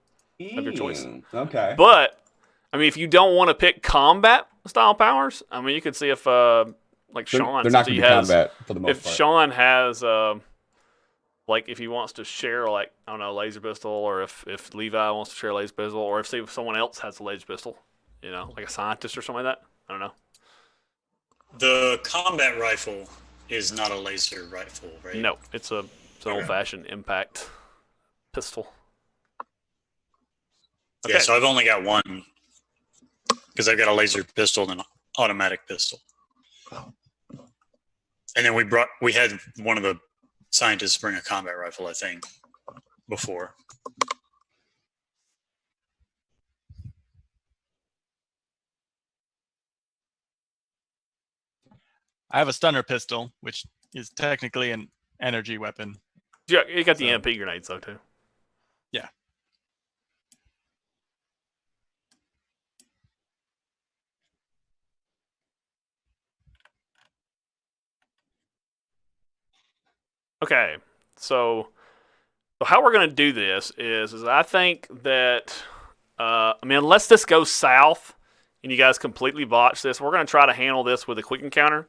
Speaker 1: of your choice.
Speaker 3: Okay.
Speaker 1: But if you don't want to pick combat style powers, you could see if Shaun.
Speaker 3: They're not going to be combat for the most part.
Speaker 1: If Shaun has if he wants to share laser pistol, or if Levi wants to share a laser pistol, or if someone else has a laser pistol, like a scientist or something like that. I don't know.
Speaker 2: The combat rifle is not a laser rifle, right?
Speaker 1: No, it's an
Speaker 2: Okay.
Speaker 1: old-fashioned impact pistol.
Speaker 2: Yeah, so I've only got one because I've got a laser pistol and an automatic pistol. And then we had one of the scientists bring a combat rifle, I think, before.
Speaker 4: I have a stunner pistol, which is technically an energy weapon.
Speaker 1: Yeah, you got the
Speaker 4: So-
Speaker 1: EMP grenades though too.
Speaker 4: Yeah.
Speaker 1: Okay, so how we're going to do this is I think that, unless this goes south and you guys completely botch this, we're going to try to handle this with a quick encounter,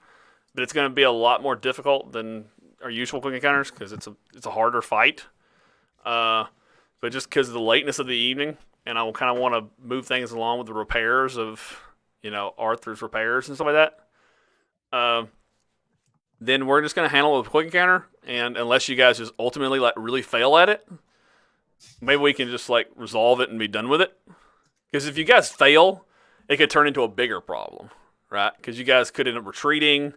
Speaker 1: but it's going to be a lot more difficult than our usual quick encounters because it's a harder fight. But just because of the lateness of the evening, and I kind of want to move things along with the repairs of, Arthur's repairs and stuff like that. Then we're just going to handle it with a quick encounter, and unless you guys just ultimately really fail at it, maybe we can just resolve it and be done with it. Because if you guys fail, it could turn into a bigger problem, right? Because you guys could end up retreating,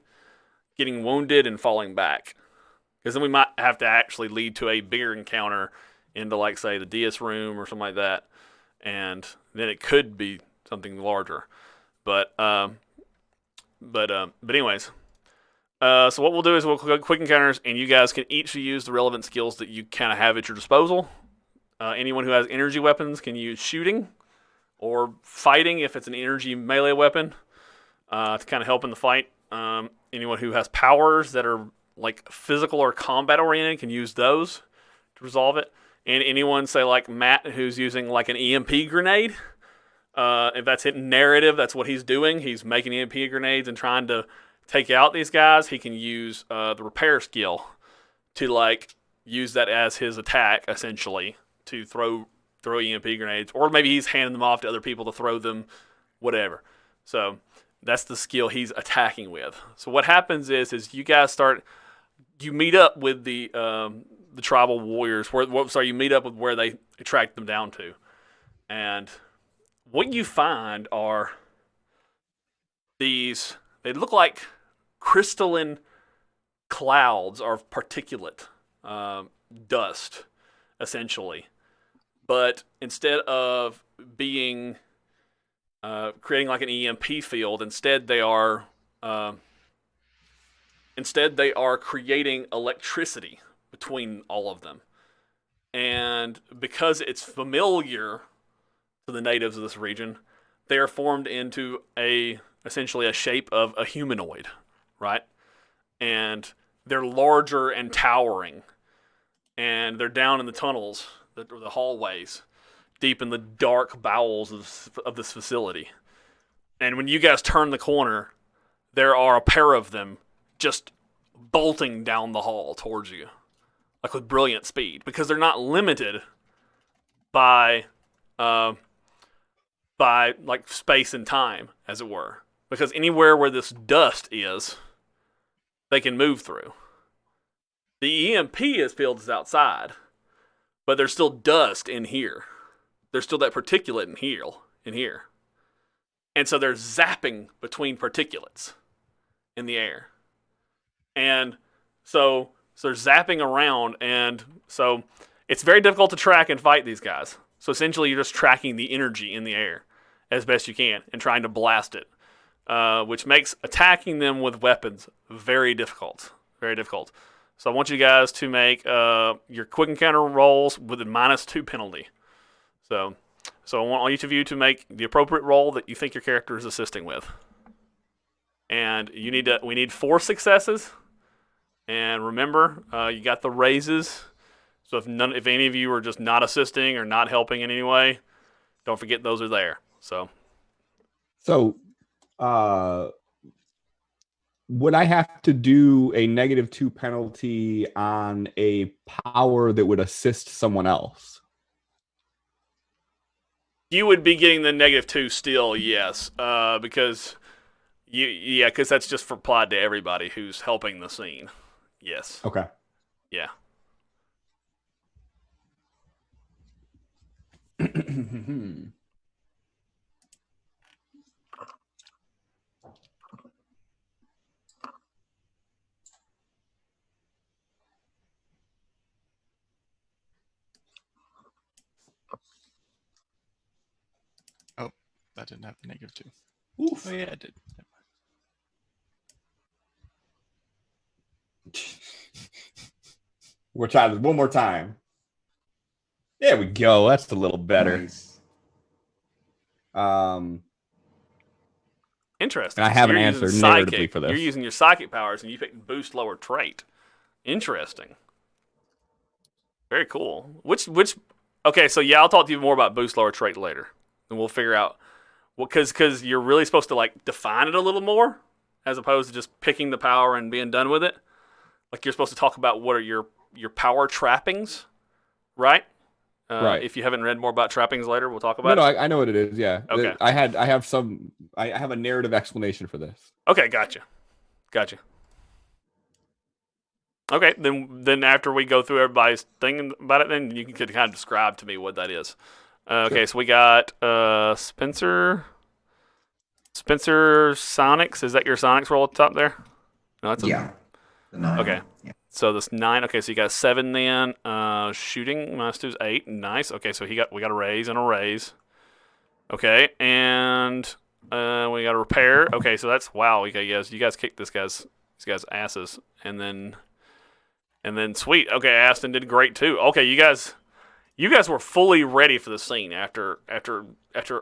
Speaker 1: getting wounded, and falling back. Because then we might have to actually lead to a bigger encounter into, say, the DS room or something like that, and then it could be something larger. But anyways. So what we'll do is we'll go quick encounters, and you guys can each use the relevant skills that you kind of have at your disposal. Anyone who has energy weapons can use shooting or fighting if it's an energy melee weapon to kind of help in the fight. Anyone who has powers that are physical or combat oriented can use those to resolve it. And anyone, say like Matt, who's using an EMP grenade, if that's hitting narrative, that's what he's doing. He's making EMP grenades and trying to take out these guys. He can use the repair skill to use that as his attack, essentially, to throw EMP grenades, or maybe he's handing them off to other people to throw them, whatever. So that's the skill he's attacking with. So what happens is you guys you meet up with the tribal warriors. You meet up with where they track them down to, and what you find are these. They look like crystalline clouds or particulate dust, essentially. But instead of being creating an EMP field, instead they are creating electricity between all of them. And because it's familiar to the natives of this region, they are formed into essentially a shape of a humanoid, right? And they're larger and towering, and they're down in the tunnels, the hallways, deep in the dark bowels of this facility. And when you guys turn the corner, there are a pair of them just bolting down the hall towards you, with brilliant speed, because they're not limited by space and time, as it were. Because anywhere where this dust is, they can move through. The EMP field is outside, but there's still dust in here. There's still that particulate in here. And so they're zapping between particulates in the air. And so they're zapping around, and so it's very difficult to track and fight these guys. So essentially you're just tracking the energy in the air as best you can and trying to blast it. Which makes attacking them with weapons very difficult. Very difficult. So I want you guys to make your quick encounter rolls with a -2 penalty. So I want each of you to make the appropriate roll that you think your character is assisting with. And we need 4 successes. And remember, you got the raises. So if any of you are just not assisting or not helping in any way, don't forget those are there. So
Speaker 3: would I have to do a -2 penalty on a power that would assist someone else?
Speaker 1: You would be getting the -2 still, yes, because Yeah, because that's just applied to everybody who's helping the scene. Yes.
Speaker 3: Okay.
Speaker 1: Yeah.
Speaker 4: Oh, that didn't have the -2.
Speaker 3: Oof.
Speaker 4: Oh yeah, it did.
Speaker 3: We'll try this one more time. There we go. That's a little better.
Speaker 5: Nice.
Speaker 1: Interesting.
Speaker 3: And I have
Speaker 1: So
Speaker 3: an
Speaker 1: you're
Speaker 3: answer
Speaker 1: using
Speaker 3: narratively
Speaker 1: psychic.
Speaker 3: for this.
Speaker 1: You're using your psychic powers, and you pick boost lower trait. Interesting. Very cool. Which? Okay, so yeah, I'll talk to you more about boost lower trait later, and we'll figure out because you're really supposed to like define it a little more, as opposed to just picking the power and being done with it. Like you're supposed to talk about what are your power trappings, right?
Speaker 3: Right.
Speaker 1: If you haven't read more about trappings later, we'll talk
Speaker 3: No,
Speaker 1: about it.
Speaker 3: I know what it is. Yeah.
Speaker 1: Okay.
Speaker 3: I have a narrative explanation for this.
Speaker 1: Okay, gotcha. Okay, then after we go through everybody's thing about it, then you can kind of describe to me what that is. Okay,
Speaker 3: Sure.
Speaker 1: so we got Spencer Sonics. Is that your Sonics roll at the top there? No, that's
Speaker 5: Yeah. The 9.
Speaker 1: Okay.
Speaker 5: Yeah.
Speaker 1: So this 9. Okay, so you got 7 then. Shooting -2 is 8. Nice. Okay, so we got a raise and a raise. Okay, and we got a repair. Okay, so that's wow. Okay, you guys kicked these guys' asses, and then sweet. Okay, Aston did great too. Okay, you guys were fully ready for the scene after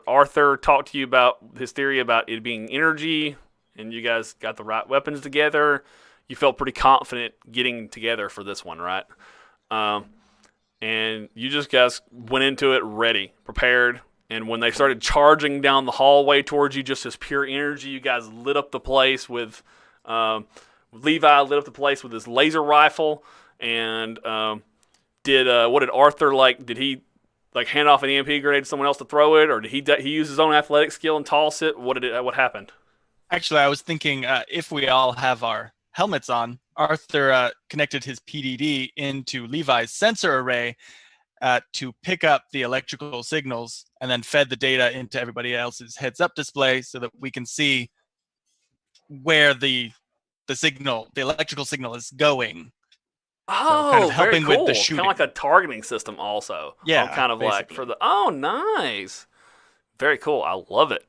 Speaker 1: Arthur talked to you about his theory about it being energy, and you guys got the right weapons together. You felt pretty confident getting together for this one, right? And you just guys went into it ready, prepared. And when they started charging down the hallway towards you, just as pure energy, you guys lit up the place with. Levi lit up the place with his laser rifle, and what did Arthur like? Did he like hand off an EMP grenade to someone else to throw it, or did he use his own athletic skill and toss it? What happened?
Speaker 4: Actually, I was thinking if we all have our helmets on, Arthur connected his PDD into Levi's sensor array to pick up the electrical signals, and then fed the data into everybody else's heads-up display so that we can see where the electrical signal is going.
Speaker 1: Oh,
Speaker 4: kind of
Speaker 1: very
Speaker 4: helping
Speaker 1: cool.
Speaker 4: with the
Speaker 1: Kind
Speaker 4: shooting.
Speaker 1: of like a targeting system, also.
Speaker 4: Yeah,
Speaker 1: kind of like
Speaker 4: basically.
Speaker 1: for the. Oh, nice. Very cool. I love it.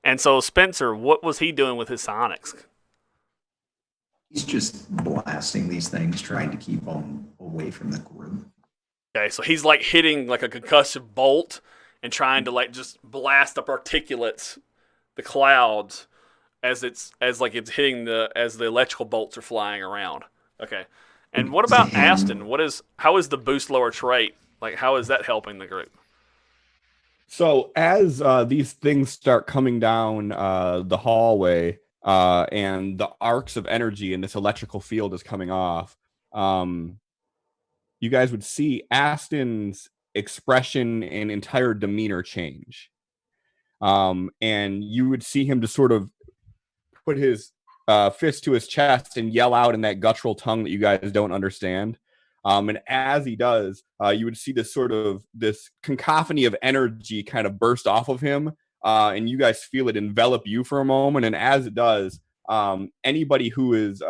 Speaker 1: And so Spencer, what was he doing with his sonics?
Speaker 5: He's just blasting these things, trying to keep them away from the group.
Speaker 1: Okay, so he's like hitting like a concussive bolt and trying to like just blast the particulates, the clouds, as it's hitting as the electrical bolts are flying around. Okay, and what about Aston? How is the boost lower trait? Like, how is that helping the group?
Speaker 3: So as these things start coming down the hallway and the arcs of energy in this electrical field is coming off, you guys would see Aston's expression and entire demeanor change. And you would see him just sort of put his fist to his chest and yell out in that guttural tongue that you guys don't understand. And as he does, you would see this cacophony of energy kind of burst off of him, and you guys feel it envelop you for a moment. And as it does, anybody who is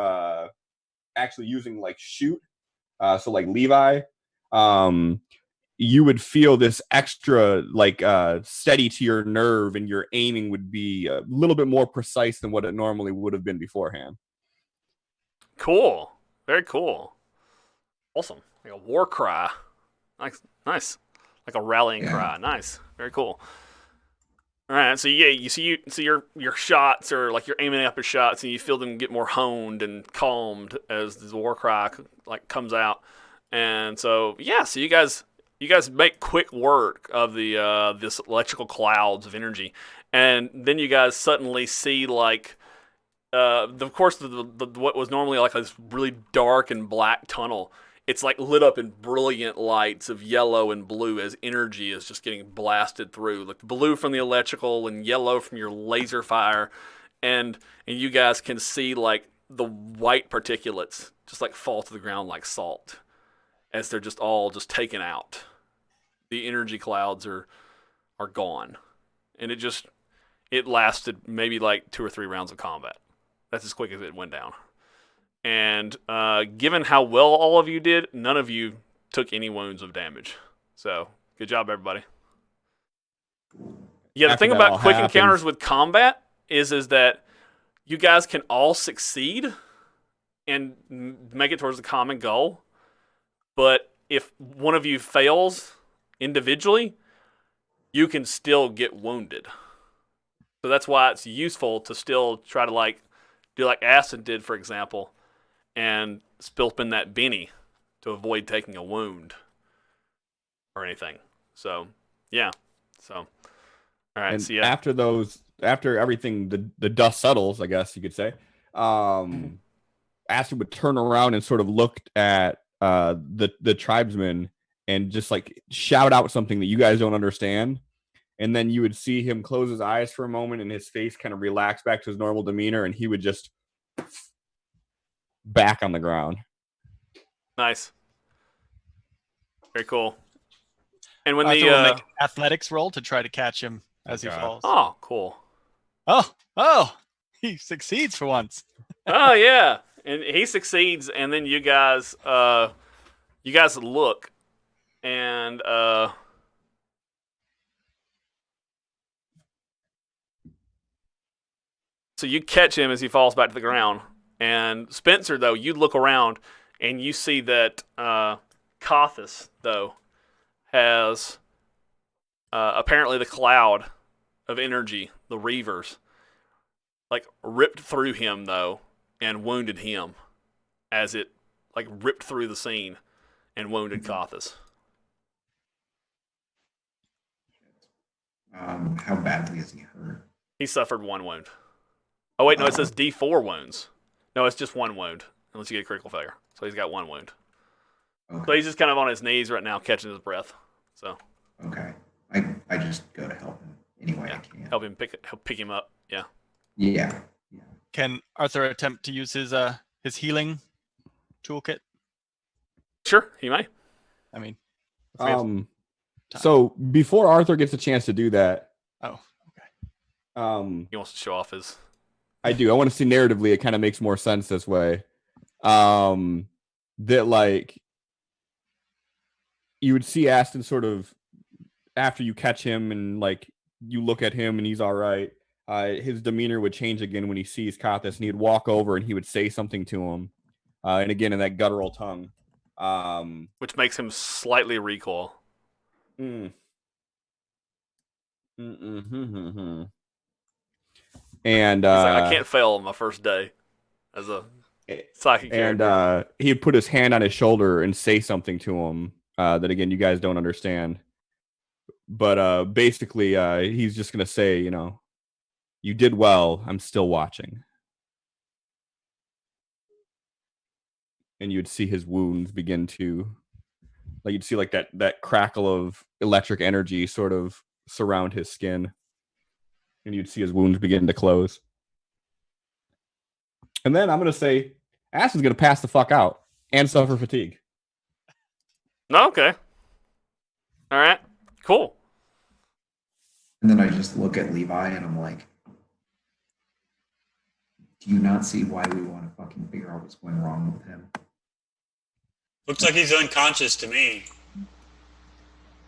Speaker 3: actually using like shoot, so like Levi, you would feel this extra like steady to your nerve, and your aiming would be a little bit more precise than what it normally would have been beforehand.
Speaker 1: Cool. Very cool. Awesome. Like a war cry. Nice. Like a rallying cry. Nice. Very cool. All right. So yeah, you see your shots, or like you're aiming up your shots, and you feel them get more honed and calmed as the war cry like comes out. And so yeah, so you guys make quick work of the this electrical clouds of energy, and then you guys suddenly see like of course the what was normally like this really dark and black tunnel. It's like lit up in brilliant lights of yellow and blue as energy is just getting blasted through, like blue from the electrical and yellow from your laser fire, and you guys can see like the white particulates just like fall to the ground like salt as they're just all just taken out. The energy clouds are gone, and it lasted maybe like 2 or 3 rounds of combat. That's as quick as it went down. And given how well all of you did, none of you took any wounds of damage. So good job, everybody. Yeah, the
Speaker 3: After
Speaker 1: thing
Speaker 3: that
Speaker 1: about
Speaker 3: all
Speaker 1: quick
Speaker 3: happens-
Speaker 1: encounters with combat is that you guys can all succeed and make it towards the common goal. But if one of you fails individually, you can still get wounded. So that's why it's useful to still try to like do like Aston did, for example, and spin that Benny to avoid taking a wound or anything. So yeah. So all right.
Speaker 3: And
Speaker 1: So yeah.
Speaker 3: after everything, the dust settles, I guess you could say. Aston would turn around and sort of look at the tribesmen and just like shout out something that you guys don't understand. And then you would see him close his eyes for a moment and his face kind of relax back to his normal demeanor, and he would just back on the ground.
Speaker 1: Nice. Very cool. And when
Speaker 4: Arthur
Speaker 1: the
Speaker 4: will make an athletics roll to try to catch him as he
Speaker 3: God.
Speaker 4: falls.
Speaker 1: oh, cool.
Speaker 4: Oh, he succeeds for once.
Speaker 1: Oh yeah, and he succeeds, and then you guys look, and so you catch him as he falls back to the ground. And Spencer, though, you look around and you see that Kothis, though, has apparently the cloud of energy, the Reavers, like ripped through him, though, and wounded him as it like ripped through the scene and wounded Kothis.
Speaker 5: How badly is he hurt?
Speaker 1: He suffered 1 wound. Oh, wait, no, it says D4 wounds. No, it's just 1 wound, unless you get a critical failure. So he's got 1 wound.
Speaker 5: Okay.
Speaker 1: So he's just kind of on his knees right now, catching his breath. So
Speaker 5: Okay. I just go to help him any way I can.
Speaker 1: help pick him up. Yeah.
Speaker 5: Yeah.
Speaker 4: Can Arthur attempt to use his healing toolkit?
Speaker 1: Sure, he may.
Speaker 4: I mean, if we have time.
Speaker 3: So before Arthur gets a chance to do that,
Speaker 4: Oh, okay.
Speaker 1: He wants to show off his.
Speaker 3: I do. I want to see narratively. It kind of makes more sense this way. That like you would see Aston sort of after you catch him and like you look at him and he's all right. His demeanor would change again when he sees Kothis, and he'd walk over and he would say something to him, and again in that guttural tongue,
Speaker 1: Which makes him slightly recoil.
Speaker 3: And
Speaker 1: He's like, I can't fail on my first day as a psychic character.
Speaker 3: And he'd put his hand on his shoulder and say something to him that again you guys don't understand. But basically, he's just gonna say, you know, you did well. I'm still watching. And you'd see his wounds begin to, like, you'd see like that crackle of electric energy sort of surround his skin, and you'd see his wounds begin to close. And then I'm gonna say, Aston's gonna pass the fuck out and suffer fatigue.
Speaker 1: No, okay. All right. Cool.
Speaker 5: And then I just look at Levi and I'm like, do you not see why we want to fucking figure out what's going wrong with him?
Speaker 2: Looks like he's unconscious to me.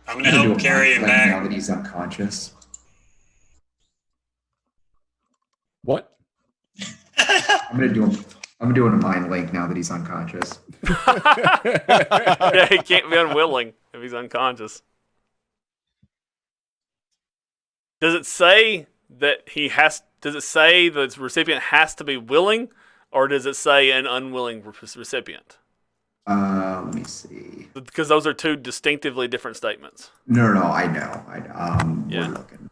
Speaker 2: I'm gonna help carry him back.
Speaker 5: Now that he's unconscious.
Speaker 3: What?
Speaker 5: I'm doing a mind link now that he's unconscious.
Speaker 1: Yeah, he can't be unwilling if he's unconscious. Does it say that he has? Does it say the recipient has to be willing, or does it say an unwilling recipient?
Speaker 5: Let me see.
Speaker 1: Because those are 2 distinctively different statements.
Speaker 5: No, I know.
Speaker 1: Yeah.
Speaker 5: We're looking.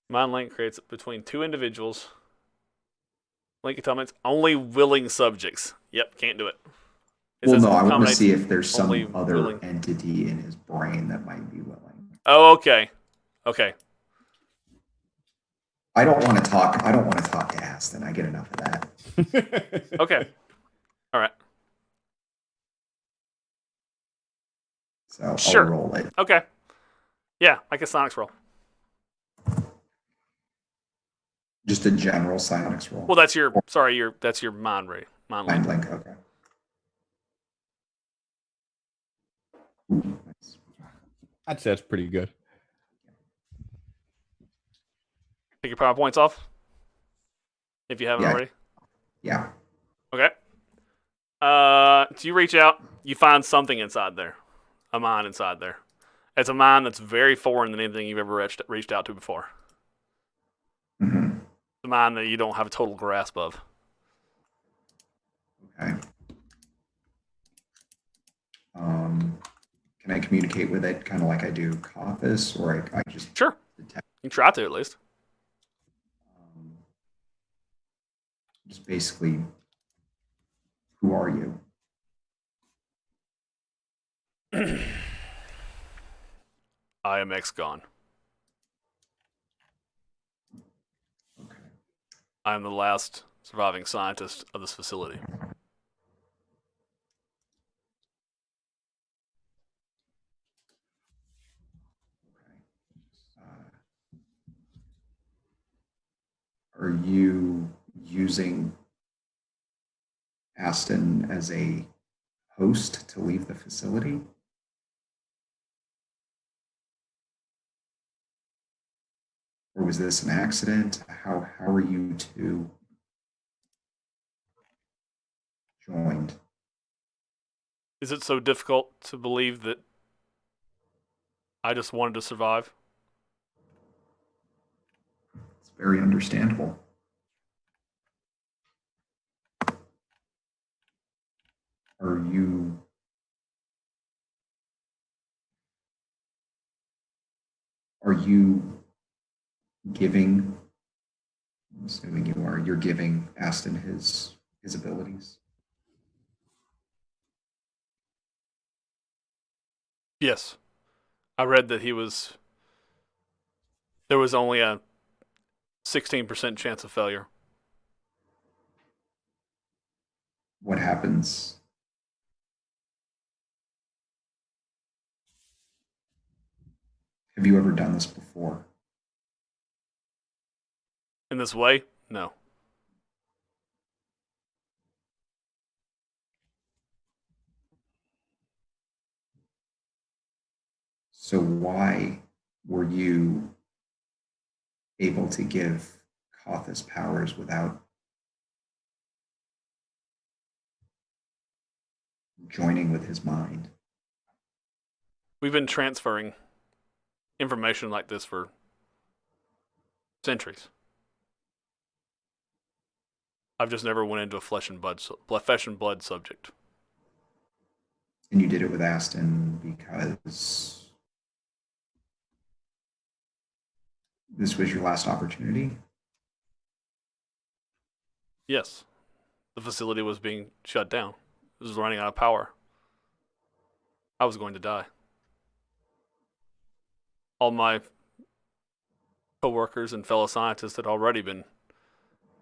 Speaker 1: Mind link creates between 2 individuals. Link comments only willing subjects. Yep, can't do it.
Speaker 5: Well, no, I want to see if there's some
Speaker 1: only
Speaker 5: other
Speaker 1: willing.
Speaker 5: entity in his brain that might be willing.
Speaker 1: Oh, okay. Okay.
Speaker 5: I don't want to talk. I don't want to talk to Aston. I get enough of that.
Speaker 1: Okay. All right.
Speaker 5: So
Speaker 1: Sure.
Speaker 5: I'll roll it.
Speaker 1: Okay. Yeah, like a Sonics roll.
Speaker 5: Just a general psionics roll.
Speaker 1: Well, that's your mind ray. Mind
Speaker 5: Mind
Speaker 1: link.
Speaker 5: link. Okay. Ooh, nice.
Speaker 3: I'd say that's pretty good.
Speaker 1: Take your power points off if you haven't
Speaker 5: Yeah.
Speaker 1: already.
Speaker 5: Yeah.
Speaker 1: Okay. So you reach out, you find something inside there, a mind inside there. It's a mind that's very foreign than anything you've ever reached out to before.
Speaker 5: Mm-hmm.
Speaker 1: It's a mind that you don't have a total grasp of.
Speaker 5: Okay. Can I communicate with it kind of like I do Cauthus, or I just
Speaker 1: Sure.
Speaker 5: detect?
Speaker 1: You can try to at least.
Speaker 5: Just basically, who are you?
Speaker 1: I am ex-gone.
Speaker 5: Okay.
Speaker 1: I am the last surviving scientist of this facility.
Speaker 5: Are you using Aston as a host to leave the facility? Or was this an accident? How are you two joined?
Speaker 1: Is it so difficult to believe that I just wanted to survive?
Speaker 5: It's very understandable. Are you giving, I'm assuming you are, you're giving Aston his abilities?
Speaker 1: Yes. I read that there was only a 16% chance of failure.
Speaker 5: What happens? Have you ever done this before?
Speaker 1: In this way? No.
Speaker 5: So why were you able to give Cauthus powers without joining with his mind?
Speaker 1: We've been transferring information like this for centuries. I've just never went into a flesh and blood subject.
Speaker 5: And you did it with Aston because this was your last opportunity?
Speaker 1: Yes. The facility was being shut down. It was running out of power. I was going to die. All my co-workers and fellow scientists had already been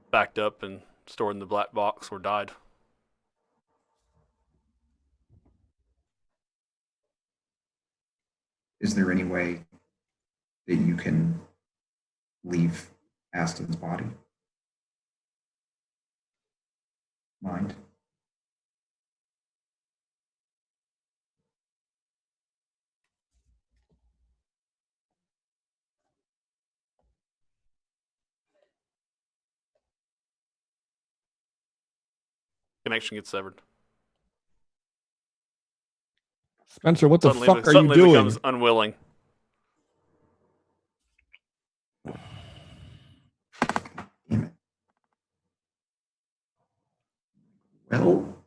Speaker 1: backed up and stored in the black box or died.
Speaker 5: Is there any way that you can leave Aston's body? Mind?
Speaker 1: Connection gets severed.
Speaker 3: Spencer, what the
Speaker 1: Suddenly,
Speaker 3: fuck are you
Speaker 1: suddenly
Speaker 3: doing?
Speaker 1: becomes unwilling.
Speaker 5: Damn it. Well,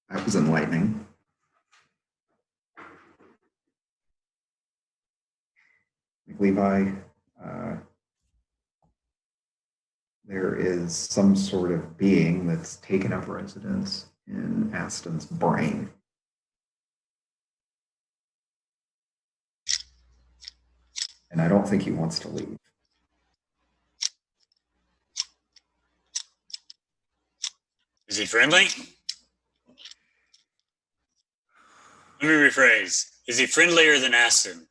Speaker 5: that was enlightening. Levi, there is some sort of being that's taken up residence in Aston's brain. and I don't think he wants to leave.
Speaker 2: Is he friendly? Let me rephrase. Is he friendlier than Aston?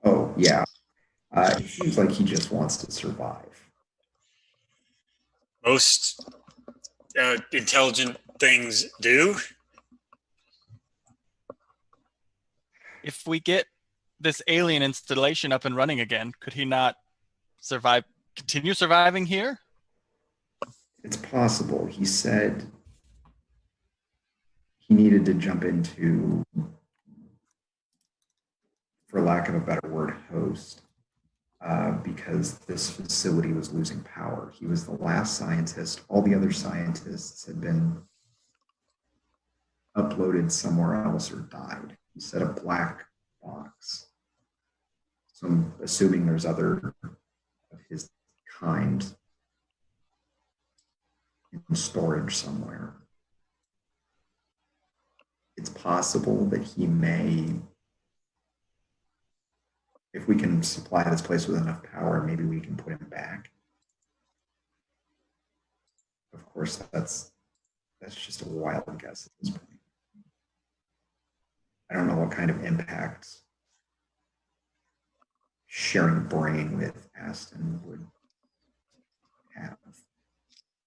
Speaker 5: Oh, yeah. It seems like he just wants to survive.
Speaker 2: Most intelligent things do.
Speaker 4: If we get this alien installation up and running again, could he not continue surviving here?
Speaker 5: It's possible. He said he needed to jump into, for lack of a better word, host, because this facility was losing power. He was the last scientist. All the other scientists had been uploaded somewhere else or died. He said a black box. So I'm assuming there's other of his kind in storage somewhere. It's possible that he may, if we can supply this place with enough power, maybe we can put him back. Of course, that's just a wild guess at this point. I don't know what kind of impact sharing a brain with Aston would have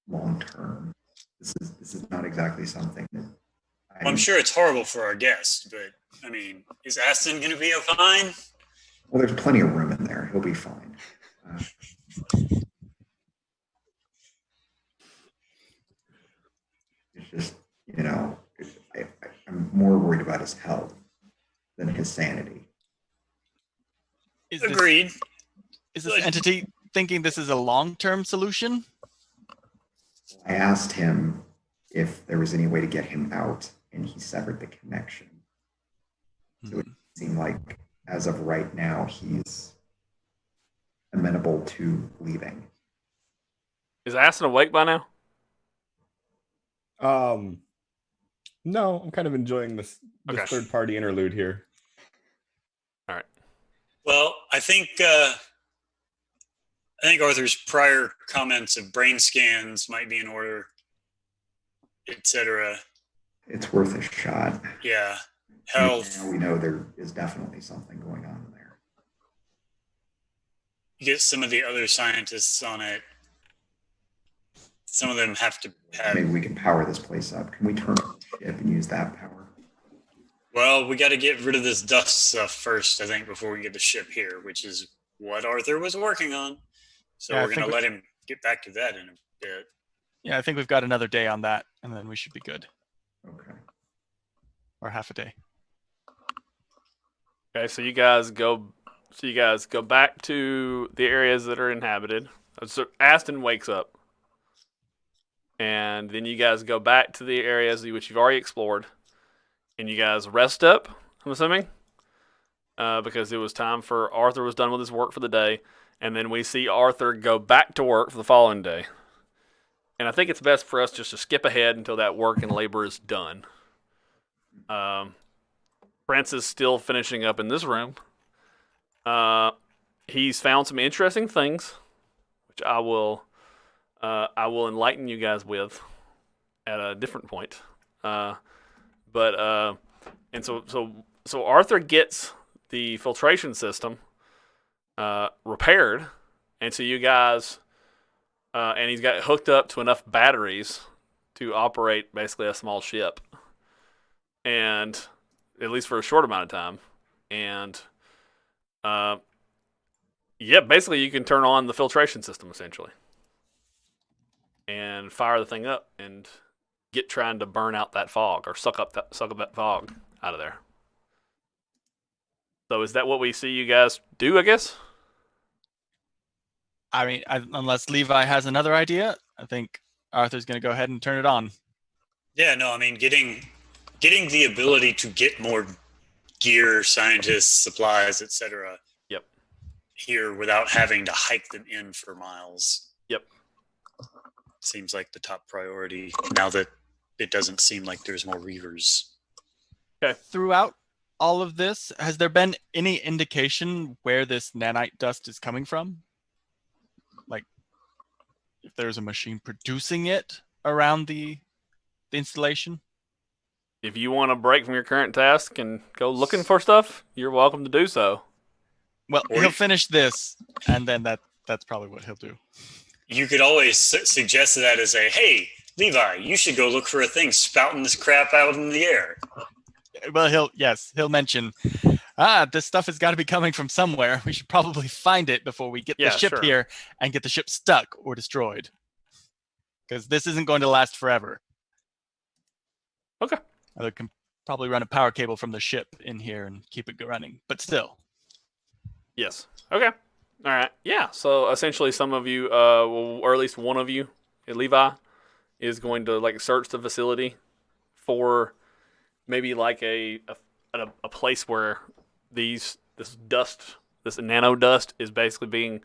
Speaker 5: long term. This is not exactly something that
Speaker 2: I'm sure it's horrible for our guest, but I mean, is Aston going to be fine?
Speaker 5: Well, there's plenty of room in there. He'll be fine. It's just, I'm more worried about his health than his sanity.
Speaker 2: Agreed.
Speaker 4: Is this entity thinking this is a long-term solution?
Speaker 5: I asked him if there was any way to get him out, and he severed the connection. So it seemed like, as of right now, he's amenable to leaving.
Speaker 1: Is Aston awake by now?
Speaker 3: No, I'm kind of enjoying this
Speaker 1: Okay.
Speaker 3: third party interlude here.
Speaker 1: All right.
Speaker 2: Well, I think Arthur's prior comments of brain scans might be in order, etc.
Speaker 5: It's worth a shot.
Speaker 2: Yeah. Health.
Speaker 5: Now we know there is definitely something going on there.
Speaker 2: You get some of the other scientists on it. Some of them have to have.
Speaker 5: Maybe we can power this place up. Can we turn on the ship and use that power?
Speaker 2: Well, we got to get rid of this dust stuff first, I think, before we get the ship here, which is what Arthur was working on. So we're going to let him get back to that in a bit.
Speaker 4: Yeah, I think we've got another day on that, and then we should be good.
Speaker 5: Okay.
Speaker 4: Or half a day.
Speaker 1: Okay, so you guys go back to the areas that are inhabited. So Aston wakes up. And then you guys go back to the areas which you've already explored. And you guys rest up, I'm assuming. Because it was time for Arthur was done with his work for the day. And then we see Arthur go back to work for the following day. And I think it's best for us just to skip ahead until that work and labor is done. Prince is still finishing up in this room. He's found some interesting things, which I will enlighten you guys with at a different point. So Arthur gets the filtration system repaired, and so you guys, and he's got hooked up to enough batteries to operate basically a small ship, and at least for a short amount of time, and basically you can turn on the filtration system essentially. And fire the thing up and get trying to burn out that fog or suck up that fog out of there. So is that what we see you guys do, I guess?
Speaker 4: I mean, unless Levi has another idea, I think Arthur's going to go ahead and turn it on.
Speaker 2: Yeah, no, I mean, getting the ability to get more gear, scientists, supplies, etc.
Speaker 1: Yep.
Speaker 2: Here without having to hike them in for miles.
Speaker 1: Yep.
Speaker 2: Seems like the top priority now that it doesn't seem like there's more Reavers.
Speaker 1: Okay.
Speaker 4: Throughout all of this, has there been any indication where this nanite dust is coming from? Like, if there's a machine producing it around the installation?
Speaker 1: If you want to break from your current task and go looking for stuff, you're welcome to do so.
Speaker 4: Well,
Speaker 2: Or
Speaker 4: he'll finish this, and then that's probably what he'll do.
Speaker 2: You could always suggest that as a, hey, Levi, you should go look for a thing spouting this crap out in the air.
Speaker 4: Well, he'll mention, this stuff has got to be coming from somewhere. We should probably find it before we get the ship
Speaker 1: sure.
Speaker 4: here and get the ship stuck or destroyed. Because this isn't going to last forever.
Speaker 1: Okay.
Speaker 4: I can probably run a power cable from the ship in here and keep it running, but still.
Speaker 1: Yes. Okay. All right. Yeah. So essentially, some of you, or at least one of you, Levi, is going to like search the facility for maybe like a place where this nano dust is basically being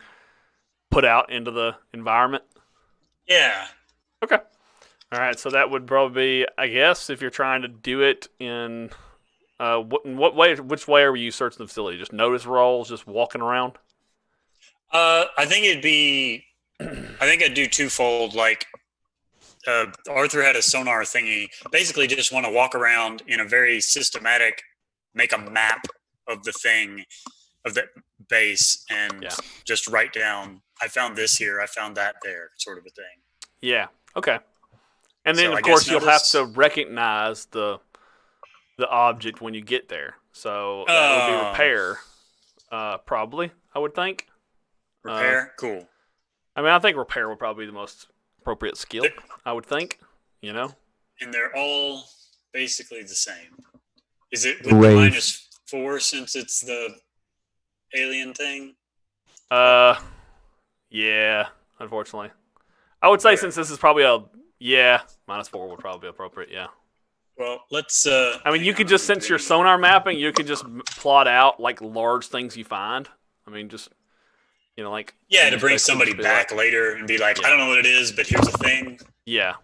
Speaker 1: put out into the environment.
Speaker 2: Yeah.
Speaker 1: Okay. All right. So that would probably be, I guess, if you're trying to do it in what way? Which way are you searching the facility? Just notice rolls, just walking around.
Speaker 2: I think I'd do twofold. Like, Arthur had a sonar thingy. Basically, just want to walk around in a very systematic, make a map of the thing, of the base, and just write down, I found this here, I found that there, sort of a thing.
Speaker 1: Yeah. Okay. And then,
Speaker 2: So
Speaker 1: of course, you'll have to recognize the object when you get there. So that would be repair, probably, I would think.
Speaker 2: Repair? Cool.
Speaker 1: I mean, I think repair would probably be the most appropriate skill, I would think, you know?
Speaker 2: And they're all basically the same. Is it with the -4 since it's the alien thing?
Speaker 1: Yeah, unfortunately. I would say since this is probably -4 would probably be appropriate, yeah.
Speaker 2: Well, let's...
Speaker 1: I mean, you could just, since your sonar mapping, you could just plot out, like, large things you find. I mean, just... You know, like
Speaker 2: to bring somebody back later and be like, I don't know what it is, but here's a thing.
Speaker 1: Yeah.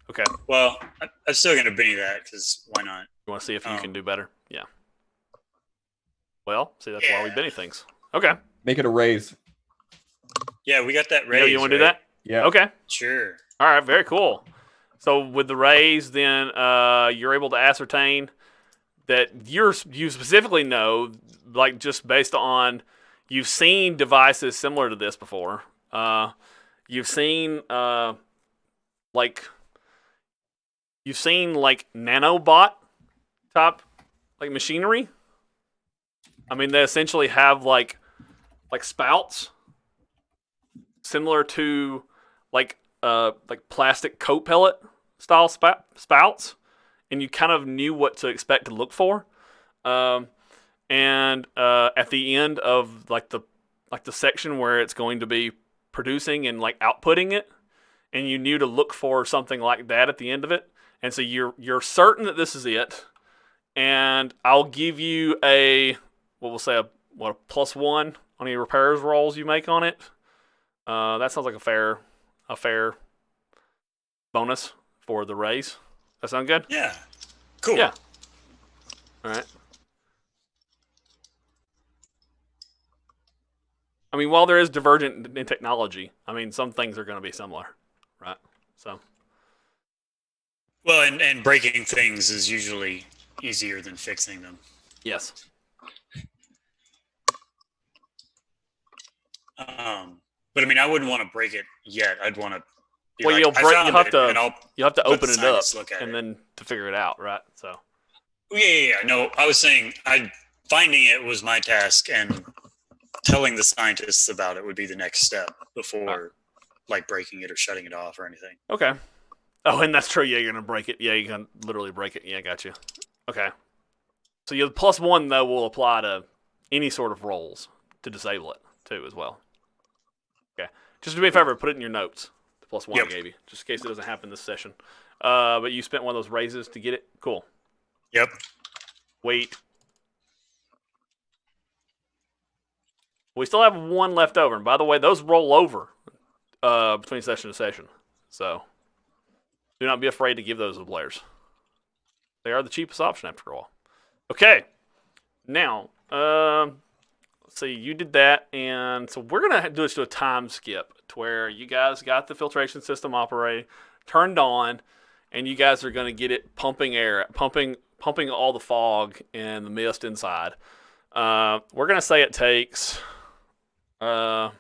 Speaker 1: Okay.
Speaker 2: Well, I'm still gonna bring that because why not?
Speaker 1: You want to see if you can do better? Yeah. Well, see, that's why we Benny things. Okay.
Speaker 3: Make it a raise.
Speaker 2: Yeah, we got that raise.
Speaker 1: You want to do that?
Speaker 3: Yeah.
Speaker 1: Okay.
Speaker 2: Sure.
Speaker 1: All right. Very cool. So with the raise, then you're able to ascertain that you specifically know, like just based on. You've seen devices similar to this before. You've seen like nanobot type like machinery. I mean, they essentially have like spouts similar to like plastic coat pellet style spouts, and you kind of knew what to expect to look for. And at the end of like the section where it's going to be producing and like outputting it, and you knew to look for something like that at the end of it, and so you're certain that this is it. And I'll give you a +1 on any repairs rolls you make on it. That sounds like a fair bonus for the raise. That sound good?
Speaker 2: Yeah. Cool.
Speaker 1: Yeah. All right. I mean, while there is divergent in technology, I mean, some things are going to be similar, right? So.
Speaker 2: Well, and breaking things is usually easier than fixing them.
Speaker 1: Yes.
Speaker 2: But I mean, I wouldn't want to break it yet. I'd want to.
Speaker 1: Well, you'll have to open it up and then to figure it out, right? So.
Speaker 2: Yeah. No, I was saying finding it was my task, and telling the scientists about it would be the next step before like breaking it or shutting it off or anything.
Speaker 1: Okay. Oh, and that's true. Yeah, you're going to break it. Yeah, you can literally break it. Yeah, got you. Okay. So your +1, though, will apply to any sort of rolls to disable it, too, as well. Okay. Just do me a favor, put it in your notes, the +1 I gave you, just in case it doesn't happen this session. But you spent one of those raises to get it? Cool.
Speaker 2: Yep.
Speaker 1: Wait. We still have one left over. And by the way, those roll over between session to session. So do not be afraid to give those to the players. They are the cheapest option after all. Okay. Now, let's see, you did that, and so we're gonna do this to a time skip to where you guys got the filtration system operating, turned on, and you guys are gonna get it pumping air, pumping all the fog and the mist inside. We're gonna say it takes 11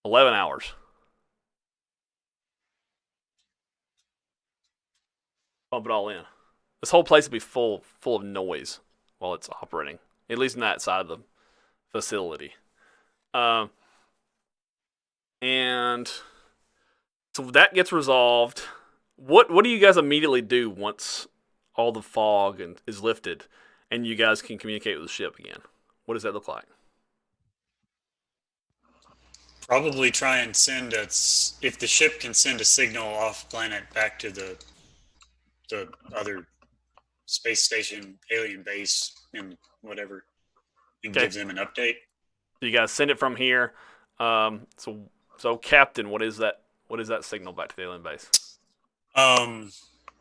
Speaker 1: hours. Pump it all in. This whole place will be full of noise while it's operating, at least in that side of the facility. And so that gets resolved. What do you guys immediately do once all the fog is lifted and you guys can communicate with the ship again? What does that look like?
Speaker 2: Probably try and send if the ship can send a signal off planet back to the other space station, alien base, and whatever, and
Speaker 1: Okay.
Speaker 2: give them an update.
Speaker 1: So you guys send it from here. So Captain, what is that? What is that signal back to the alien base? What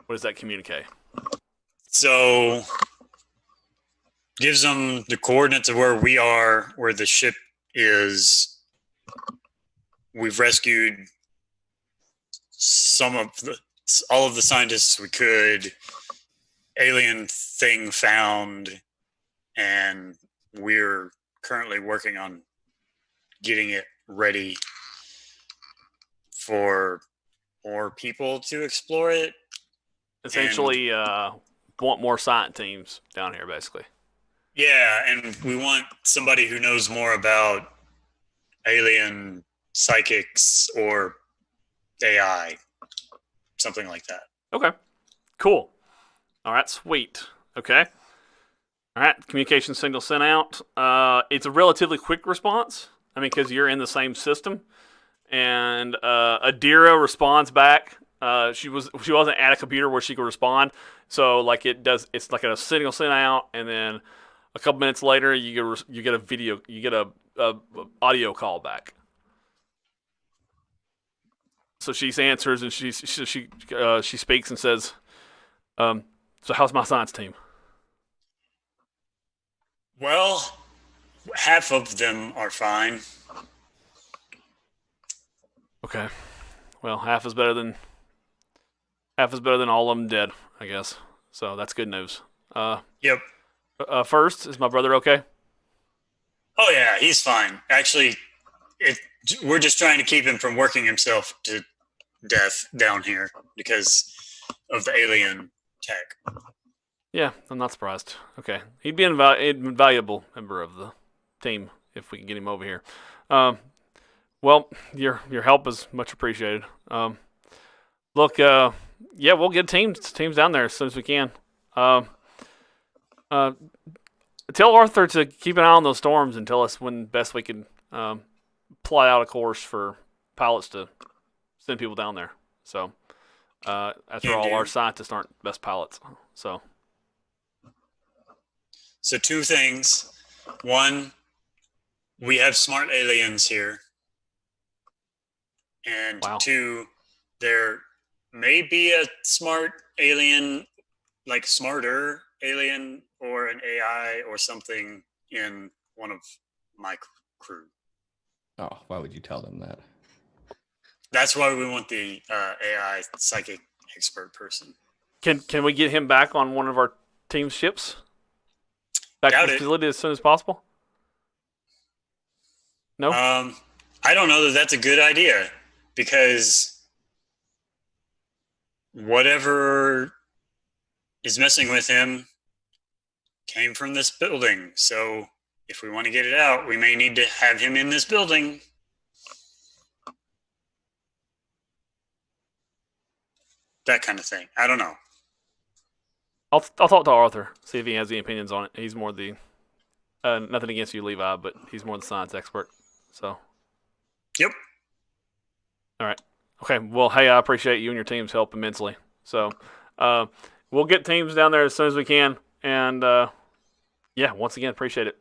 Speaker 1: does that communicate?
Speaker 2: So gives them the coordinates of where we are, where the ship is. We've rescued all of the scientists we could. Alien thing found, and we're currently working on getting it ready for more people to explore it.
Speaker 1: Essentially, want more science teams down here, basically.
Speaker 2: Yeah, and we want somebody who knows more about alien psychics or AI, something like that.
Speaker 1: Okay, cool. All right, sweet. Okay. All right, communication signal sent out. It's a relatively quick response. I mean, because you're in the same system, and Adira responds back. She wasn't at a computer where she could respond, so like it's like a signal sent out, and then a couple minutes later you get a audio call back. So she answers and she speaks and says, "So how's my science team?"
Speaker 2: Well, half of them are fine.
Speaker 1: Okay. Well, half is better than all of them dead, I guess. So that's good news.
Speaker 2: Yep.
Speaker 1: First, is my brother okay?
Speaker 2: Oh yeah, he's fine. Actually, we're just trying to keep him from working himself to death down here because of the alien tech.
Speaker 1: Yeah, I'm not surprised. Okay, he'd be an invaluable member of the team if we can get him over here. Well, your help is much appreciated. Look, yeah, we'll get teams down there as soon as we can. Tell Arthur to keep an eye on those storms and tell us when best we can plot out a course for pilots to send people down there. So, after all, our scientists aren't best pilots. So
Speaker 2: two things. One, we have smart aliens here. And
Speaker 1: wow.
Speaker 2: Two, there may be a smart alien, like smarter alien or an AI or something in one of my crew.
Speaker 3: Oh, why would you tell them that?
Speaker 2: That's why we want the AI psychic expert person.
Speaker 1: Can we get him back on one of our team's ships? Back
Speaker 2: Doubt
Speaker 1: to the facility as soon as possible? No?
Speaker 2: I don't know that that's a good idea because whatever is messing with him came from this building. So if we want to get it out, we may need to have him in this building. That kind of thing. I don't know.
Speaker 1: I'll talk to Arthur, see if he has any opinions on it. He's more the nothing against you, Levi, but he's more the science expert. So.
Speaker 2: Yep.
Speaker 1: All right. Okay. Well, hey, I appreciate you and your team's help immensely. So, we'll get teams down there as soon as we can, and yeah, once again, appreciate it.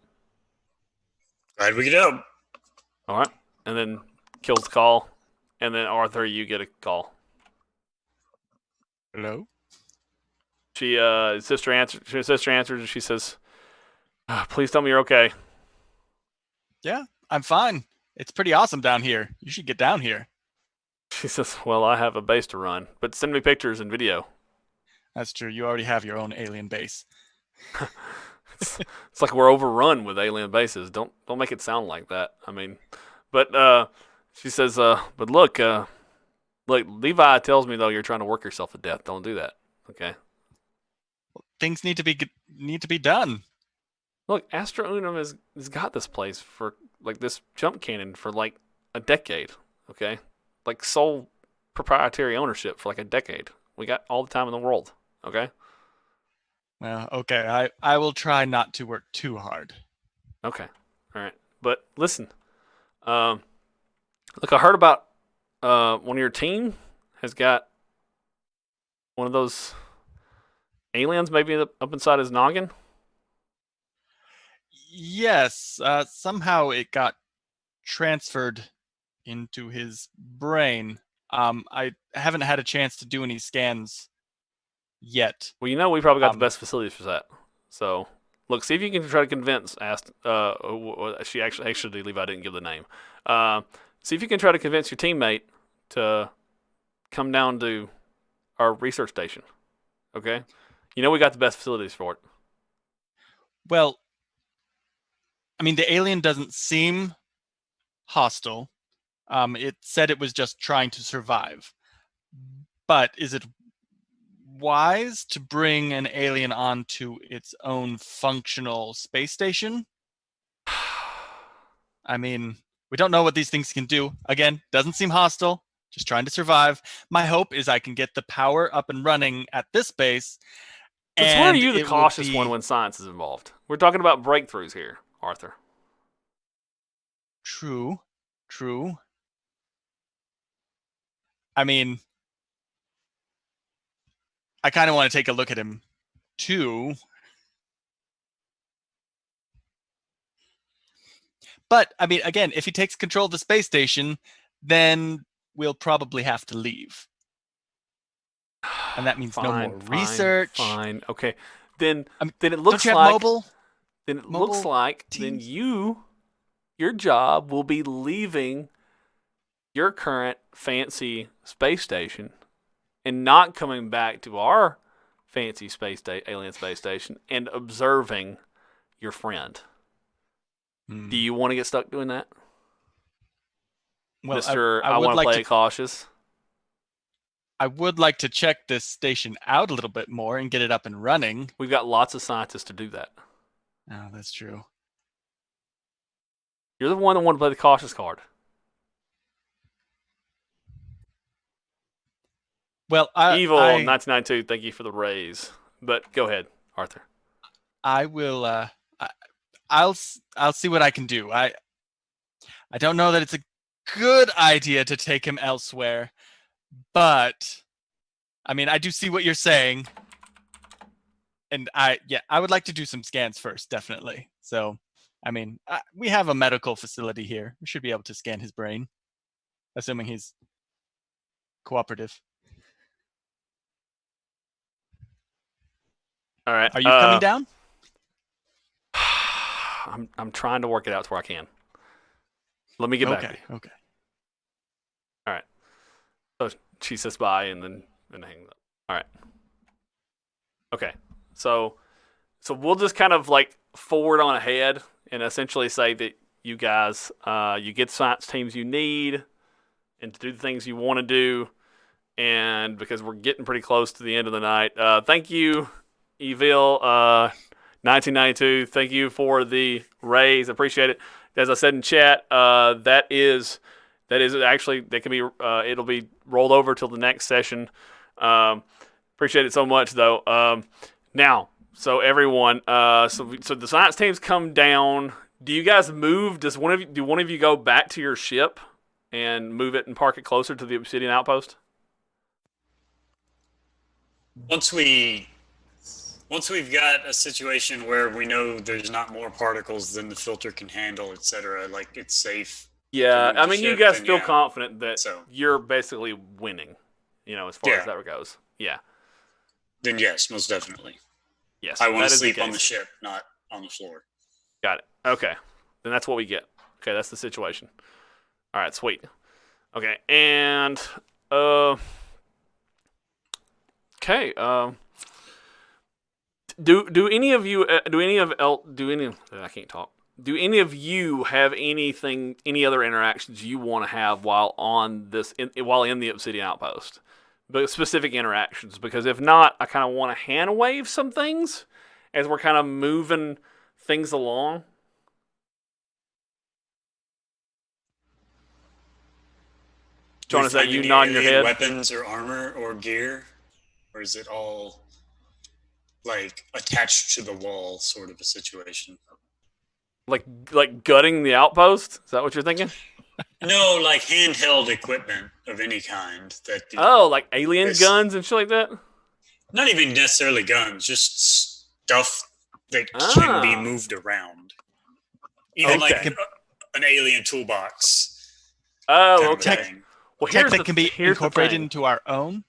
Speaker 2: Glad we could help.
Speaker 1: All right. And then kills the call, and then Arthur, you get a call.
Speaker 4: Hello?
Speaker 1: His sister answers, and she says, "Please tell me you're okay."
Speaker 4: Yeah, I'm fine. It's pretty awesome down here. You should get down here.
Speaker 1: She says, "Well, I have a base to run, but send me pictures and video."
Speaker 4: That's true. You already have your own alien base.
Speaker 1: It's like we're overrun with alien bases. Don't make it sound like that. I mean, but she says, "But look, Levi tells me though you're trying to work yourself to death. Don't do that, okay?"
Speaker 4: Things need to be done.
Speaker 1: Look, Astra Unum has got this place for like this jump cannon for like a decade, okay? Like sole proprietary ownership for like a decade. We got all the time in the world, okay?
Speaker 4: Well, okay. I will try not to work too hard.
Speaker 1: Okay, all right. But listen, look, I heard about one of your team has got one of those aliens maybe up inside his noggin.
Speaker 4: Yes, somehow it got transferred into his brain. I haven't had a chance to do any scans yet.
Speaker 1: Well, you know we probably got the best facilities for that. So, look, see if you can try to convince. She actually Levi didn't give the name. See if you can try to convince your teammate to come down to our research station. Okay, you know we got the best facilities for it.
Speaker 4: Well, I mean, the alien doesn't seem hostile. It said it was just trying to survive. But is it wise to bring an alien onto its own functional space station? I mean, we don't know what these things can do. Again, doesn't seem hostile, just trying to survive. My hope is I can get the power up and running at this base.
Speaker 1: Since where are you the
Speaker 4: it will
Speaker 1: cautious
Speaker 4: be-
Speaker 1: one when science is involved? We're talking about breakthroughs here, Arthur.
Speaker 4: True. I mean, I kind of want to take a look at him too. But I mean, again, if he takes control of the space station, then we'll probably have to leave. And that means no more research.
Speaker 1: Fine. Okay. Then
Speaker 4: I mean,
Speaker 1: it looks
Speaker 4: don't you have
Speaker 1: like
Speaker 4: mobile?
Speaker 1: then it
Speaker 4: mobile
Speaker 1: looks like
Speaker 4: teams?
Speaker 1: then your job will be leaving your current fancy space station and not coming back to our fancy alien space station and observing your friend. Do you want to get stuck doing that?
Speaker 4: Well,
Speaker 1: Mr.
Speaker 4: I
Speaker 1: I
Speaker 4: would
Speaker 1: want to
Speaker 4: like
Speaker 1: play
Speaker 4: to
Speaker 1: it cautious.
Speaker 4: I would like to check this station out a little bit more and get it up and running.
Speaker 1: We've got lots of scientists to do that.
Speaker 4: Oh, that's true.
Speaker 1: You're the one that want to play the cautious card.
Speaker 4: Well,
Speaker 1: Evil 1992, thank you for the raise. But go ahead, Arthur.
Speaker 4: I will. I'll see what I can do. I don't know that it's a good idea to take him elsewhere, but I mean, I do see what you're saying, and I would like to do some scans first, definitely. So, I mean, we have a medical facility here. We should be able to scan his brain, assuming he's cooperative.
Speaker 1: All right.
Speaker 4: Are you coming down?
Speaker 1: I'm trying to work it out to where I can. Let me get back to you.
Speaker 4: Okay.
Speaker 1: All right. So she says bye and then hangs up. All right. Okay. So we'll just kind of like forward on ahead and essentially say that you guys you get the science teams you need and to do the things you want to do, and because we're getting pretty close to the end of the night. Thank you, Evil 1992. Thank you for the raise. Appreciate it. As I said in chat, that is actually that can be it'll be rolled over till the next session. Appreciate it so much though. Now, so everyone, so the science teams come down. Do you guys move? Do one of you go back to your ship and move it and park it closer to the Obsidian outpost?
Speaker 2: Once we've got a situation where we know there's not more particles than the filter can handle, etc., like it's safe.
Speaker 1: Yeah, I mean, you guys feel
Speaker 2: yeah.
Speaker 1: confident that you're basically winning, as far as that goes. Yeah.
Speaker 2: then yes, most definitely.
Speaker 1: Yes,
Speaker 2: I want
Speaker 1: that
Speaker 2: to
Speaker 1: is
Speaker 2: sleep on
Speaker 1: case.
Speaker 2: the ship, not on the floor.
Speaker 1: Got it. Okay, then that's what we get. Okay, that's the situation. All right, sweet. Okay, and okay. Do any of you I can't talk. Do any of you have any other interactions you want to have while while in the Obsidian Outpost? But specific interactions, because if not, I kind of want to hand wave some things as we're kind of moving things along. Shaun, is that you nodding your head?
Speaker 2: Weapons or armor or gear, or is it all like attached to the wall, sort of a situation?
Speaker 1: Like gutting the outpost? Is that what you're thinking?
Speaker 2: No, like handheld equipment of any kind.
Speaker 1: Like alien guns and shit like that?
Speaker 2: Not even necessarily guns, just stuff that can be moved around. Even like an alien toolbox.
Speaker 1: Oh, okay.
Speaker 4: Well, tech that can be incorporated into our own.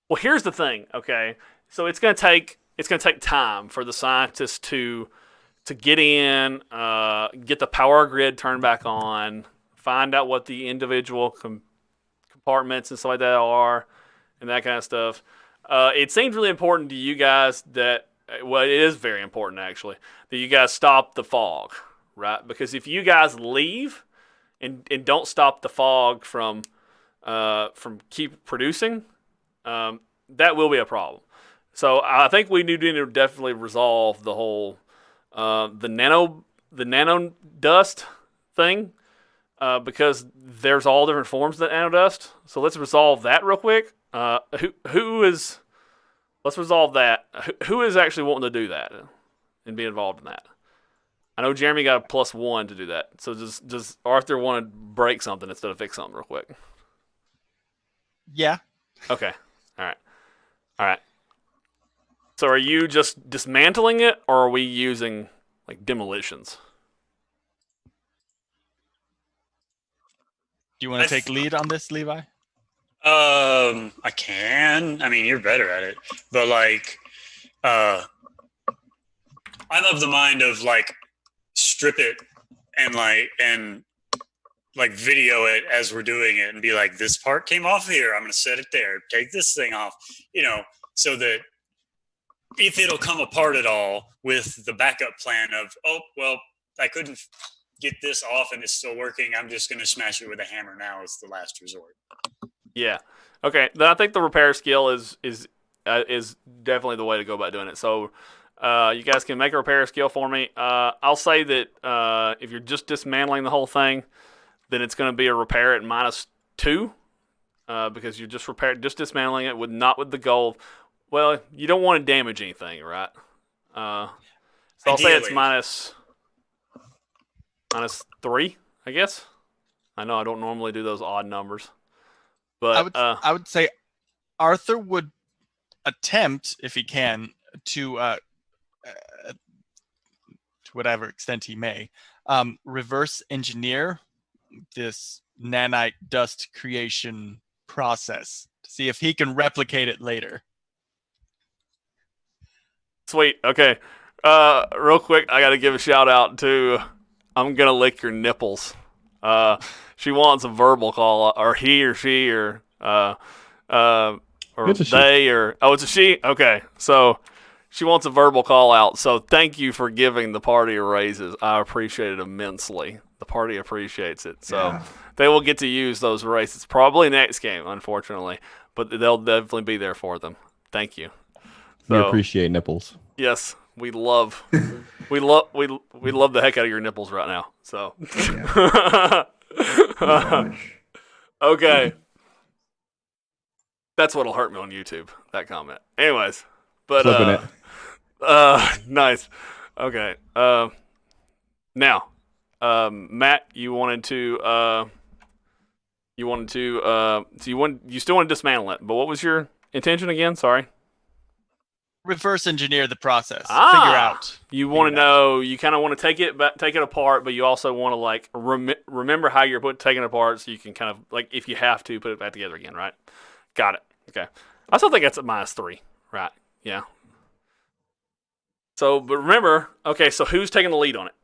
Speaker 1: Well, here's the thing. Okay, so it's gonna take time for the scientists to get in, get the power grid turned back on, find out what the individual compartments and stuff like that are, and that kind of stuff. It seems really important to you guys that, well, it is very important actually, that you guys stop the fog, right? Because if you guys leave and don't stop the fog from keep producing, that will be a problem. So I think we need to definitely resolve the whole the nano dust thing, because there's all different forms of the nano dust. So let's resolve that real quick. Let's resolve that. Who is actually wanting to do that and be involved in that? I know Jeremy got a +1 to do that. So does Arthur want to break something instead of fix something real quick?
Speaker 4: Yeah.
Speaker 1: Okay. All right. So are you just dismantling it, or are we using like demolitions?
Speaker 4: Do you want to take lead on this, Levi?
Speaker 2: I can. I mean, you're better at it, but like, I'm of the mind of like strip it and video it as we're doing it and be like, this part came off here. I'm going to set it there. Take this thing off, so that if it'll come apart at all, with the backup plan of, oh, well, I couldn't get this off and it's still working. I'm just going to smash it with a hammer now as the last resort.
Speaker 1: Yeah. Okay. Then I think the repair skill is definitely the way to go about doing it. So you guys can make a repair skill for me. I'll say that if you're just dismantling the whole thing, then it's going to be a repair at -2, because you're just dismantling it not with the goal. Well, you don't want to damage anything, right? So I'll say it's -3, I guess. I know I don't normally do those odd numbers, but
Speaker 4: I would say Arthur would attempt, if he can, to whatever extent he may, reverse engineer this nanite dust creation process to see if he can replicate it later.
Speaker 1: Sweet. Okay. Real quick, I got to give a shout out to I'm gonna lick your nipples. She wants a verbal call, or he or she or
Speaker 3: It's a she.
Speaker 1: they or it's a she. Okay, so she wants a verbal call out. So thank you for giving the party raises. I appreciate it immensely. The party appreciates it. So they will get to use those races probably next game, unfortunately, but they'll definitely be there for them. Thank you.
Speaker 3: We appreciate nipples.
Speaker 1: Yes, we love the heck out of your nipples right now. So, okay, that's what'll hurt me on YouTube. That comment. Anyways, but nice. Okay. Now, Matt, you still want to dismantle it, but what was your intention again? Sorry.
Speaker 4: Reverse engineer the process. Figure out.
Speaker 1: You want to know. You kind of want to take it apart, but you also want to like remember how you're taking it apart, so you can kind of like, if you have to, put it back together again. Right? Got it. Okay. I still think that's a -3. Right? Yeah. So, but remember, okay, so who's taking the lead on it?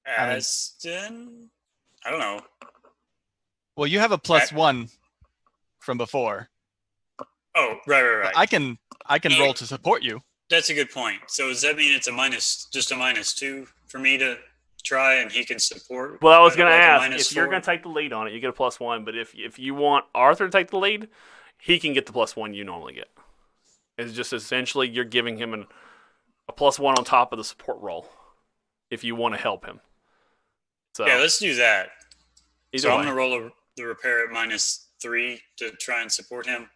Speaker 2: Aston? I don't know.
Speaker 4: Well, you have a +1 from before.
Speaker 2: Oh, right.
Speaker 4: I can roll to support you.
Speaker 2: That's a good point. So does that mean it's just a -2 for me to try, and he can support?
Speaker 1: Well, I was going to
Speaker 2: like
Speaker 1: ask, if you're going to take the lead on it, you get a +1. But if you want Arthur to take the lead, he can get the +1 you normally get. It's just essentially you're giving him a +1 on top of the support roll if you want to help him. So
Speaker 2: yeah, let's do that.
Speaker 1: So
Speaker 2: I'm going to roll the repair at -3 to try and support him.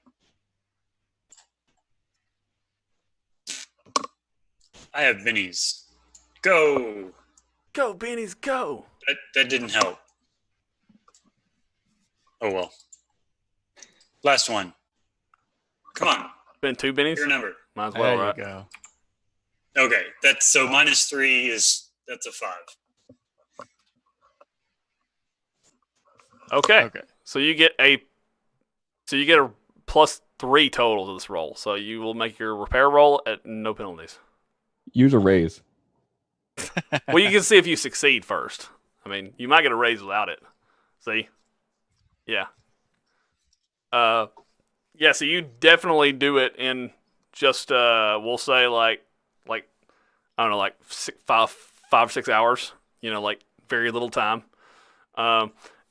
Speaker 2: I have bennies. Go!
Speaker 1: Go, Bennies, go!
Speaker 2: That didn't help. Oh well. Last one. Come on.
Speaker 1: Been 2 Bennies?
Speaker 2: Your number.
Speaker 1: Might as well,
Speaker 4: There
Speaker 1: right?
Speaker 4: you go.
Speaker 2: Okay, that's so -3 that's a 5.
Speaker 1: Okay.
Speaker 4: Okay.
Speaker 1: So you get a +3 total to this roll. So you will make your repair roll at no penalties.
Speaker 3: Use a raise.
Speaker 1: Well, you can see if you succeed first. I mean, you might get a raise without it. See? Yeah. Yeah, so you definitely do it in just we'll say like I don't know, like 5 or 6 hours, like very little time.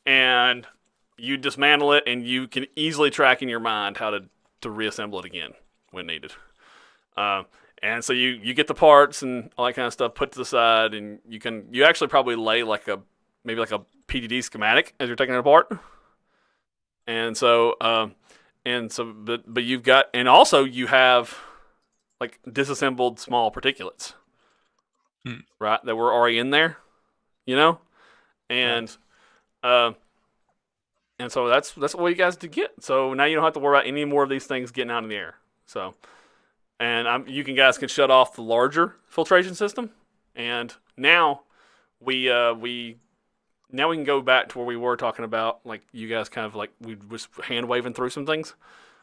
Speaker 1: And you dismantle it, and you can easily track in your mind how to reassemble it again when needed. And so you get the parts and all that kind of stuff put to the side, and you actually probably lay maybe like a PDD schematic as you're taking it apart. And so but you've got, and also you have like disassembled small particulates, right? That were already in there, and and so that's what you guys did get. So now you don't have to worry about any more of these things getting out in the air. So, and you guys can shut off the larger filtration system, and now we can go back to where we were talking about, like you guys kind of like we was hand waving through some things,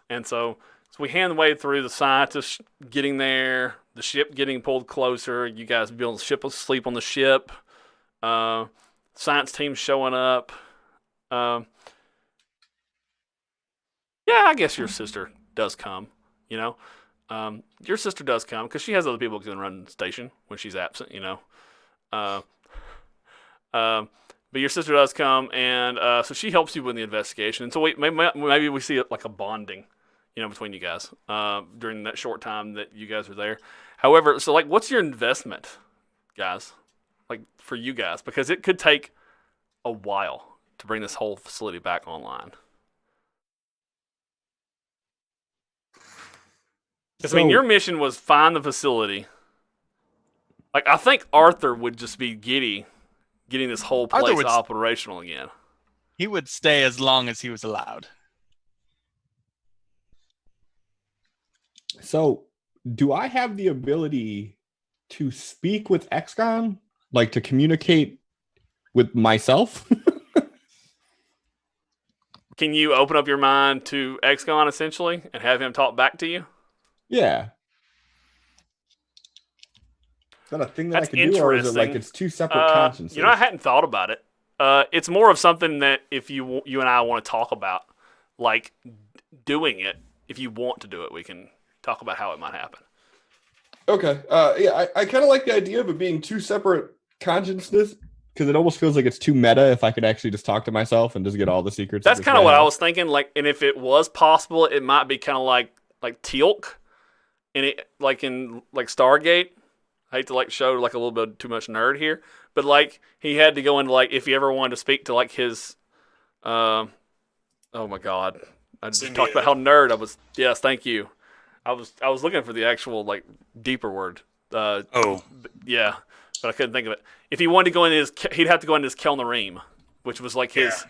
Speaker 1: and so we hand waved through the scientists getting there, the ship getting pulled closer, you guys being able to sleep on the ship, science team showing up. Yeah, I guess your sister does come, your sister does come because she has other people who can run the station when she's absent, But your sister does come, and so she helps you with the investigation. And so maybe we see like a bonding, between you guys during that short time that you guys are there. However, so like, what's your investment, guys? Like for you guys, because it could take a while to bring this whole facility back online. Because, your mission was find the facility. Like, I think Arthur would just be giddy getting this whole place operational again.
Speaker 4: He would stay as long as he was allowed.
Speaker 3: So, do I have the ability to speak with XCOM? Like, to communicate with myself?
Speaker 1: Can you open up your mind to XCOM, essentially, and have him talk back to you?
Speaker 3: Yeah. Is that a thing that I can do, or is it like it's two separate consciences?
Speaker 1: I hadn't thought about it. It's more of something that if you and I want to talk about, like doing it, if you want to do it, we can talk about how it might happen.
Speaker 3: Okay. Yeah, I kind of like the idea of it being two separate consciousness, because it almost feels like it's too meta if I could actually just talk to myself and just get all the secrets.
Speaker 1: That's kind of what I was thinking. Like, and if it was possible, it might be kind of like Teal'c, and it like in like Stargate. I hate to like show like a little bit too much nerd here, but like he had to go into like if he ever wanted to speak to like his, oh my god, I just talked about how nerd I was. Yes, thank you. I was looking for the actual like deeper word. Yeah, but I couldn't think of it. If he wanted to go into he'd have to go into his Kelnareem, which was like his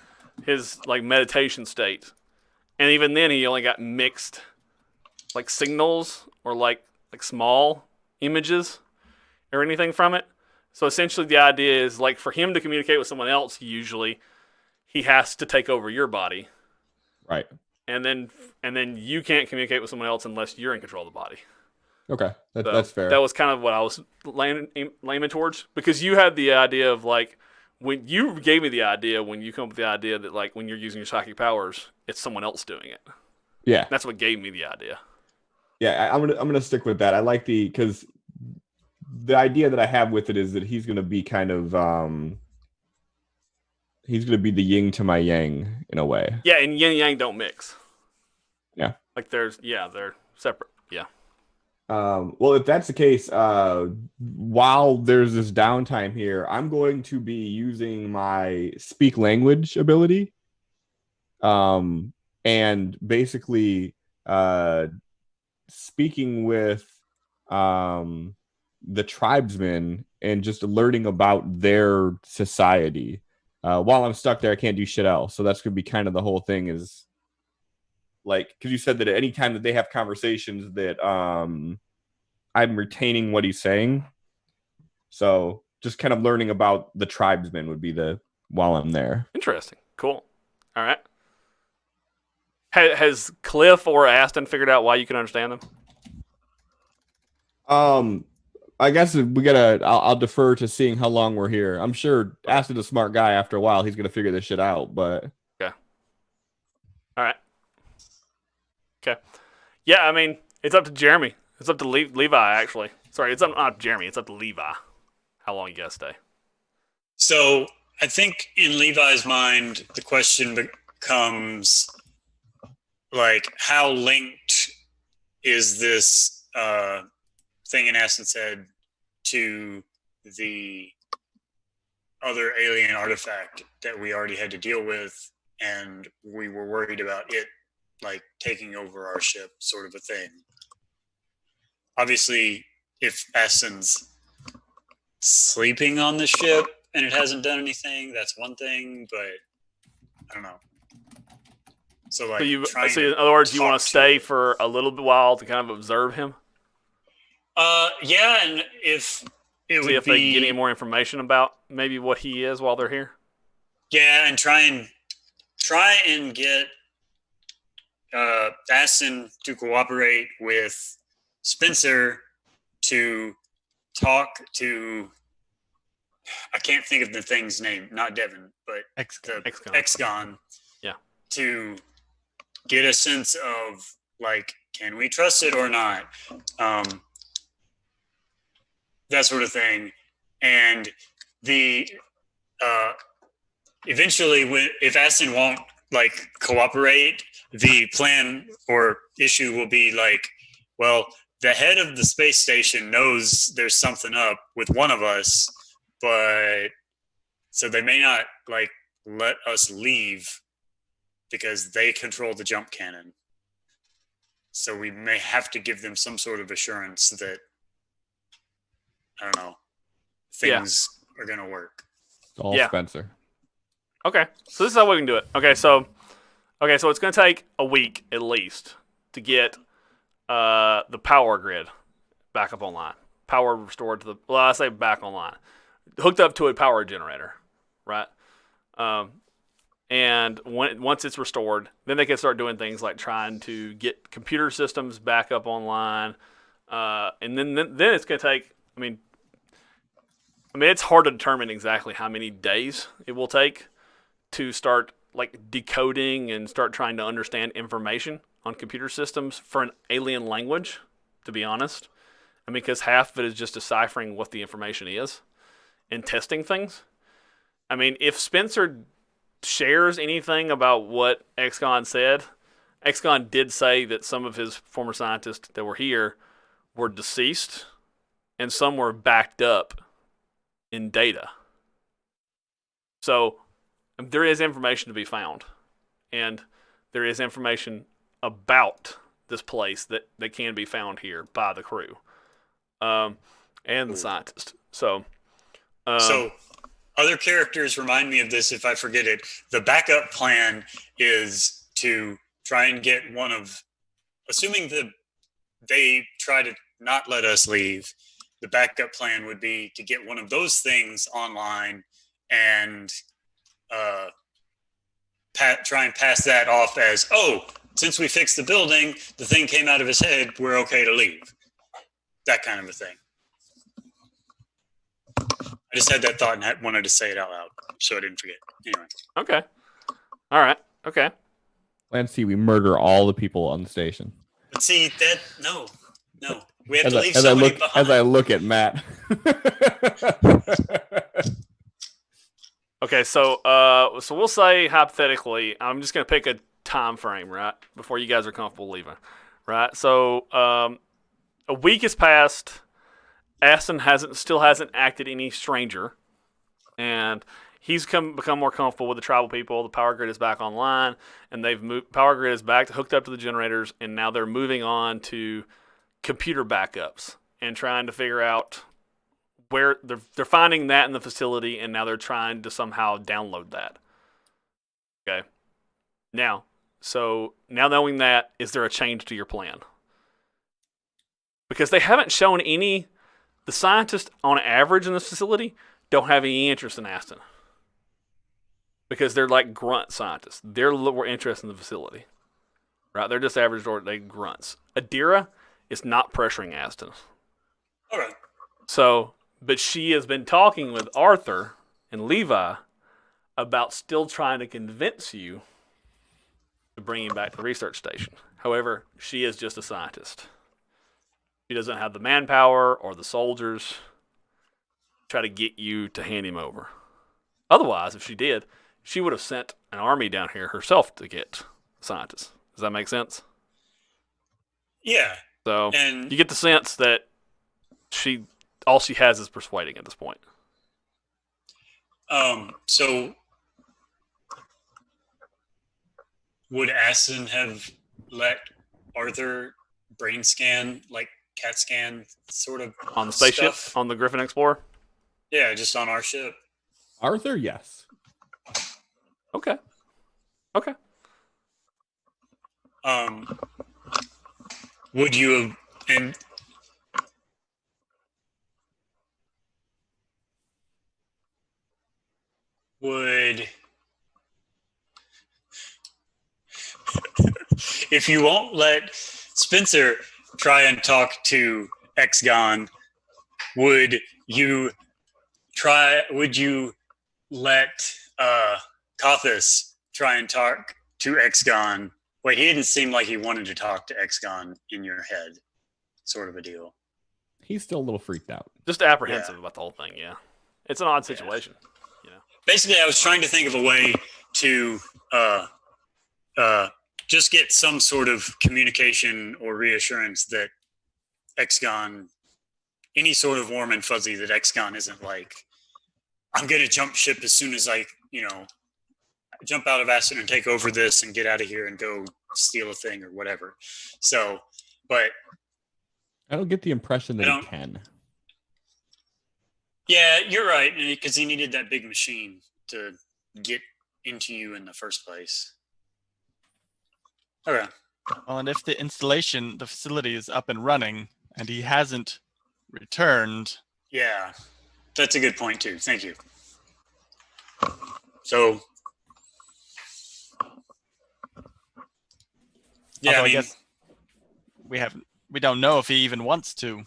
Speaker 1: like meditation state, and even then he only got mixed like signals or like small images or anything from it. So essentially the idea is like for him to communicate with someone else, usually he has to take over your body.
Speaker 3: Right.
Speaker 1: and then you can't communicate with someone else unless you're in control of the body.
Speaker 3: Okay,
Speaker 1: So
Speaker 3: that's fair.
Speaker 1: that was kind of what I was laying towards, because you had the idea of like, when you gave me the idea, when you come up with the idea that like when you're using your psychic powers, it's someone else doing it.
Speaker 3: Yeah,
Speaker 1: That's what gave me the idea.
Speaker 3: yeah. I'm gonna stick with that. I like because the idea that I have with it is that he's gonna be kind of he's gonna be the yin to my yang in a way.
Speaker 1: Yeah, and yin and yang don't mix.
Speaker 3: Yeah.
Speaker 1: Like they're separate. Yeah.
Speaker 3: Well, if that's the case, while there's this downtime here, I'm going to be using my speak language ability, and basically speaking with the tribesmen and just learning about their society. While I'm stuck there, I can't do shit else. So that's gonna be kind of the whole thing, is like, because you said that at any time that they have conversations that I'm retaining what he's saying. So just kind of learning about the tribesmen would be while I'm there.
Speaker 1: Interesting. Cool. All right. Has Cliff or Aston figured out why you can understand them?
Speaker 3: I guess I'll defer to seeing how long we're here. I'm sure Aston's a smart guy. After a while, he's gonna figure this shit out. But
Speaker 1: okay. All right. Okay. Yeah, I mean, it's up to Jeremy. It's up to Levi, actually. Sorry, it's not Jeremy. It's up to Levi. How long you gotta stay?
Speaker 2: So I think in Levi's mind, the question becomes like, how linked is this thing in Aston's head to the other alien artifact that we already had to deal with, and we were worried about it like taking over our ship, sort of a thing. Obviously, if Aston's sleeping on the ship and it hasn't done anything, that's one thing, but I don't know. So like,
Speaker 1: so in other words, you want to stay for a little bit while to kind of observe him?
Speaker 2: Yeah, and if it
Speaker 1: see if they get any more information about maybe what he is while they're here.
Speaker 2: Yeah, and try and get Aston to cooperate with Spencer to talk to. I can't think of the thing's name. Not Devin, but Exgon.
Speaker 1: Yeah.
Speaker 2: To get a sense of like, can we trust it or not? That sort of thing. And the eventually, if Aston won't like cooperate, the plan or issue will be like, well, the head of the space station knows there's something up with one of us, but so they may not like let us leave because they control the jump cannon. So we may have to give them some sort of assurance that, I don't know, things are going to work.
Speaker 3: It's all Spencer.
Speaker 1: Okay, so this is how we can do it. Okay, so it's going to take a week at least to get the power grid back up online. Power restored to I say back online. Hooked up to a power generator, right? And once it's restored, then they can start doing things like trying to get computer systems back up online. And then it's going to take, I mean, it's hard to determine exactly how many days it will take to start like decoding and start trying to understand information on computer systems for an alien language, to be honest. I mean, because half of it is just deciphering what the information is and testing things. I mean, if Spencer shares anything about what Exgon said, Exgon did say that some of his former scientists that were here were deceased and some were backed up in data. So there is information to be found, and there is information about this place that can be found here by the crew and the scientist. So
Speaker 2: other characters remind me of this if I forget it. The backup plan is to try and get one of, assuming that they try to not let us leave, the backup plan would be to get one of those things online and try and pass that off as, oh, since we fixed the building, the thing came out of his head, we're okay to leave. That kind of a thing. I just had that thought and wanted to say it out loud so I didn't forget. Anyway.
Speaker 1: Okay. All right. Okay.
Speaker 3: Plan C, we murder all the people on the station.
Speaker 2: But see, no. We have
Speaker 3: As
Speaker 2: to
Speaker 3: I,
Speaker 2: leave
Speaker 3: as I
Speaker 2: somebody
Speaker 3: look
Speaker 2: behind.
Speaker 3: as I look at Matt.
Speaker 1: Okay. So we'll say hypothetically, I'm just gonna pick a time frame, right, before you guys are comfortable leaving, right? So a week has passed. Aston still hasn't acted any stranger, and he's become more comfortable with the tribal people. The power grid is back online, and they've moved. Power grid is back hooked up to the generators, and now they're moving on to computer backups and trying to figure out where they're finding that in the facility, and now they're trying to somehow download that. Okay. Now knowing that, is there a change to your plan? Because they haven't shown any. The scientists, on average, in this facility don't have any interest in Aston. Because they're like grunt scientists. They're more interested in the facility. Right? They're just average, or they grunts. Adira is not pressuring Aston.
Speaker 2: All right.
Speaker 1: So, but she has been talking with Arthur and Levi about still trying to convince you to bring him back to the research station. However, she is just a scientist. She doesn't have the manpower or the soldiers to try to get you to hand him over. Otherwise, if she did, she would have sent an army down here herself to get scientists. Does that make sense?
Speaker 2: Yeah.
Speaker 1: So
Speaker 2: And
Speaker 1: you get the sense that all she has is persuading at this point.
Speaker 2: so would Aston have let Arthur brain scan, like CAT scan sort of
Speaker 1: On the spaceship,
Speaker 2: stuff?
Speaker 1: on the Griffin Explorer?
Speaker 2: Yeah, just on our ship.
Speaker 3: Arthur, yes.
Speaker 1: Okay.
Speaker 2: Would you have, and would, if you won't let Spencer try and talk to Exgon, would you let Kothis try and talk to Exgon? Wait, he didn't seem like he wanted to talk to Exgon in your head, sort of a deal.
Speaker 3: He's still a little freaked out.
Speaker 1: Just apprehensive about the whole thing, yeah. It's an odd situation,
Speaker 2: Basically, I was trying to think of a way to just get some sort of communication or reassurance that Exgon, any sort of warm and fuzzy, that Exgon isn't like, I'm going to jump ship as soon as I, jump out of Aston and take over this and get out of here and go steal a thing or whatever. So, but
Speaker 3: I don't get the impression that he can.
Speaker 2: yeah, you're right, because he needed that big machine to get into you in the first place. Okay.
Speaker 4: Well, and if the facility is up and running, and he hasn't returned.
Speaker 2: Yeah, that's a good point too. Thank you. So, yeah,
Speaker 4: Although I guess we don't know if he even wants to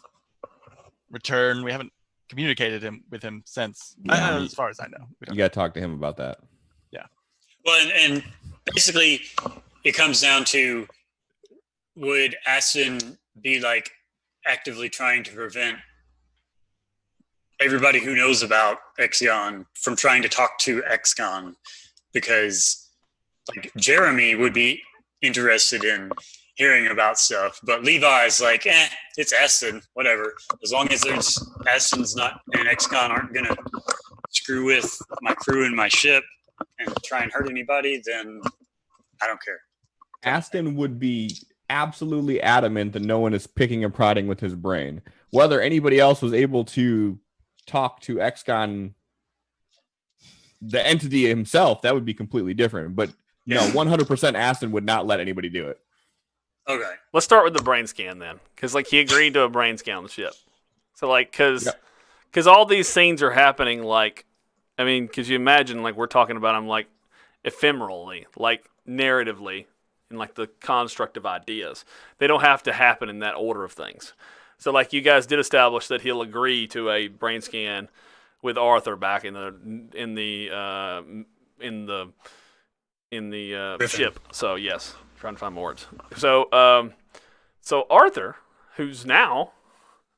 Speaker 4: return. We haven't communicated with him since, as far as I know.
Speaker 3: You got to talk to him about that.
Speaker 4: Yeah.
Speaker 2: Well, and basically, it comes down to, would Aston be like actively trying to prevent everybody who knows about Exgon from trying to talk to Exgon? Because like Jeremy would be interested in hearing about stuff, but Levi's like, it's Aston, whatever. As long as Aston's not, and Exgon aren't gonna screw with my crew and my ship and try and hurt anybody, then I don't care.
Speaker 3: Aston would be absolutely adamant that no one is picking and prodding with his brain. Whether anybody else was able to talk to Exgon, the entity himself, that would be completely different. But no, 100% Aston would not let anybody do it.
Speaker 2: Okay.
Speaker 1: Let's start with the brain scan then, because like he agreed to a brain scan on the ship. So like, because all these scenes are happening, like, I mean, because you imagine like we're talking about them like ephemerally, like narratively, and like the construct of ideas. They don't have to happen in that order of things. So like you guys did establish that he'll agree to a brain scan with Arthur back in the
Speaker 2: Griffin.
Speaker 1: ship. So yes, trying to find more words. So Arthur, who's now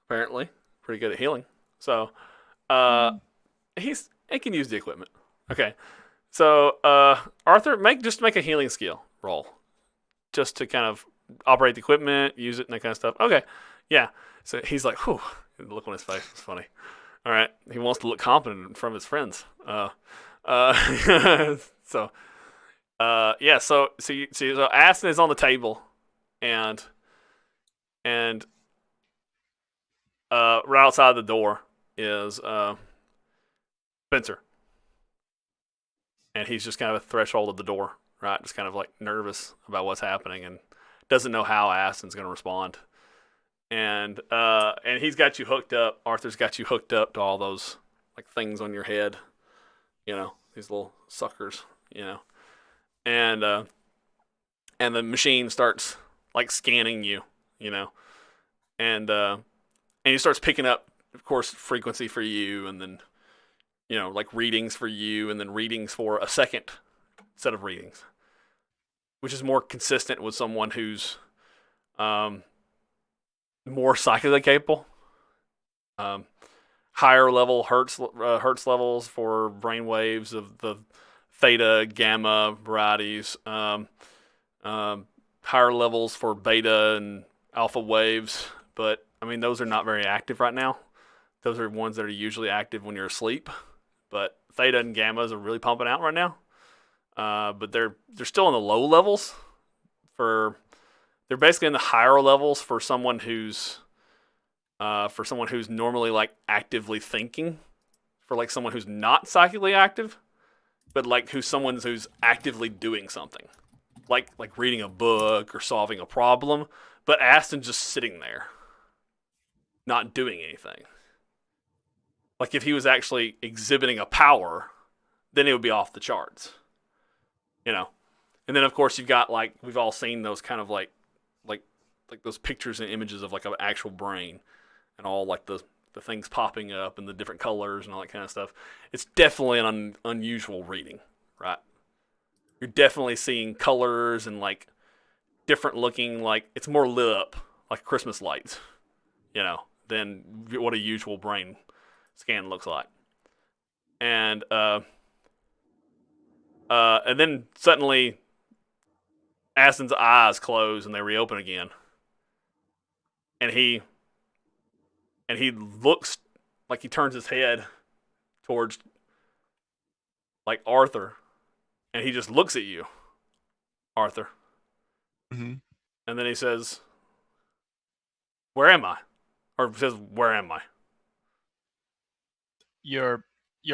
Speaker 1: apparently pretty good at healing, so he can use the equipment. Okay, so Arthur, make a healing skill roll, just to kind of operate the equipment, use it, and that kind of stuff. Okay, yeah. So he's like, whew. The look on his face is funny. All right, he wants to look competent in front of his friends. So. Yeah, so Aston is on the table, and right outside the door is Spencer, and he's just kind of at the threshold of the door, right? Just kind of like nervous about what's happening and doesn't know how Aston's going to respond. And he's got you hooked up. Arthur's got you hooked up to all those like things on your head, these little suckers, and the machine starts like scanning you, and he starts picking up, of course, frequency for you, and then like readings for you, and then readings for a second set of readings, which is more consistent with someone who's more psychically capable. Higher level hertz levels for brain waves of the theta, gamma varieties. Higher levels for beta and alpha waves, but I mean those are not very active right now. Those are ones that are usually active when you're asleep, but theta and gammas are really pumping out right now. But they're still in the low levels. They're basically in the higher levels for someone who's normally like actively thinking, for like someone who's not psychically active, but like who's actively doing something, like reading a book or solving a problem. But Aston's just sitting there, not doing anything. Like if he was actually exhibiting a power, then it would be off the charts, And then of course you've got like we've all seen those kind of like those pictures and images of like an actual brain, and all like the things popping up and the different colors and all that kind of stuff. It's definitely an unusual reading, right? You're definitely seeing colors and like different looking, like it's more lit up like Christmas lights, than what a usual brain scan looks like. And then suddenly Aston's eyes close and they reopen again. And he looks like he turns his head towards like Arthur, and he just looks at you, Arthur.
Speaker 4: Mm-hmm.
Speaker 1: And then he says, "Where am I?" Or says, "Where am I?"
Speaker 4: You're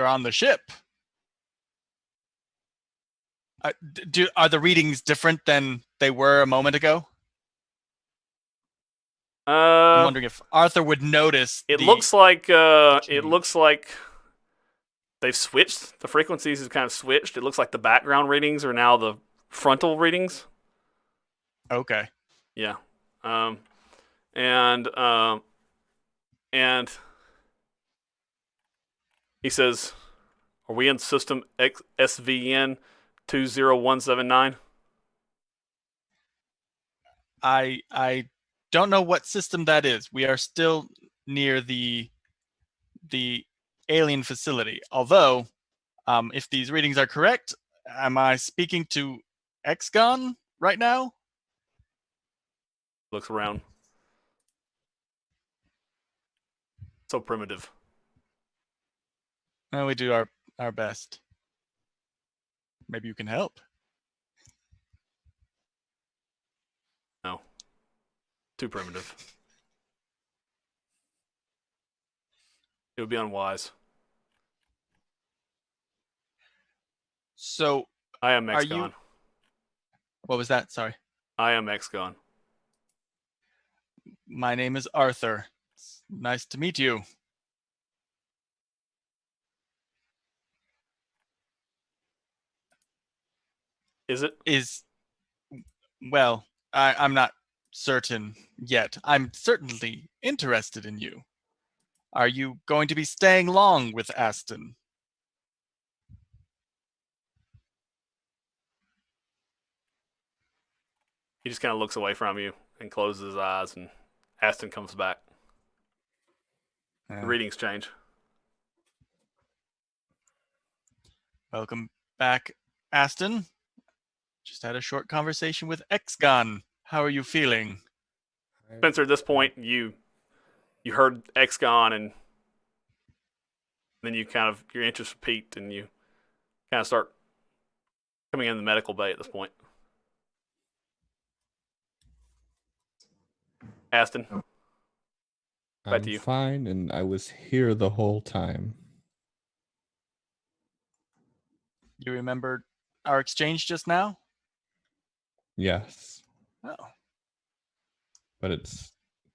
Speaker 4: on the ship. Are the readings different than they were a moment ago? I'm wondering if Arthur would notice.
Speaker 1: It looks like they've switched. The frequencies have kind of switched. It looks like the background readings are now the frontal readings.
Speaker 4: Okay.
Speaker 1: Yeah. And he says, "Are we in system SVN 20179?"
Speaker 4: I don't know what system that is. We are still near the alien facility. Although, if these readings are correct, am I speaking to Exgon right now?
Speaker 1: Looks around. So primitive.
Speaker 4: Well, we do our best. Maybe you can help.
Speaker 1: No. Too primitive. It would be unwise.
Speaker 4: So,
Speaker 1: I am
Speaker 4: are
Speaker 1: Exgon.
Speaker 4: you? What was that? Sorry.
Speaker 1: I am Exgon.
Speaker 4: My name is Arthur. It's nice to meet you.
Speaker 1: Is it?
Speaker 4: Well, I'm not certain yet. I'm certainly interested in you. Are you going to be staying long with Aston?
Speaker 1: He just kind of looks away from you and closes his eyes, and Aston comes back. The readings change.
Speaker 4: Welcome back, Aston. Just had a short conversation with Exgon. How are you feeling?
Speaker 1: Spencer, at this point, you heard Exgon, and then you kind of, your interest peaked, and you kind of start coming in the medical bay at this point. Aston, back to you.
Speaker 3: I'm fine, and I was here the whole time.
Speaker 4: You remembered our exchange just now?
Speaker 3: Yes,
Speaker 4: Oh.
Speaker 3: but it's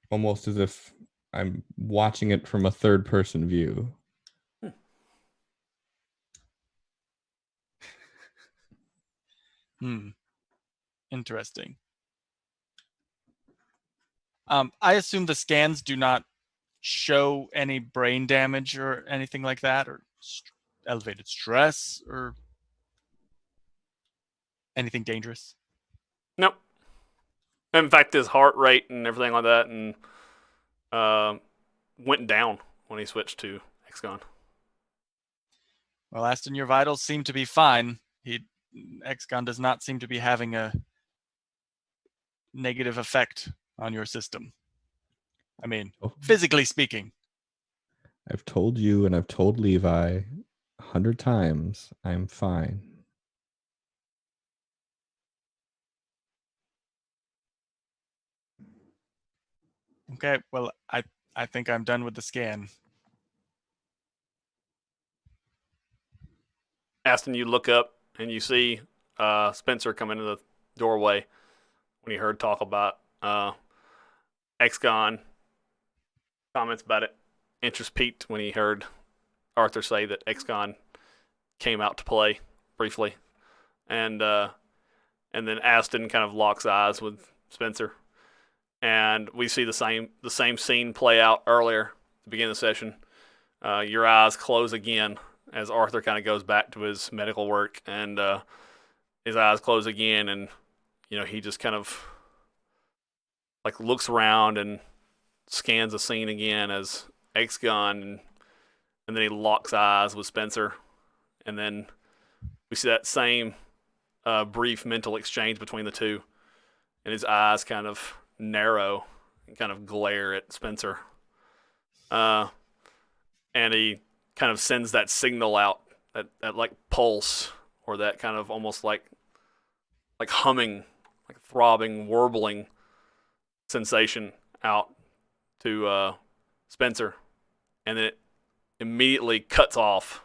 Speaker 3: almost as if I'm watching it from a third-person view.
Speaker 4: Interesting. I assume the scans do not show any brain damage or anything like that, or elevated stress, or anything dangerous.
Speaker 1: Nope. In fact, his heart rate and everything like that and went down when he switched to Exgon.
Speaker 4: Well, Aston, your vitals seem to be fine. Exgon does not seem to be having a negative effect on your system. I mean, physically speaking.
Speaker 3: I've told you and I've told Levi 100 times I'm fine.
Speaker 4: Okay, well, I think I'm done with the scan.
Speaker 1: Aston, you look up and you see Spencer come into the doorway when he heard talk about Exgon. Comments about it. Interest peaked when he heard Arthur say that Exgon came out to play briefly, and then Aston kind of locks eyes with Spencer, and we see the same scene play out earlier at the beginning of the session. Your eyes close again as Arthur kind of goes back to his medical work, and his eyes close again, and he just kind of like looks around and scans the scene again as Exgon, and then he locks eyes with Spencer, and then we see that same brief mental exchange between the two, and his eyes kind of narrow and kind of glare at Spencer, and he kind of sends that signal out, that like pulse, or that kind of almost like humming, like throbbing, warbling sensation out to Spencer, and then it immediately cuts off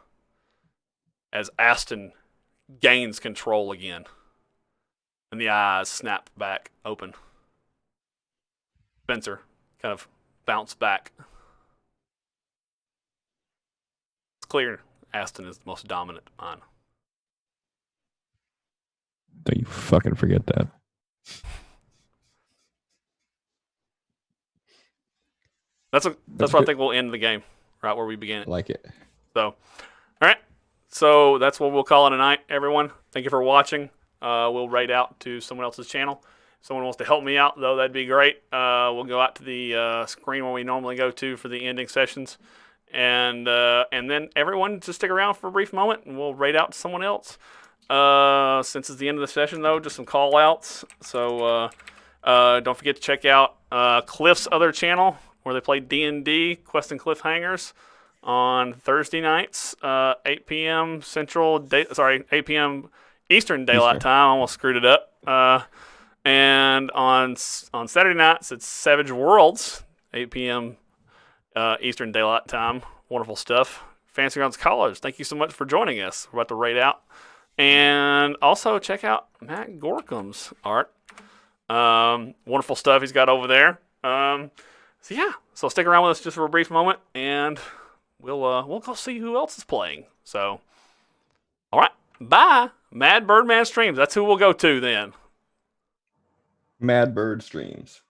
Speaker 1: as Aston gains control again, and the eyes snap back open. Spencer kind of bounced back. It's clear Aston is the most dominant mind.
Speaker 3: Don't you fucking forget that.
Speaker 1: That's what I think we'll end the game, right where we began it.
Speaker 3: I like it.
Speaker 1: So, all right. So that's what we'll call it a night, everyone. Thank you for watching. We'll raid out to someone else's channel. If someone wants to help me out, though, that'd be great. We'll go out to the screen where we normally go to for the ending sessions. And then everyone just stick around for a brief moment, and we'll raid out to someone else. Since it's the end of the session, though, just some call-outs. So don't forget to check out Cliff's other channel, where they play D&D, Quest and Cliffhangers, on Thursday nights, 8 p.m. 8 p.m. Eastern Daylight Time. I almost screwed it up. And on Saturday nights, it's Savage Worlds, 8 p.m. Eastern Daylight Time. Wonderful stuff. Fancy Grounds College, thank you so much for joining us. We're about to raid out. And also check out Matt Gorkum's art. Wonderful stuff he's got over there. So stick around with us just for a brief moment, and we'll go see who else is playing. So, all right, bye. Mad Birdman Streams. That's who we'll go to then.
Speaker 3: Mad Bird Streams.